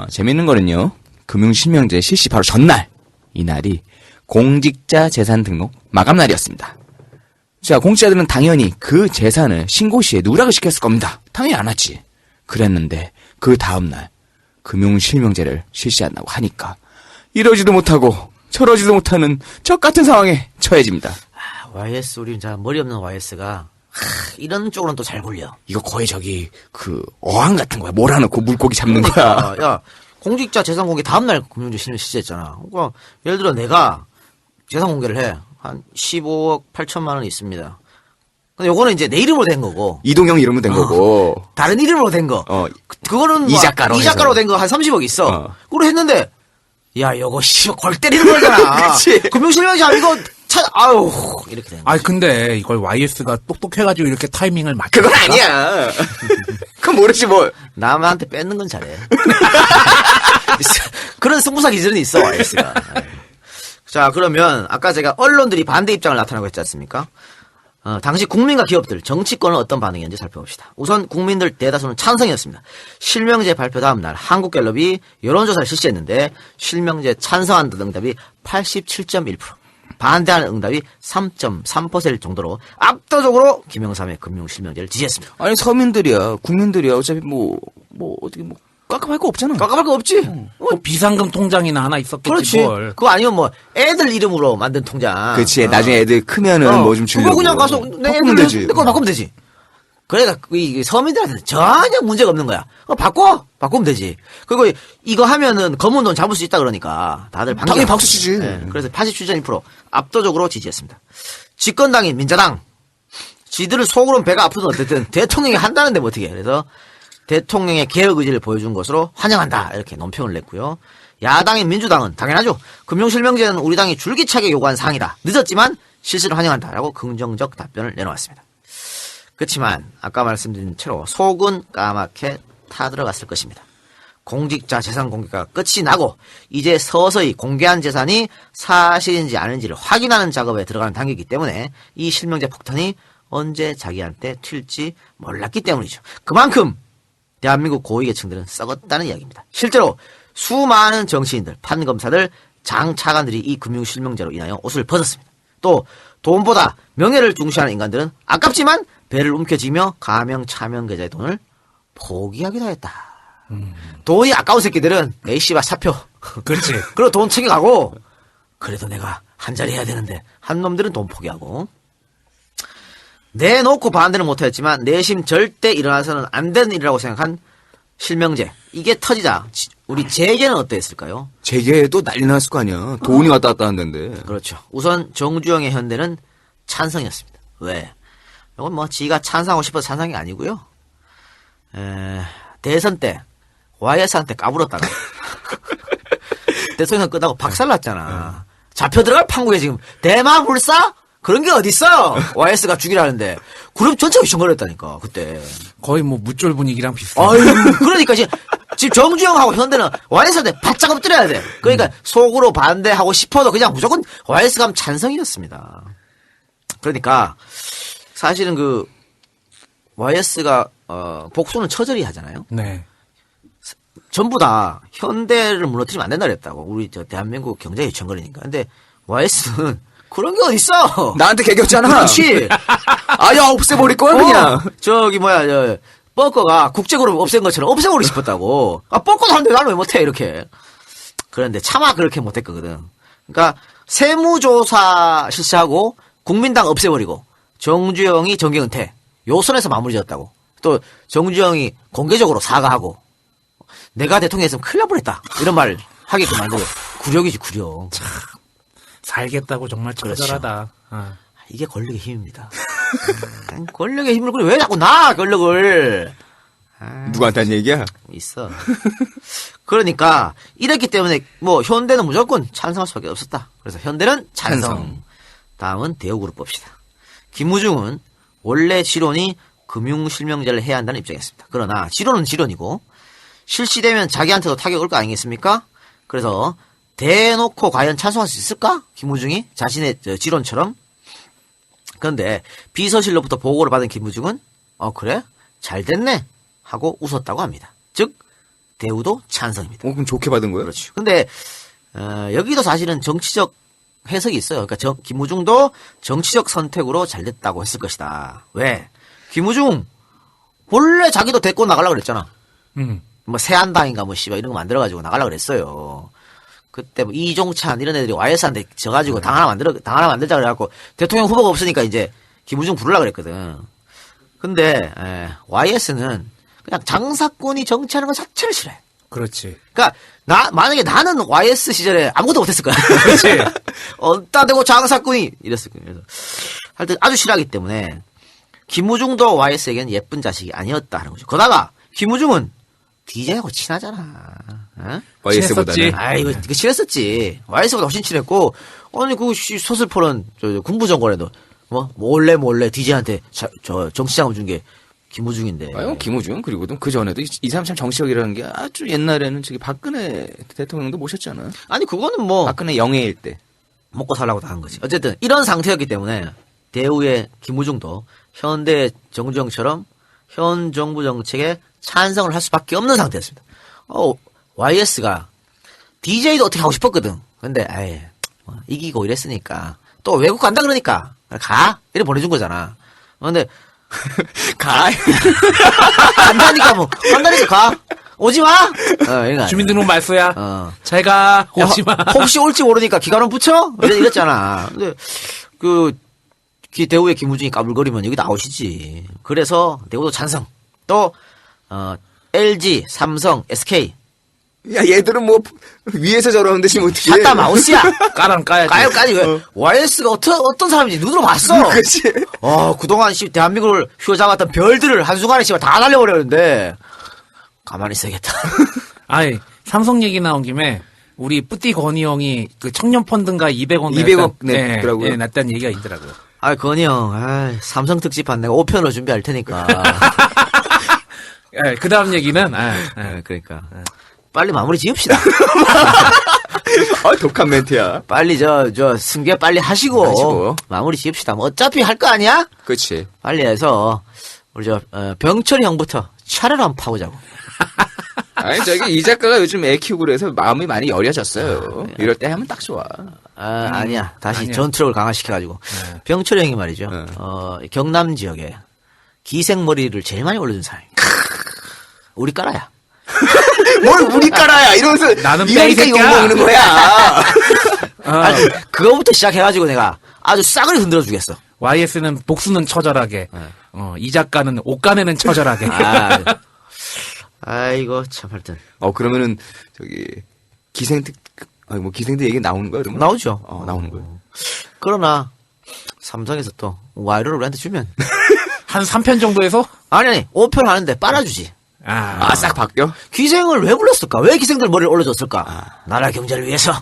B: 재밌는 거는요 금융실명제 실시 바로 전날 이날이 공직자 재산 등록 마감 날이었습니다. 자, 공직자들은 당연히 그 재산을 신고 시에 누락을 시켰을 겁니다. 당연히 안 하지. 그랬는데 그 다음날 금융실명제를 실시한다고 하니까 이러지도 못하고 저러지도 못하는 저 같은 상황에 처해집니다.
A: YS, 우리 자 머리 없는 YS가 이런 쪽으로는 또 잘 굴려.
B: 이거 거의 저기 그 어항 같은 거야. 몰아넣고 물고기 잡는 거야.
A: 야, 공직자 재산 공개 다음날 금융제 실시했잖아. 그러니까 예를 들어 내가 재산 공개를 해. 한 15억 8천만 원이 있습니다. 근데 요거는 이제 내 이름으로 된 거고.
B: 이동형 이름으로 된 거고.
A: 다른 이름으로 된 거.
B: 이
A: 그거는 뭐
B: 작가로
A: 이작가로
B: 해서.
A: 된 거 한 30억 있어. 그걸 했는데 야, 요거 골 때리는 거잖아.
B: 그치.
A: 금융실명자 이거 아유 이렇게 되는 거야.
C: 아니 근데 이걸 YS가 똑똑해가지고 이렇게 타이밍을 맞춰.
B: 그건 아니야. 그건 모르지 뭐.
A: 남한테 뺏는 건 잘해. 그런 승부사 기질은 있어, YS가. 자, 그러면 아까 제가 언론들이 반대 입장을 나타나고 했지 않습니까? 당시 국민과 기업들, 정치권은 어떤 반응이었는지 살펴봅시다. 우선 국민들 대다수는 찬성이었습니다. 실명제 발표 다음 날 한국갤럽이 여론조사를 실시했는데 실명제 찬성한다는 응답이 87.1%, 반대하는 응답이 3.3% 정도로 압도적으로 김영삼의 금융실명제를 지지했습니다.
B: 아니 서민들이야, 국민들이야. 어차피 뭐 어떻게 뭐 깝깝할 거 없잖아.
A: 깝깝할 거 없지?
C: 뭐 비상금 통장이나 하나 있었겠지
A: 그렇지.
C: 뭘.
A: 그거 아니면 뭐 애들 이름으로 만든 통장.
B: 그렇지. 나중에 애들 크면은 뭐 좀 주려고.
A: 그거 그냥 가서 내
B: 바꾸면 되지.
A: 내 거 바꾸면 되지. 그러니까 이 서민들한테 전혀 문제가 없는 거야. 바꾸면 되지. 그리고 이거 하면은 검은 돈 잡을 수 있다 그러니까 다들
B: 당연히 박수 치지.
A: 그래서 87.1% 압도적으로 지지했습니다. 집권당인 민자당, 지들은 속으로는 배가 아프든 어쨌든 대통령이 한다는데 뭐 어떻게 해. 그래서 대통령의 개혁 의지를 보여준 것으로 환영한다 이렇게 논평을 냈고요. 야당인 민주당은 당연하죠. 금융실명제는 우리 당이 줄기차게 요구한 사항이다. 늦었지만 실시를 환영한다라고 긍정적 답변을 내놓았습니다. 그렇지만 아까 말씀드린 채로 속은 까맣게 타들어갔을 것입니다. 공직자 재산 공개가 끝이 나고 이제 서서히 공개한 재산이 사실인지 아닌지를 확인하는 작업에 들어가는 단계이기 때문에 이 실명제 폭탄이 언제 자기한테 튈지 몰랐기 때문이죠. 그만큼 대한민국 고위계층들은 썩었다는 이야기입니다. 실제로 수많은 정치인들, 판검사들 장 차관들이 이 금융실명제로 인하여 옷을 벗었습니다. 또 돈보다 명예를 중시하는 인간들은 아깝지만 배를 움켜쥐며 가명 차명 계좌의 돈을 포기하기도 했다. 돈이 아까운 새끼들은 에이 씨발 사표.
C: 그렇지.
A: 그리고 돈 챙겨가고 그래도 내가 한 자리 해야 되는데 한 놈들은 돈 포기하고 내놓고 반대는 못하였지만 내심 절대 일어나서는 안 되는 일이라고 생각한 실명제 이게 터지자 우리 재계는 어땠을까요?
B: 재계도 난리 났을 거 아니야. 돈이 왔다 갔다 한다는데.
A: 그렇죠. 우선 정주영의 현대는 찬성이었습니다. 왜? 이건 뭐 지가 찬성하고 싶어서 찬성이 아니고요. 대선 때 YS한테 까불었다가 대통령 끝나고 박살났잖아. 잡혀 들어갈 판국에 지금 대마불사? 그런 게 어딨어? YS가 죽이라는데 그룹 전체가 휘청거렸다니까 그때.
C: 거의 뭐 무쫄 분위기랑 비슷해.
A: 아유, 그러니까 지금 정주영하고 현대는 YS한테 바짝 엎드려야 돼. 그러니까 속으로 반대하고 싶어도 그냥 무조건 YS 가면 찬성이었습니다. 그러니까 사실은 그 YS가 복수는 처절히 하잖아요.
C: 네.
A: 전부 다 현대를 무너뜨리면 안 된다 그랬다고. 우리 저 대한민국 경제가 휘청거리니까. 근데 YS는 그런 게 어딨어?
B: 나한테 개겼잖아.
A: 그렇지.
B: 아야 없애버릴 거야 그냥.
A: 저기 뭐야 저 뻐꺼가 국제그룹 없앤 것처럼 없애버리고 싶었다고. 아 뻐꺼도 하는데 나는 왜 못해 이렇게. 그런데 차마 그렇게 못했거든. 그러니까 세무조사 실시하고 국민당 없애버리고 정주영이 정계은퇴 요 선에서 마무리졌다고. 또 정주영이 공개적으로 사과하고 내가 대통령이었으면 큰일 날 뻔했다 이런 말 하게끔 만들고 굴욕이지 굴욕.
C: 살겠다고 정말 처절하다. 어.
A: 이게 권력의 힘입니다. 권력의 힘을 왜 자꾸 나 권력을
B: 누구한테 한 얘기야?
A: 있어. 그러니까 이랬기 때문에 뭐 현대는 무조건 찬성할 수밖에 없었다. 그래서 현대는 찬성. 다음은 대우그룹 봅시다. 김무중은 원래 지론이 금융실명제를 해야 한다는 입장이었습니다. 그러나 지론은 지론이고 실시되면 자기한테도 타격이 올 거 아니겠습니까? 그래서 대놓고 과연 찬성할 수 있을까? 김무중이 자신의 지론처럼. 그런데 비서실로부터 보고를 받은 김무중은 그래? 잘 됐네 하고 웃었다고 합니다. 즉 대우도 찬성입니다.
B: 그럼 좋게 받은 거예요?
A: 그렇죠. 근데 여기도 사실은 정치적 해석이 있어요. 그러니까 김무중도 정치적 선택으로 잘 됐다고 했을 것이다. 왜? 김무중 원래 자기도 데리고 나가려고 그랬잖아. 뭐 세안당인가 뭐 씨발 이런 거 만들어가지고 나가려고 그랬어요. 그때 뭐 이종찬 이런 애들이 YS한테 져가지고 당 하나 만들자 그래갖고 대통령 후보가 없으니까 이제 김무중 부르려고 그랬거든. 근데 YS는 그냥 장사꾼이 정치하는 것 자체를 싫어해.
C: 그렇지.
A: 그러니까 만약에 나는 YS 시절에 아무것도 못했을 거야.
C: 그렇지.
A: 어따 대고 장사꾼이 이랬을 거예요. 그래서 하여튼 아주 싫어하기 때문에 김무중도 YS에게는 예쁜 자식이 아니었다 하는 거죠. 거다가 김무중은 DJ하고 친하잖아. 어?
B: YS보다는.
A: 아이고, 이거 친했었지. YS보다 훨씬 친했고, 아니, 서슬퍼런, 군부정권에도, 몰래 DJ한테, 정치자금 준 게, 김무중인데.
B: 아유, 김우중. 그리고 그 전에도 이 사람 참 정치적이라는 게 아주 옛날에는 저기 박근혜 대통령도 모셨잖아.
A: 아니, 그거는 뭐.
B: 박근혜 영예일 때.
A: 먹고 살라고 다 한 거지. 어쨌든, 이런 상태였기 때문에, 대우의 김무중도, 현대 정주영처럼, 현 정부 정책에 찬성을 할 수밖에 없는 상태였습니다. YS가 DJ도 어떻게 하고 싶었거든. 근데 이기고 이랬으니까 또 외국 간다 그러니까 가 이래 보내준 거잖아. 근데
B: 가.
A: 간다니까 뭐 간다니까 가 오지 마.
C: 주민등록 말소야. 잘가 오지 마.
A: 혹시 올지 모르니까 기간은 붙여 이랬잖아. 근데 대우의 김무중이 까불거리면 여기 나오시지. 그래서 대우도 찬성. 또 LG, 삼성, SK.
B: 야, 얘들은 뭐 위에서 저러는데 지금 어떻게?
A: 샷다 마우스야.
C: 까랑 까야지.
A: 까야지. YS가 어떤 사람인지 눈으로 봤어.
B: 그렇지.
A: 그동안 대한민국을 휘어잡았던 별들을 한순간에 다 날려버렸는데 가만히 있어야겠다.
C: 아이, 삼성 얘기 나온 김에 우리 뿌띠 건희 형이 그 청년 펀드인가 200원
B: 200억 냈더라고요.
C: 네, 났다는 얘기가 있더라고요.
A: 건희 형, 삼성 특집한 내가 5편으로 준비할 테니까.
C: 그 다음 얘기는,
A: 그러니까. 빨리 마무리 지읍시다.
B: 독한 멘트야.
A: 빨리 승계 빨리 하시고. 마무리 지읍시다. 뭐 어차피 할 거 아니야?
B: 그렇지.
A: 빨리 해서, 우리 병철이 형부터 차례로 한번 파보자고.
B: 아니, 이 작가가 요즘 애 키우고 그래서 마음이 많이 여려졌어요. 이럴 때 하면 딱 좋아.
A: 아니야. 다시
C: 아니야.
A: 전투력을 강화시켜가지고. 병철이 형이 말이죠. 경남 지역에 기생머리를 제일 많이 올려준 사람이. 우리 까라야.
B: 뭘 우리 깔아야! 이러면서.
C: 나는
B: 이러니까
C: 빼이 새끼야.
B: 욕먹는 거야.
A: 아니, 그거부터 시작해가지고 내가 아주 싸그리 흔들어 주겠어.
C: YS는 복수는 처절하게. 이 작가는 옷가내는 처절하게.
A: 아이고, 참, 하여튼.
B: 그러면은, 기생들 얘기 나오는 거야, 그러면?
A: 나오죠.
B: 나오는 거예요.
A: 그러나, 삼성에서 또, 와이로를 우리한테 주면.
C: 한 3편 정도에서?
A: 아니, 5편 하는데 빨아주지.
B: 싹 바뀌어?
A: 기생을 왜 불렀을까? 왜 기생들 머리를 올려줬을까? 나라 경제를 위해서.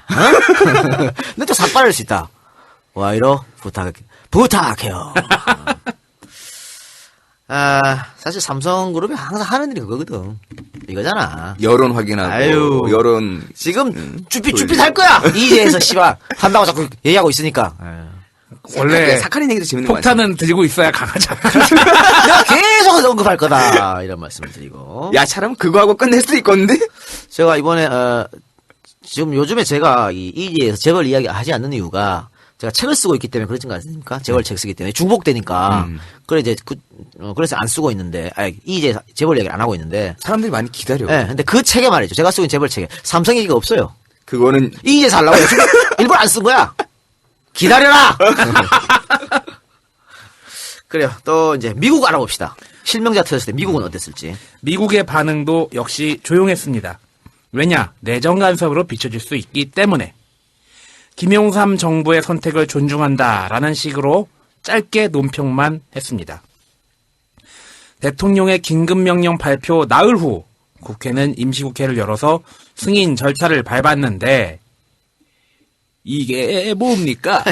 A: 근데 또 삭발할 수 있다. 와이로 부탁해요. 사실 삼성그룹이 항상 하는 일이 그거거든. 이거잖아.
B: 여론 확인하고.
A: 아유.
B: 여론.
A: 지금 쭈삣쭈삣 할 거야. 이제에서 씨발 한다고 자꾸 얘기하고 있으니까.
C: 원래
B: 사카린 얘기도 재밌는 거
C: 폭탄은 들고 있어야 강하잖아.
A: 내가 계속 언급할 거다. 이런 말씀을 드리고.
B: 야, 차라리 그거 하고 끝낼 수도 있겠는데?
A: 제가 이번에 지금 요즘에 제가 이 이지에서 재벌 이야기 하지 않는 이유가 제가 책을 쓰고 있기 때문에 그러진 않습니까? 재벌 책 쓰기 때문에 중복되니까. 그래 이제 그래서 안 쓰고 있는데, 이제 재벌 얘기를 안 하고 있는데.
B: 사람들이 많이 기다려.
A: 네, 근데 그 책에 말이죠. 제가 쓰고 있는 재벌 책에 삼성 얘기가 없어요.
B: 그거는
A: 이제서 하려고 해요. 일부러 안 쓴 거야. 기다려라. 그래요. 또 이제 미국 알아봅시다. 실명자 터졌을 때 미국은 어땠을지.
C: 미국의 반응도 역시 조용했습니다. 왜냐? 내정 간섭으로 비춰질 수 있기 때문에. 김용삼 정부의 선택을 존중한다라는 식으로 짧게 논평만 했습니다. 대통령의 긴급명령 발표 나흘 후 국회는 임시국회를 열어서 승인 절차를 밟았는데 이게 뭡니까?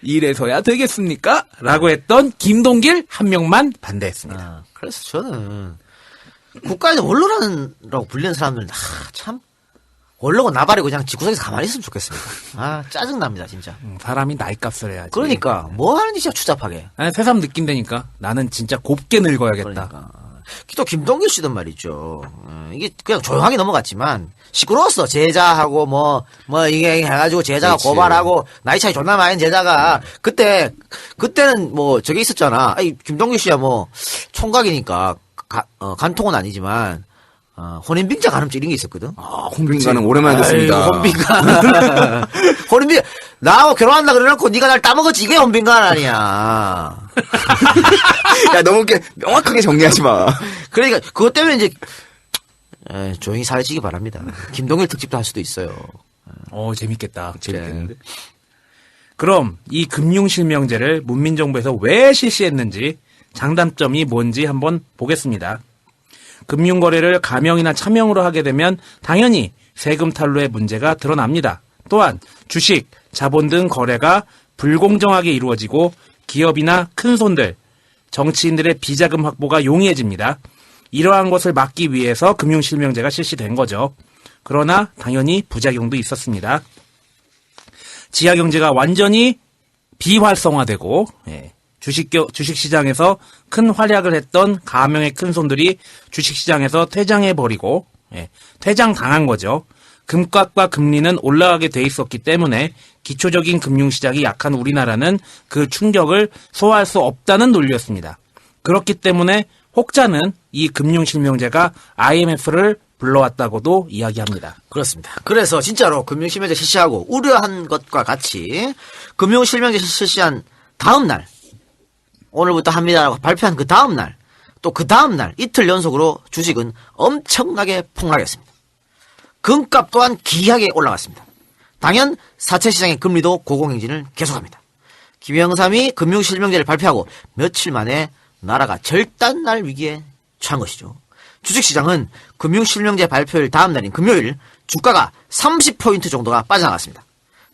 C: 이래서야 되겠습니까? 라고 했던 김동길 한 명만 반대했습니다.
A: 그래서 저는 국가에서 원로라고 불리는 사람들은 참 원로가 나발이고 그냥 집구석에서 가만히 있으면 좋겠습니다. 짜증납니다 진짜.
C: 사람이 나이값을 해야지.
A: 그러니까 뭐 하는지 진짜 추잡하게.
C: 아니, 새삼 느낀다니까. 나는 진짜 곱게 늙어야겠다.
A: 그러니까. 또 김동길 씨든 말이죠. 이게 그냥 조용하게 넘어갔지만 시끄러웠어. 제자하고 이게 해가지고 제자가
B: 그렇지.
A: 고발하고 나이 차이 존나 많은 제자가 그때는 뭐 저게 있었잖아. 김동길 씨야 뭐 총각이니까 간통은 아니지만 혼인빙자 가늠죄 이런 게 있었거든.
B: 홍빈가는 오랜만에 듣습니다.
A: 혼빈간. 혼빈 나하고 결혼한다 그래놓고 네가 날 따먹었지. 이게 혼빈간 아니야.
B: 야, 너무 명확하게 정리하지 마.
A: 그러니까 그것 때문에 이제 조용히 살지기 바랍니다. 김동일 특집도 할 수도 있어요.
C: 재밌겠다.
B: 재밌겠는데?
C: 그럼 이 금융실명제를 문민정부에서 왜 실시했는지 장단점이 뭔지 한번 보겠습니다. 금융거래를 가명이나 차명으로 하게 되면 당연히 세금 탈루의 문제가 드러납니다. 또한 주식, 자본 등 거래가 불공정하게 이루어지고 기업이나 큰손들, 정치인들의 비자금 확보가 용이해집니다. 이러한 것을 막기 위해서 금융실명제가 실시된 거죠. 그러나 당연히 부작용도 있었습니다. 지하경제가 완전히 비활성화되고 주식시장에서 큰 활약을 했던 가명의 큰손들이 주식시장에서 퇴장해버리고 퇴장당한 거죠. 금값과 금리는 올라가게 돼 있었기 때문에 기초적인 금융시장이 약한 우리나라는 그 충격을 소화할 수 없다는 논리였습니다. 그렇기 때문에 혹자는 이 금융실명제가 IMF를 불러왔다고도 이야기합니다.
A: 그렇습니다. 그래서 진짜로 금융실명제 실시하고 우려한 것과 같이 금융실명제 실시한 다음 날 오늘부터 합니다라고 발표한 그 다음 날 또 그 다음 날 이틀 연속으로 주식은 엄청나게 폭락했습니다. 금값 또한 기하게 올라갔습니다. 당연 사채시장의 금리도 고공행진을 계속합니다. 김영삼이 금융실명제를 발표하고 며칠 만에 나라가 절단날 위기에 처한 것이죠. 주식시장은 금융실명제 발표일 다음 날인 금요일 주가가 30포인트 정도가 빠져나갔습니다.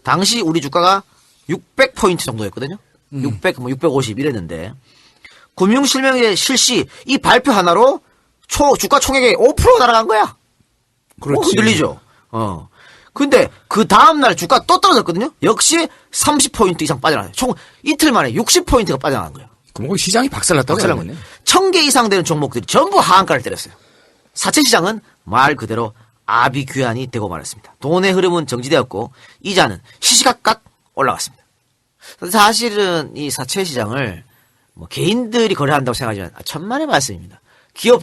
A: 당시 우리 주가가 600포인트 정도였거든요. 600, 650 이랬는데 금융실명제 실시 이 발표 하나로 주가 총액의 5% 날아간 거야.
C: 그렇지.
A: 흔들리죠. 근데 그 다음날 주가 또 떨어졌거든요. 역시 30포인트 이상 빠져나가요. 총 이틀 만에 60포인트가 빠져나간 거예요.
B: 그럼 시장이 박살났다고
A: 박살난 거예요. 1000개 이상 되는 종목들이 전부 하한가를 때렸어요. 사채 시장은 말 그대로 아비규환이 되고 말았습니다. 돈의 흐름은 정지되었고 이자는 시시각각 올라갔습니다. 사실은 이 사채 시장을 뭐 개인들이 거래한다고 생각하지만 천만의 말씀입니다.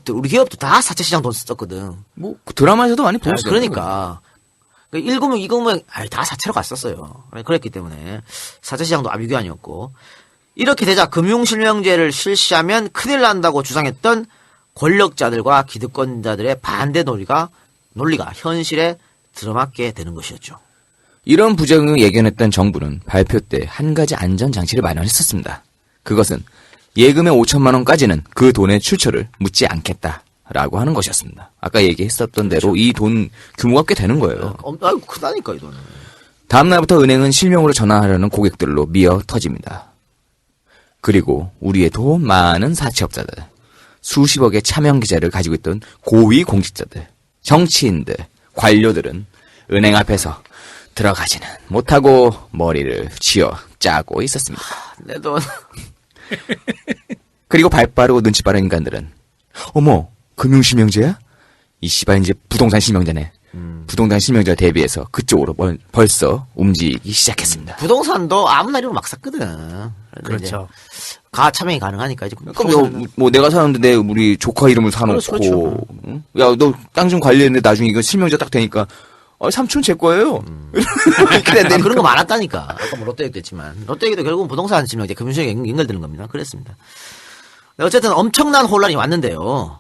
A: 우리 기업도 다 사채 시장 돈 썼거든.
B: 뭐 드라마에서도 많이 보였어요.
A: 그러니까 1금융, 2금융 다 사채로 갔었어요. 그랬기 때문에 사채 시장도 아비규환이었고 이렇게 되자 금융실명제를 실시하면 큰일 난다고 주장했던 권력자들과 기득권자들의 반대 논리가 현실에 들어맞게 되는 것이었죠.
B: 이런 부작용을 예견했던 정부는 발표 때 한 가지 안전장치를 마련했었습니다. 그것은 예금의 5천만 원까지는 그 돈의 출처를 묻지 않겠다라고 하는 것이었습니다. 아까 얘기했었던 대로 이 돈 규모가 꽤 되는 거예요.
A: 아이고 크다니까 이 돈은.
B: 다음 날부터 은행은 실명으로 전화하려는 고객들로 미어 터집니다. 그리고 우리의 더 많은 사채업자들, 수십억의 차명 계좌를 가지고 있던 고위 공직자들, 정치인들, 관료들은 은행 앞에서 들어가지는 못하고 머리를 쥐어 짜고 있었습니다.
A: 내 돈.
B: 그리고 발 빠르고 눈치 빠른 인간들은 어머 금융실명제야? 이 씨발 이제 부동산 실명제네. 부동산 실명제와 대비해서 그쪽으로 벌써 움직이기 시작했습니다.
A: 부동산도 아무나 이러면 막 샀거든.
C: 그렇죠.
A: 가차명이 가능하니까 이제.
B: 그럼 뭐 내가 사는데 우리 조카 이름을 사놓고
A: 그렇죠.
B: 응? 야 너 땅 좀 관리했는데 나중에 이거 실명제 딱 되니까 삼촌 제 거예요. 이렇게 된다니까.
A: 그런 거 많았다니까. 아까 뭐 롯데기도 했지만 롯데기도 결국은 부동산 실명제 금융실에 연결되는 겁니다. 그랬습니다. 어쨌든 엄청난 혼란이 왔는데요.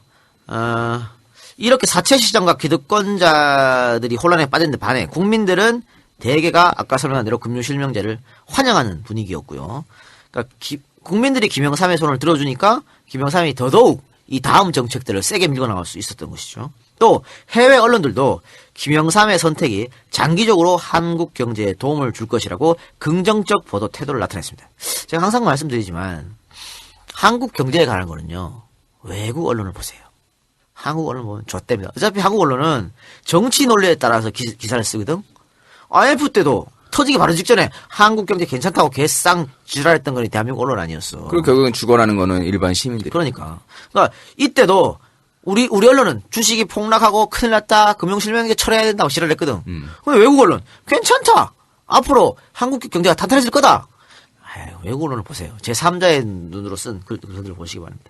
A: 이렇게 사채 시장과 기득권자들이 혼란에 빠진 데 반해 국민들은 대개가 아까 설명한 대로 금융실명제를 환영하는 분위기였고요. 그러니까 국민들이 김영삼의 손을 들어주니까 김영삼이 더더욱 이 다음 정책들을 세게 밀고 나갈 수 있었던 것이죠. 또 해외 언론들도 김영삼의 선택이 장기적으로 한국 경제에 도움을 줄 것이라고 긍정적 보도 태도를 나타냈습니다. 제가 항상 말씀드리지만 한국 경제에 관한 거는요. 외국 언론을 보세요. 한국 언론 보면 좆됩니다. 어차피 한국 언론은 정치 논리에 따라서 기사를 쓰거든. IMF 때도 터지기 바로 직전에 한국 경제 괜찮다고 개쌍 지랄했던 거니 대한민국 언론 아니었어.
B: 그리고 결국은 죽어라는 거는 일반 시민들이.
A: 그러니까 이때도 우리 언론은 주식이 폭락하고 큰일 났다. 금융실명제 철회해야 된다고 지랄했거든. 근데 외국 언론 괜찮다. 앞으로 한국 경제가 탄탄해질 거다. 외국 언론을 보세요. 제3자의 눈으로 쓴 글들을 보시기 바랍니다.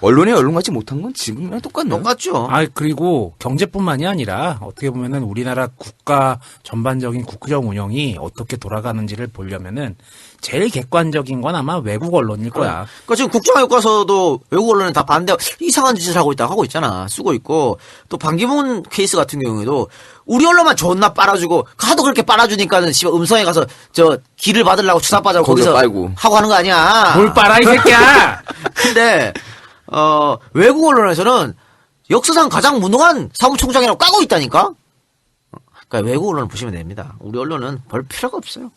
B: 언론이 언론같이 못한 건 지금이랑 똑같네요.
A: 똑같죠.
C: 그리고 경제뿐만이 아니라 어떻게 보면은 우리나라 국가 전반적인 국정 운영이 어떻게 돌아가는지를 보려면은 제일 객관적인 건 아마 외국 언론일 거야.
A: 그러니까 지금 국정교과서도 외국 언론은 다 반대, 이상한 짓을 하고 있잖아. 쓰고 있고. 또 반기문 케이스 같은 경우에도 우리 언론만 존나 빨아주고, 하도 그렇게 빨아주니까는 씨발 음성에 가서 길을 받으려고 추사빠자고 거기서
B: 빨고.
A: 하고 하는 거 아니야.
C: 뭘 빨아, 이 새끼야!
A: 근데, 외국 언론에서는 역사상 가장 무능한 사무총장이라고 까고 있다니까? 그러니까 외국 언론을 보시면 됩니다. 우리 언론은 볼 필요가 없어요.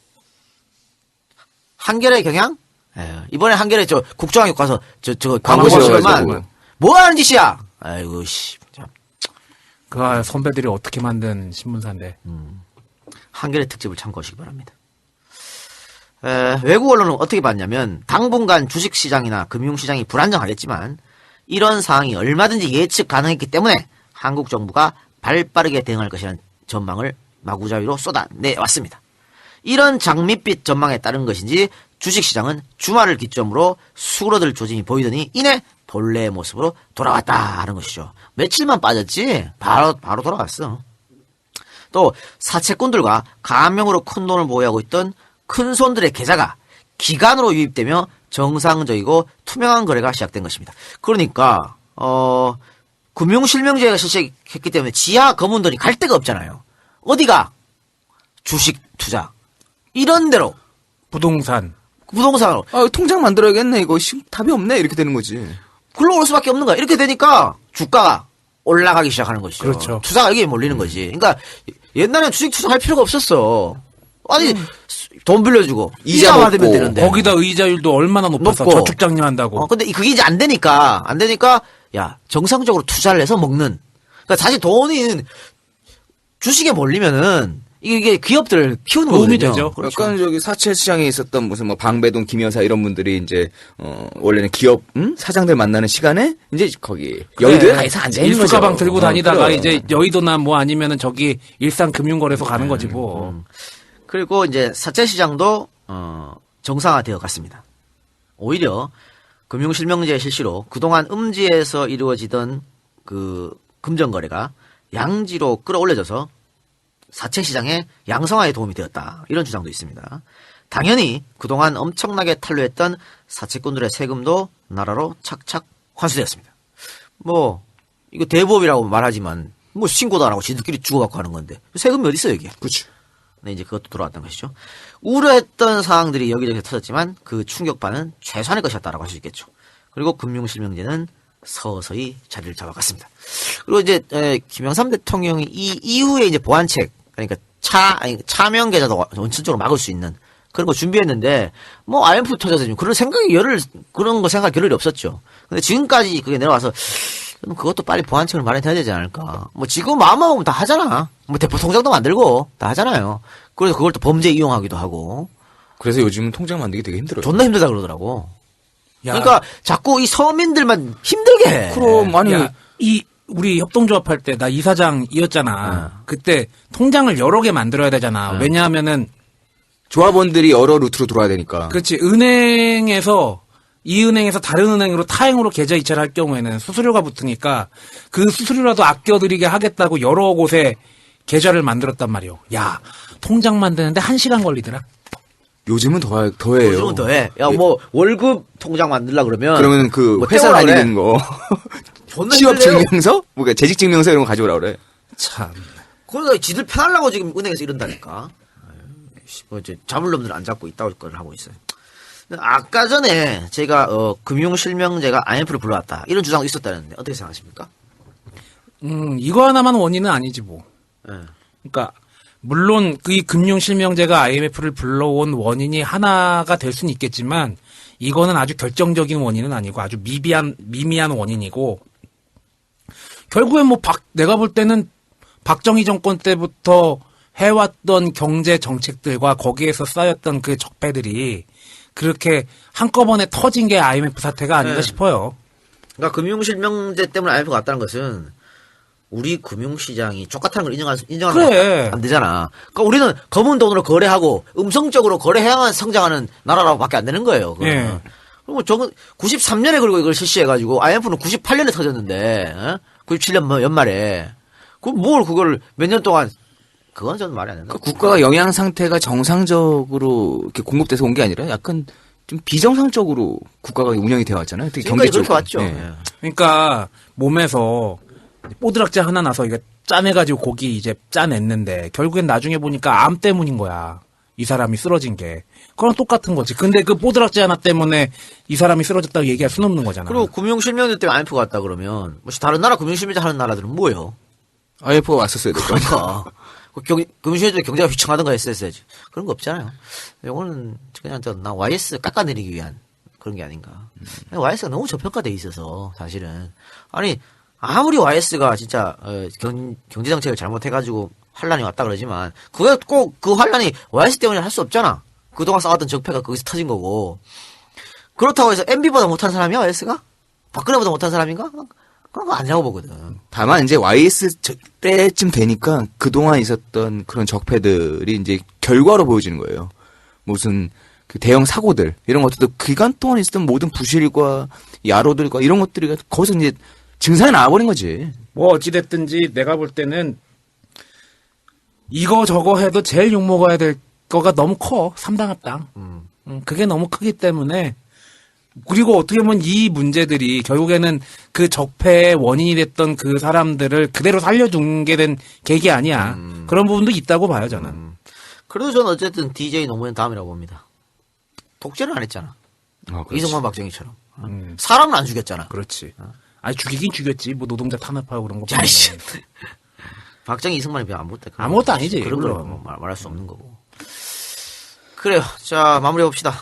A: 한겨레 경향? 이번에 한겨레 국정학 가서 광고 보시면 뭐 하는 짓이야? 아이고 씨.
C: 그 선배들이 어떻게 만든 신문사인데.
A: 한겨레 특집을 참고하시기 바랍니다. 외국 언론은 어떻게 봤냐면 당분간 주식시장이나 금융시장이 불안정하겠지만 이런 상황이 얼마든지 예측 가능했기 때문에 한국 정부가 발빠르게 대응할 것이라는 전망을 마구잡이로 쏟아내왔습니다. 이런 장밋빛 전망에 따른 것인지 주식시장은 주말을 기점으로 수그러들 조짐이 보이더니 이내 본래의 모습으로 돌아왔다 하는 것이죠. 며칠만 빠졌지 바로 돌아왔어. 또 사채꾼들과 가명으로 큰 돈을 보유하고 있던 큰 손들의 계좌가 기간으로 유입되며 정상적이고 투명한 거래가 시작된 것입니다. 그러니까 금융실명제가 실시했기 때문에 지하 검은돈이 갈 데가 없잖아요. 어디가? 주식 투자 이런 데로 부동산으로
B: 통장 만들어야겠네 이거 답이 없네 이렇게 되는 거지.
A: 굴러올 수밖에 없는 거야. 이렇게 되니까 주가가 올라가기 시작하는 것이죠.
C: 그렇죠.
A: 투자가 여기에 몰리는 거지. 그러니까 옛날에는 주식 투자할 필요가 없었어. 아니 돈 빌려주고 이자 받으면
B: 먹고.
A: 되는데
C: 거기다 의자율도 얼마나 높아서
A: 높고.
C: 저축장려한다고.
A: 근데 그게 이제 안 되니까 야 정상적으로 투자를 해서 먹는. 그러니까 사실 돈이 주식에 몰리면은 이게 기업들을 키우는
C: 도움이
A: 거거든요.
C: 되죠.
A: 그렇죠.
B: 약간 저기 사채 시장에 있었던 무슨 뭐 방배동, 김여사 이런 분들이 이제 원래는 기업 사장들 만나는 시간에 이제 거기 여의도에 가서 앉아 있는 거죠.
C: 일수 가방 들고 다니다가
B: 그럼.
C: 이제 여의도나 뭐 아니면은 저기 일산금융거래소 가는 거지 뭐.
A: 그리고 이제 사채 시장도 정상화되어 갔습니다. 오히려 금융실명제 실시로 그동안 음지에서 이루어지던 그 금전거래가 양지로 끌어올려져서 사채 시장의 양성화에 도움이 되었다. 이런 주장도 있습니다. 당연히 그동안 엄청나게 탄로했던 사채꾼들의 세금도 나라로 착착 환수되었습니다. 뭐 이거 대부업이라고 말하지만 뭐 신고도 안 하고 지들끼리 주고받고 하는 건데 세금이 어디 있어요, 이게?
B: 그렇죠.
A: 네, 이제 그것도 돌아왔던 것이죠. 우려했던 사항들이 여기저기 터졌지만 그 충격파는 최소한의 것이었다라고 할 수 있겠죠. 그리고 금융실명제는 서서히 자리를 잡아갔습니다. 그리고 이제 김영삼 대통령이 이 이후에 이제 보완책, 그러니까 차명 계좌도 원천적으로 막을 수 있는 그런 거 준비했는데 뭐 IMF 터져서 지금 그런 그런 거 생각할 겨를이 없었죠. 근데 지금까지 그게 내려와서 그럼 그것도 빨리 보완책을 마련해야 되지 않을까. 뭐 지금 마음만 먹으면 다 하잖아. 뭐 대포 통장도 만들고 다 하잖아요. 그래서 그걸 또 범죄 이용하기도 하고.
B: 그래서 요즘은 통장 만들기 되게 힘들어요.
A: 존나 힘들다 그러더라고.
C: 야,
A: 그러니까 자꾸 이 서민들만 힘들게 해.
B: 그럼 아니
C: 야, 우리 협동조합 할 때 나 이사장이었잖아. 그때 통장을 여러 개 만들어야 되잖아. 왜냐하면은
B: 조합원들이 여러 루트로 들어와야 되니까.
C: 그렇지 은행에서 이 은행에서 다른 은행으로 타행으로 계좌 이체를 할 경우에는 수수료가 붙으니까 그 수수료라도 아껴드리게 하겠다고 여러 곳에 계좌를 만들었단 말이오. 야, 통장 만드는데 1시간 걸리더라.
B: 요즘은 더해요.
A: 요즘은 더해. 야, 뭐 월급 통장 만들려 그러면
B: 그러면 그
A: 뭐
B: 회사
A: 떼오라
B: 다니는 거
A: 존나
B: 취업
A: 힘들대요.
B: 증명서, 뭐가 재직 증명서 이런 거 가져오라 그래.
C: 참.
A: 그러니까 지들 편하려고 지금 은행에서 이런다니까. 뭐 이제 잡을 놈들 안 잡고 있다고 걸 하고 있어요. 근데 아까 전에 제가 금융실명제가 IMF를 불러왔다 이런 주장도 있었다는데 어떻게 생각하십니까?
C: 이거 하나만 원인은 아니지 뭐.
A: 예.
C: 그러니까 물론 그 금융실명제가 IMF를 불러온 원인이 하나가 될 수는 있겠지만 이거는 아주 결정적인 원인은 아니고 아주 미미한 원인이고 결국엔 뭐 내가 볼 때는 박정희 정권 때부터 해왔던 경제 정책들과 거기에서 쌓였던 그 적폐들이 그렇게 한꺼번에 터진 게 IMF 사태가 아닌가
A: 네.
C: 싶어요.
A: 그러니까 금융실명제 때문에 IMF가 왔다는 것은 우리 금융시장이 족같다는 걸 인정하는
C: 그래.
A: 안 되잖아. 그러니까 우리는 검은 돈으로 거래하고 음성적으로 거래해야만 성장하는 나라라고밖에 안 되는 거예요.
C: 예.
A: 그리고 저건 93년에 그리고 이걸 실시해가지고 IMF는 98년에 터졌는데 97년 연말에 그걸 몇 년 동안 그건 저는 말이 안 된다.
B: 그러니까 국가가 영양 상태가 정상적으로 이렇게 공급돼서 온 게 아니라 약간 좀 비정상적으로 국가가 운영이 되어 왔잖아요. 특히 경제
A: 그렇게
B: 쪽으로.
A: 왔죠.
B: 예.
A: 예.
C: 그러니까 몸에서 뽀드락지 하나 나서 이게 짜내가지고 고기 이제 짜냈는데 결국엔 나중에 보니까 암 때문인 거야. 이 사람이 쓰러진 게. 그거랑 똑같은 거지. 근데 그 뽀드락지 하나 때문에 이 사람이 쓰러졌다고 얘기할 수는 없는 거잖아.
A: 그리고 금융실명제 때문에 IMF가 왔다 그러면 뭐 다른 나라 금융실명제 하는 나라들은 뭐예요?
B: IMF가 왔었어야 될 거 아니야.
A: 그러니까 금융실명제 경제가 휘청하던가 했어야지. 그런 거 없잖아요. 이거는 그냥 나 YS 깎아내리기 위한 그런 게 아닌가. YS가 너무 저평가돼 있어서 사실은 아니 아무리 YS가 진짜 경제 정책을 잘못해가지고 환란이 왔다 그러지만 그게 꼭 그 환란이 YS 때문에 할 수 없잖아. 그동안 쌓았던 적폐가 거기서 터진 거고. 그렇다고 해서 MB보다 못한 사람이야 YS가? 박근혜보다 못한 사람인가? 그런 거 아니라고 보거든.
B: 다만 이제 YS 때쯤 되니까 그동안 있었던 그런 적폐들이 이제 결과로 보여지는 거예요. 무슨 그 대형 사고들 이런 것들도 기간 동안 있었던 모든 부실과 야로들과 이런 것들이 거기서 이제 증상이 나와버린 거지.
C: 뭐 어찌됐든지 내가 볼 때는 이거 저거 해도 제일 욕먹어야 될 거가 너무 커. 삼당합당. 그게 너무 크기 때문에 그리고 어떻게 보면 이 문제들이 결국에는 그 적폐의 원인이 됐던 그 사람들을 그대로 살려준 게 된 계기 아니야. 그런 부분도 있다고 봐요, 저는.
A: 그래도 저는 어쨌든 DJ 노무현 다음이라고 봅니다. 독재는 안 했잖아. 이승만 박정희처럼. 사람은 안 죽였잖아.
C: 그렇지. 아니, 죽이긴 죽였지. 뭐 노동자 탄압하고 그런 거.
A: 야, 씨. 박정희 이승만이 별로 아무것도
C: 아무것도 아니지.
A: 그런 걸
C: 그럼.
A: 뭐 말할 수 없는 거고. 그래요. 자, 마무리해 봅시다.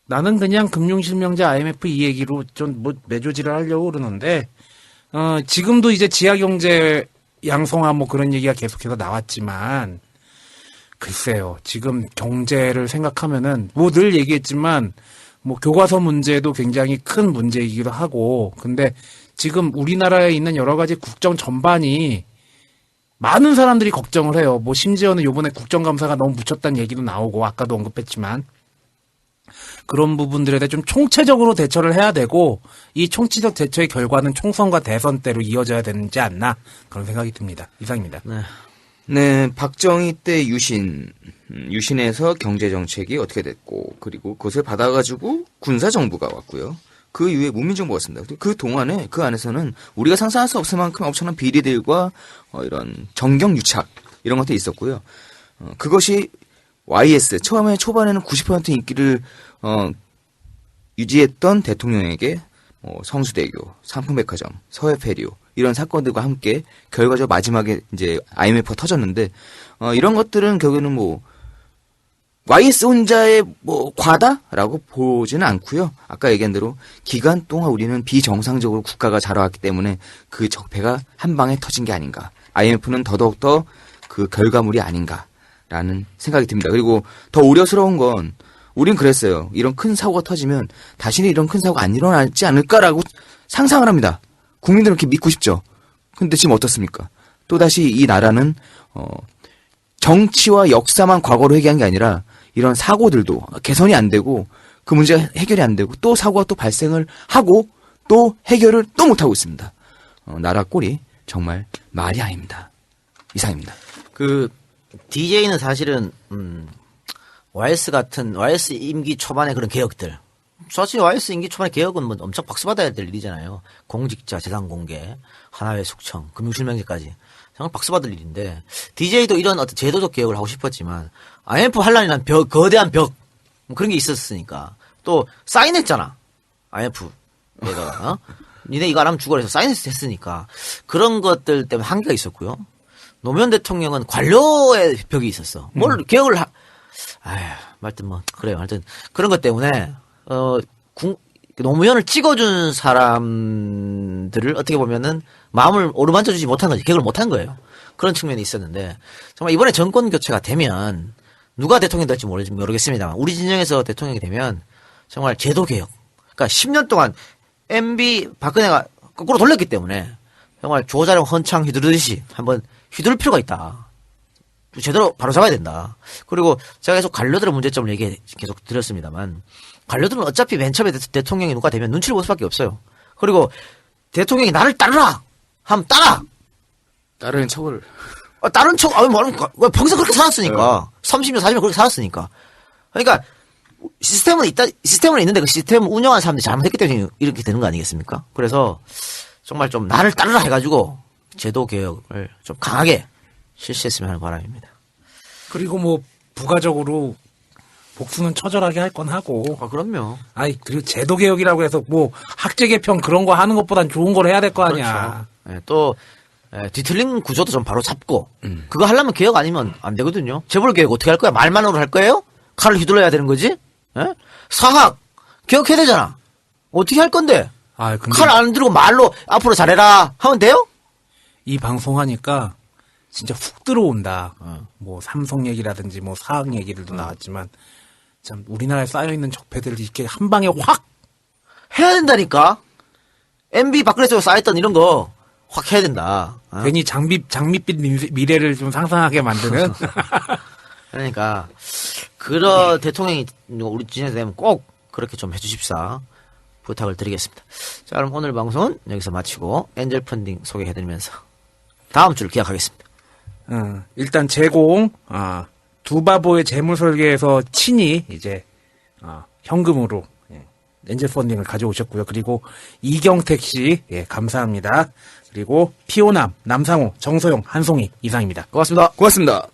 C: 나는 그냥 금융실명제 IMF 이 얘기로 좀 뭐 매조지를 하려고 그러는데, 지금도 이제 지하경제 양성화 뭐 그런 얘기가 계속해서 나왔지만 글쎄요. 지금 경제를 생각하면은 뭐 늘 얘기했지만 뭐 교과서 문제도 굉장히 큰 문제이기도 하고 근데 지금 우리나라에 있는 여러 가지 국정 전반이 많은 사람들이 걱정을 해요. 뭐 심지어는 요번에 국정감사가 너무 묻혔다는 얘기도 나오고 아까도 언급했지만 그런 부분들에 대해 좀 총체적으로 대처를 해야 되고 이 총체적 대처의 결과는 총선과 대선 때로 이어져야 되지 않나 그런 생각이 듭니다. 이상입니다.
A: 네.
B: 네, 박정희 때 유신에서 경제정책이 어떻게 됐고, 그리고 그것을 받아가지고 군사정부가 왔고요. 그 이후에 문민정부가 왔습니다. 그 동안에, 그 안에서는 우리가 상상할 수 없을 만큼 엄청난 비리들과 이런 정경유착, 이런 것들이 있었고요. 그것이 YS, 초반에는 90% 인기를, 유지했던 대통령에게, 성수대교, 삼풍백화점, 서해페리오, 이런 사건들과 함께 결과적으로 마지막에 이제 IMF가 터졌는데 이런 것들은 결국에는 뭐 YS 혼자의 뭐 과다라고 보지는 않고요. 아까 얘기한 대로 기간 동안 우리는 비정상적으로 국가가 자라왔기 때문에 그 적폐가 한 방에 터진 게 아닌가. IMF는 더더욱더 그 결과물이 아닌가라는 생각이 듭니다. 그리고 더 우려스러운 건 우린 그랬어요. 이런 큰 사고가 터지면 다시는 이런 큰 사고가 안 일어나지 않을까라고 상상을 합니다. 국민들은 그렇게 믿고 싶죠. 근데 지금 어떻습니까? 또다시 이 나라는 정치와 역사만 과거로 회귀한 게 아니라 이런 사고들도 개선이 안 되고 그 문제가 해결이 안 되고 또 사고가 또 발생을 하고 또 해결을 또 못하고 있습니다. 나라 꼴이 정말 말이 아닙니다. 이상입니다.
A: 그 DJ는 사실은 YS 임기 초반의 그런 개혁들. 사실 YS 임기 초반의 개혁은 뭐 엄청 박수 받아야 될 일이잖아요. 공직자 재산 공개, 하나회 숙청, 금융실명제까지. 정말 박수 받을 일인데 DJ도 이런 어떤 제도적 개혁을 하고 싶었지만 IMF 환란이란 거대한 벽 뭐 그런 게 있었으니까 또 사인했잖아. IMF 내가 니네 이거 안 하면 죽어라 해서 사인했으니까 그런 것들 때문에 한계가 있었고요. 노무현 대통령은 관료의 벽이 있었어. 뭘 개혁을 하여튼 뭐 그래요. 하여튼 그런 것 때문에 노무현을 찍어준 사람들을 어떻게 보면은 마음을 어루만져주지 못한 거지. 개혁을 못한 거예요. 그런 측면이 있었는데 정말 이번에 정권 교체가 되면 누가 대통령이 될지 모르겠습니다만 우리 진영에서 대통령이 되면 정말 제도 개혁. 그러니까 10년 동안 MB 박근혜가 거꾸로 돌렸기 때문에 정말 조자룡 헌창 휘두르듯이 한번 휘두를 필요가 있다. 제대로 바로 잡아야 된다. 그리고 제가 계속 관료들의 문제점을 계속 드렸습니다만 관료들은 어차피 맨 처음에 대통령이 누가 되면 눈치를 볼 수밖에 없어요. 그리고 대통령이 나를 따르라 하면 따라.
B: 다른 처벌.
A: 다른 평생 그렇게 살았으니까. 30년, 40년 그렇게 살았으니까. 그러니까 시스템은 있는데 그 시스템을 운영하는 사람들이 잘못했기 때문에 이렇게 되는 거 아니겠습니까? 그래서 정말 좀 나를 따르라 해가지고 제도 개혁을 좀 강하게 실시했으면 하는 바람입니다.
C: 그리고 뭐 부가적으로 복수는 처절하게 할 건 하고.
A: 그럼요.
C: 그리고 제도 개혁이라고 해서 뭐 학제 개편 그런 거 하는 것보단 좋은 걸 해야 될 거 아니야.
A: 그렇죠. 또 뒤틀린 구조도 좀 바로 잡고 그거 하려면 개혁 아니면 안 되거든요. 재벌 개혁 어떻게 할 거야? 말만으로 할 거예요? 칼을 휘둘러야 되는 거지? 사학 개혁해야 되잖아. 어떻게 할 건데?
C: 근데
A: 칼 안 들고 말로 앞으로 잘해라 하면 돼요?
C: 이 방송하니까 진짜 훅 들어온다. 뭐 삼성 얘기라든지 뭐 사학 얘기들도 나왔지만 참 우리나라에 쌓여있는 적폐들을 이렇게 한 방에 확
A: 해야 된다니까. MB 박근혜 쪽에 쌓였던 이런 거 확 해야 된다.
C: 괜히 장밋빛 미래를 좀 상상하게 만드는.
A: 그러니까 그런 대통령이 우리 진영에 되면 꼭 그렇게 좀 해주십사 부탁을 드리겠습니다. 자, 그럼 오늘 방송은 여기서 마치고 엔젤 펀딩 소개해드리면서 다음 주를 기약하겠습니다.
C: 일단 제공 두 바보의 재물 설계에서 친히 이제 현금으로 엔젤 펀딩을 가져오셨고요. 그리고 이경택 씨 감사합니다. 그리고 피오남, 남상호, 정소영, 한송이 이상입니다.
A: 고맙습니다.
B: 고맙습니다.